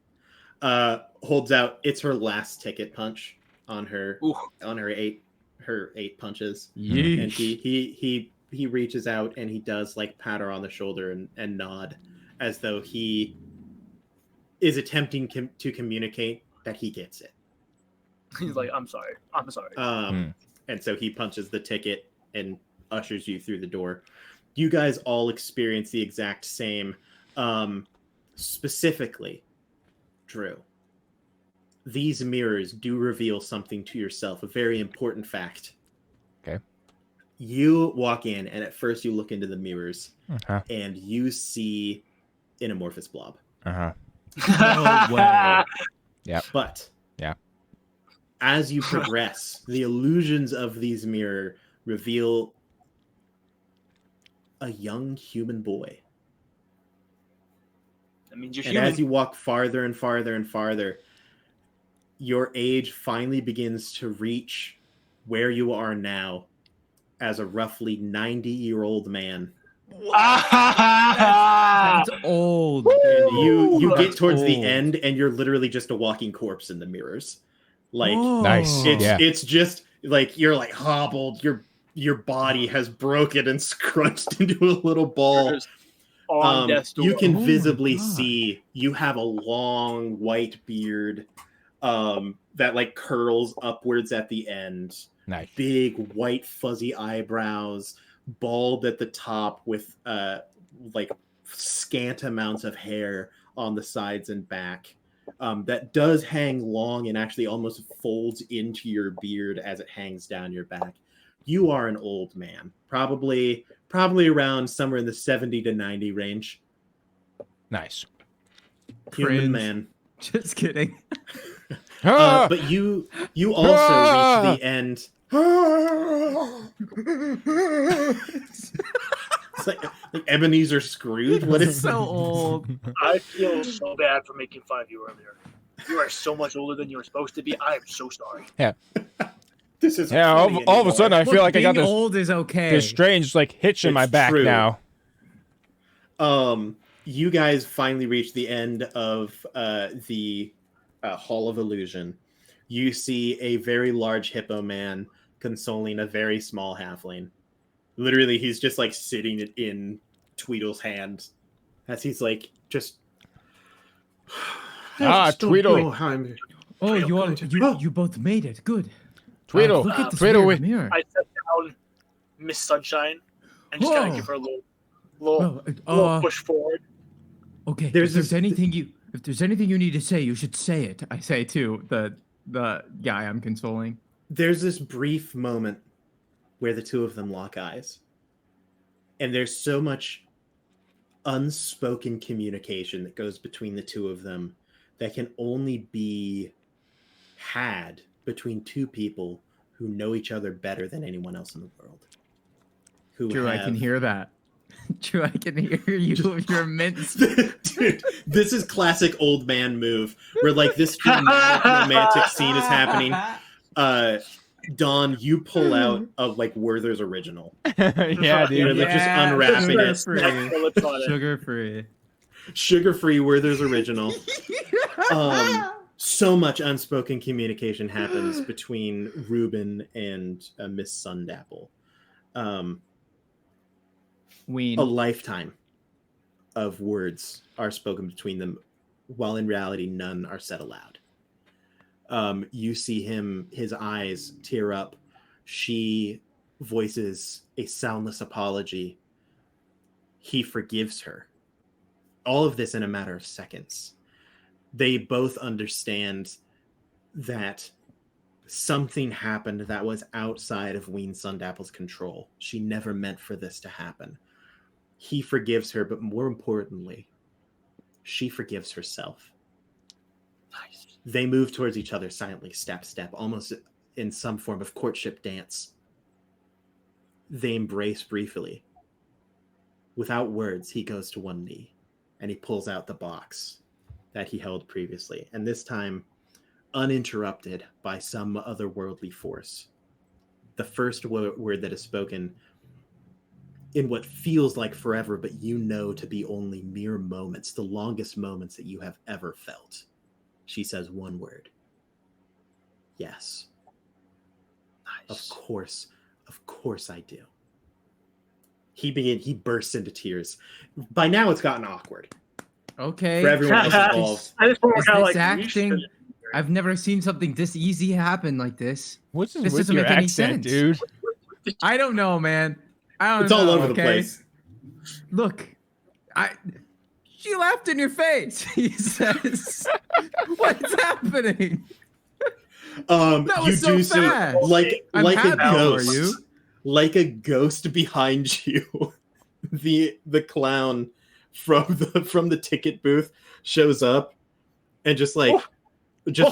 Holds out. It's her last ticket punch on her Ooh. on her eight punches. Yeesh. And he reaches out and he does like pat her on the shoulder and nod as though he is attempting to communicate that he gets it. He's like, I'm sorry. And so he punches the ticket and ushers you through the door. You guys all experience the exact same. Specifically, Drew, these mirrors do reveal something to yourself, a very important fact. Okay. You walk in, and at first you look into the mirrors, Uh-huh. and you see an amorphous blob. Uh-huh. No way. But Yeah. as you progress, the illusions of these mirrors reveal a young human boy. That means you're And human. as you walk farther and farther and farther, your age finally begins to reach where you are now as a roughly 90-year-old man. That's old. And you That's get towards the old. end, and you're literally just a walking corpse in the mirrors. Like Nice. it's just like you're like hobbled. Your body has broken and scrunched into a little ball. On death's door. You can Oh my visibly God. see you have a long white beard that like curls upwards at the end. Nice. Big white fuzzy eyebrows, bald at the top with like scant amounts of hair on the sides and back. That does hang long and actually almost folds into your beard as it hangs down your back. You are an old man, probably around somewhere in the 70 to 90 range. Nice. Human Cringe. man. Just kidding. But you also reach the end. It's like Ebenezer Scrooge. What is so old? I feel so bad for making fun of you earlier. You are so much older than you were supposed to be. I am so sorry. this? Is Yeah, all of a sudden I feel like I got being this old is okay. this strange like hitch in my It's back true. now. You guys finally reach the end of the Hall of Illusion. You see a very large hippo man consoling a very small halfling. Literally, he's just like sitting in Tweedle's hand as he's like just. Tweedle. Oh, you both made it. Good. Tweedle. Look at the Tweedle. spirit mirror. I set down Miss Sunshine and just kind Whoa. of give her a little Oh, push forward. okay. There's if there's this- anything you need to say, you should say it. I say to the guy I'm consoling. There's this brief moment where the two of them lock eyes, and there's so much unspoken communication that goes between the two of them that can only be had between two people who know each other better than anyone else in the world. Drew, I can hear that. Drew, I can hear you. You're immense. Dude, this is classic old man move where like this dramatic romantic scene is happening. Don, you pull out of like Werther's original. Yeah, dude. Where they're just unwrapping it. Sugar-free. Sugar-free Werther's original. So much unspoken communication happens between Ruben and Miss Sundapple. A lifetime of words are spoken between them, while in reality none are said aloud. You see his eyes tear up. She voices a soundless apology. He forgives her. All of this in a matter of seconds. They both understand that something happened that was outside of Ween Sundapple's control. She never meant for this to happen. He forgives her, but more importantly, she forgives herself. Nice. They move towards each other silently, step, step, almost in some form of courtship dance. They embrace briefly. Without words, he goes to one knee, and he pulls out the box that he held previously, and this time uninterrupted by some otherworldly force. The first word that is spoken in what feels like forever, but you know to be only mere moments, the longest moments that you have ever felt. She says one word. Yes. Nice. Of course I do. He bursts into tears. By now it's gotten awkward. Okay. For everyone else involved. I just Is this acting? I've never seen something this easy happen like this. What's This with doesn't your make any accent, sense. dude? I don't know, man. I don't It's know. all over the okay? place. Look, she laughed in your face. He says, "What's happening?" That You was so do see fast. I'm like a happy for ghost. you. Like a ghost behind you. The clown from the ticket booth shows up and just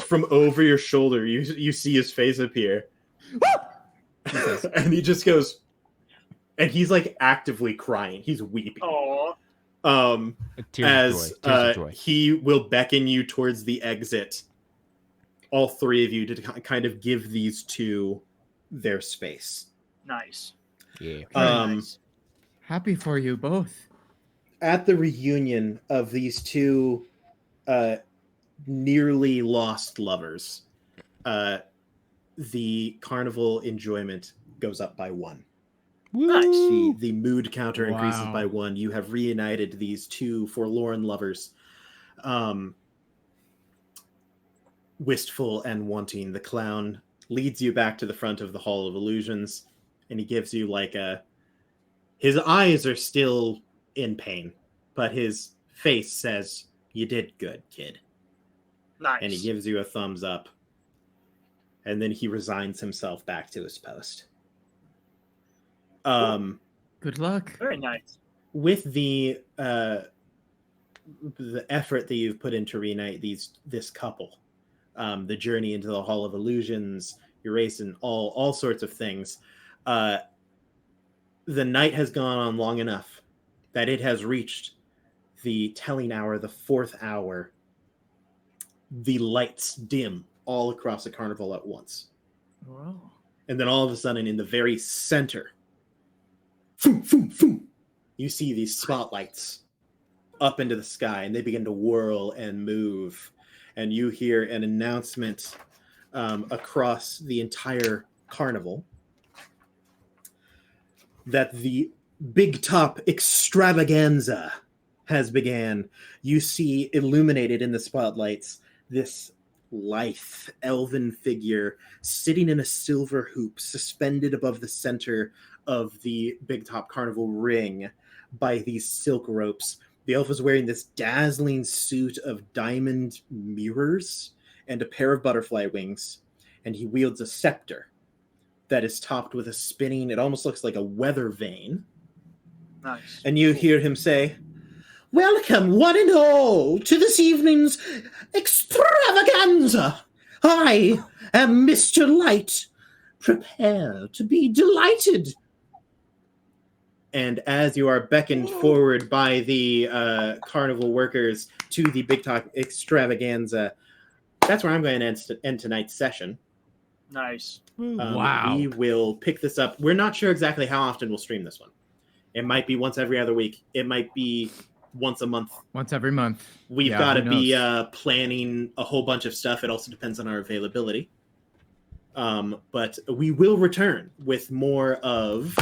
from over your shoulder you see his face appear. And he just goes, and he's like actively crying. He's weeping. Aww. Tears of joy. He will beckon you towards the exit. All three of you to kind of give these two their space. Nice. Yeah. Nice. Happy for you both. At the reunion of these two nearly lost lovers, the carnival enjoyment goes up by 1. Nice. The mood counter increases Wow. by 1. You have reunited these two forlorn lovers. Wistful and wanting, the clown leads you back to the front of the Hall of Illusions, and he gives you his eyes are still in pain, but his face says, "You did good, kid." Nice. And he gives you a thumbs up, and then he resigns himself back to his post. Good luck. Very nice. With the effort that you've put in to reunite this couple, the journey into the Hall of Illusions, your race, and all sorts of things, the night has gone on long enough that it has reached the telling hour, the 4th hour. The lights dim all across the carnival at once. Wow. And then all of a sudden, in the very center, boom, boom, boom, you see these spotlights up into the sky, and they begin to whirl and move. And you hear an announcement across the entire carnival that the Big Top Extravaganza has began. You see illuminated in the spotlights this lithe elven figure sitting in a silver hoop suspended above the center of the Big Top Carnival ring by these silk ropes. The elf is wearing this dazzling suit of diamond mirrors and a pair of butterfly wings, and he wields a scepter that is topped with a spinning, it almost looks like a weather vane. Nice. And you hear him say, Welcome, one and all, to this evening's extravaganza. I am Mr. Light. Prepare to be delighted. And as you are beckoned forward by the carnival workers to the Big Talk extravaganza, that's where I'm going to end tonight's session. Nice. Wow. We will pick this up. We're not sure exactly how often we'll stream this one. It might be once every other week. It might be once a month. Once every month. We've Yeah, got to who be knows? planning a whole bunch of stuff. It also depends on our availability. But we will return with more of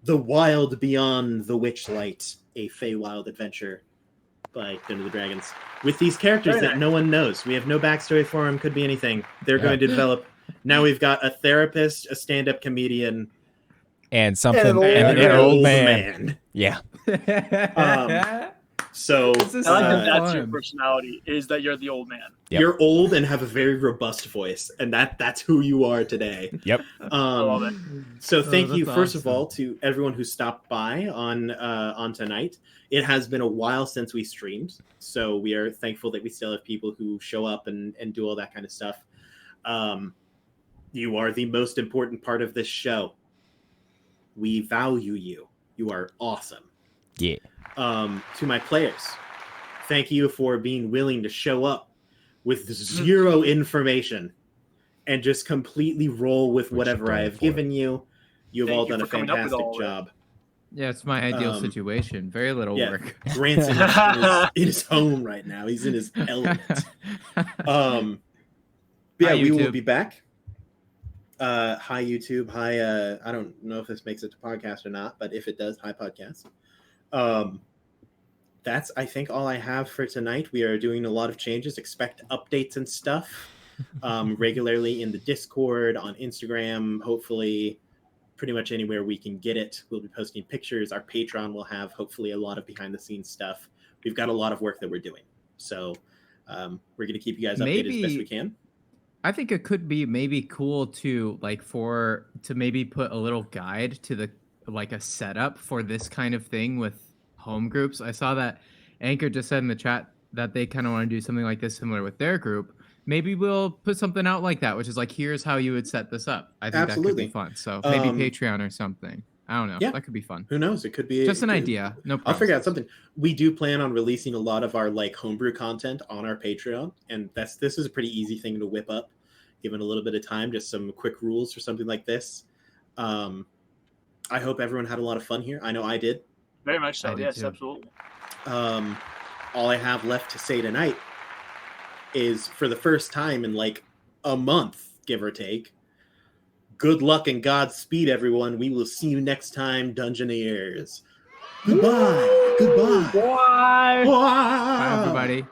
The Wild Beyond the Witchlight, a Feywild adventure by Dungeons and Dragons. With these characters Very that nice. no one knows. We have no backstory for them. Could be anything. They're Yeah. going to develop. Now we've got a therapist, a stand-up comedian, And something. And And an an old man. Yeah. So This is I like so that that's your fun. personality, is that you're the old man. Yep. you're old and have a very robust voice, and that's who you are today. Yep. I love it. So thank you, that's first of awesome. all, to everyone who stopped by on tonight. It has been a while since we streamed, so we are thankful that we still have people who show up and do all that kind of stuff. You are the most important part of this show. We value you. You are awesome. Yeah. To my players, thank you for being willing to show up with zero information and just completely roll with We're whatever just I going have for it. given you. You have Thank all you done a for coming up with fantastic all of it. job. Yeah, it's my ideal Um, situation. Very little yeah. work. Grant's in his home right now. He's in his element. Yeah, Hi, we will YouTube. be back. Hi YouTube. Hi. I don't know if this makes it to podcast or not, but if it does, hi podcast. That's I think all I have for tonight. We are doing a lot of changes. Expect updates and stuff regularly in the Discord, on Instagram. Hopefully, pretty much anywhere we can get it. We'll be posting pictures. Our Patreon will have hopefully a lot of behind the scenes stuff. We've got a lot of work that we're doing, so we're going to keep you guys updated as best we can. I think it could be maybe cool to maybe put a little guide to the like a setup for this kind of thing with home groups. I saw that Anchor just said in the chat that they kind of want to do something like this similar with their group. Maybe we'll put something out like that, which is like, here's how you would set this up. I think Absolutely. that could be fun. So maybe Patreon or something. I don't know. Yeah. That could be fun. Who knows? It could be Just an it- idea. No I'll figure out promises. something. We do plan on releasing a lot of our like homebrew content on our Patreon, and this is a pretty easy thing to whip up, given a little bit of time. Just some quick rules for something like this. I hope everyone had a lot of fun here. I know I did. Very much so. I did Yes, too. absolutely. All I have left to say tonight is, for the first time in like a month, give or take, good luck and Godspeed, everyone. We will see you next time, Dungeoneers. Goodbye. Goodbye. Why? Bye. Bye, everybody.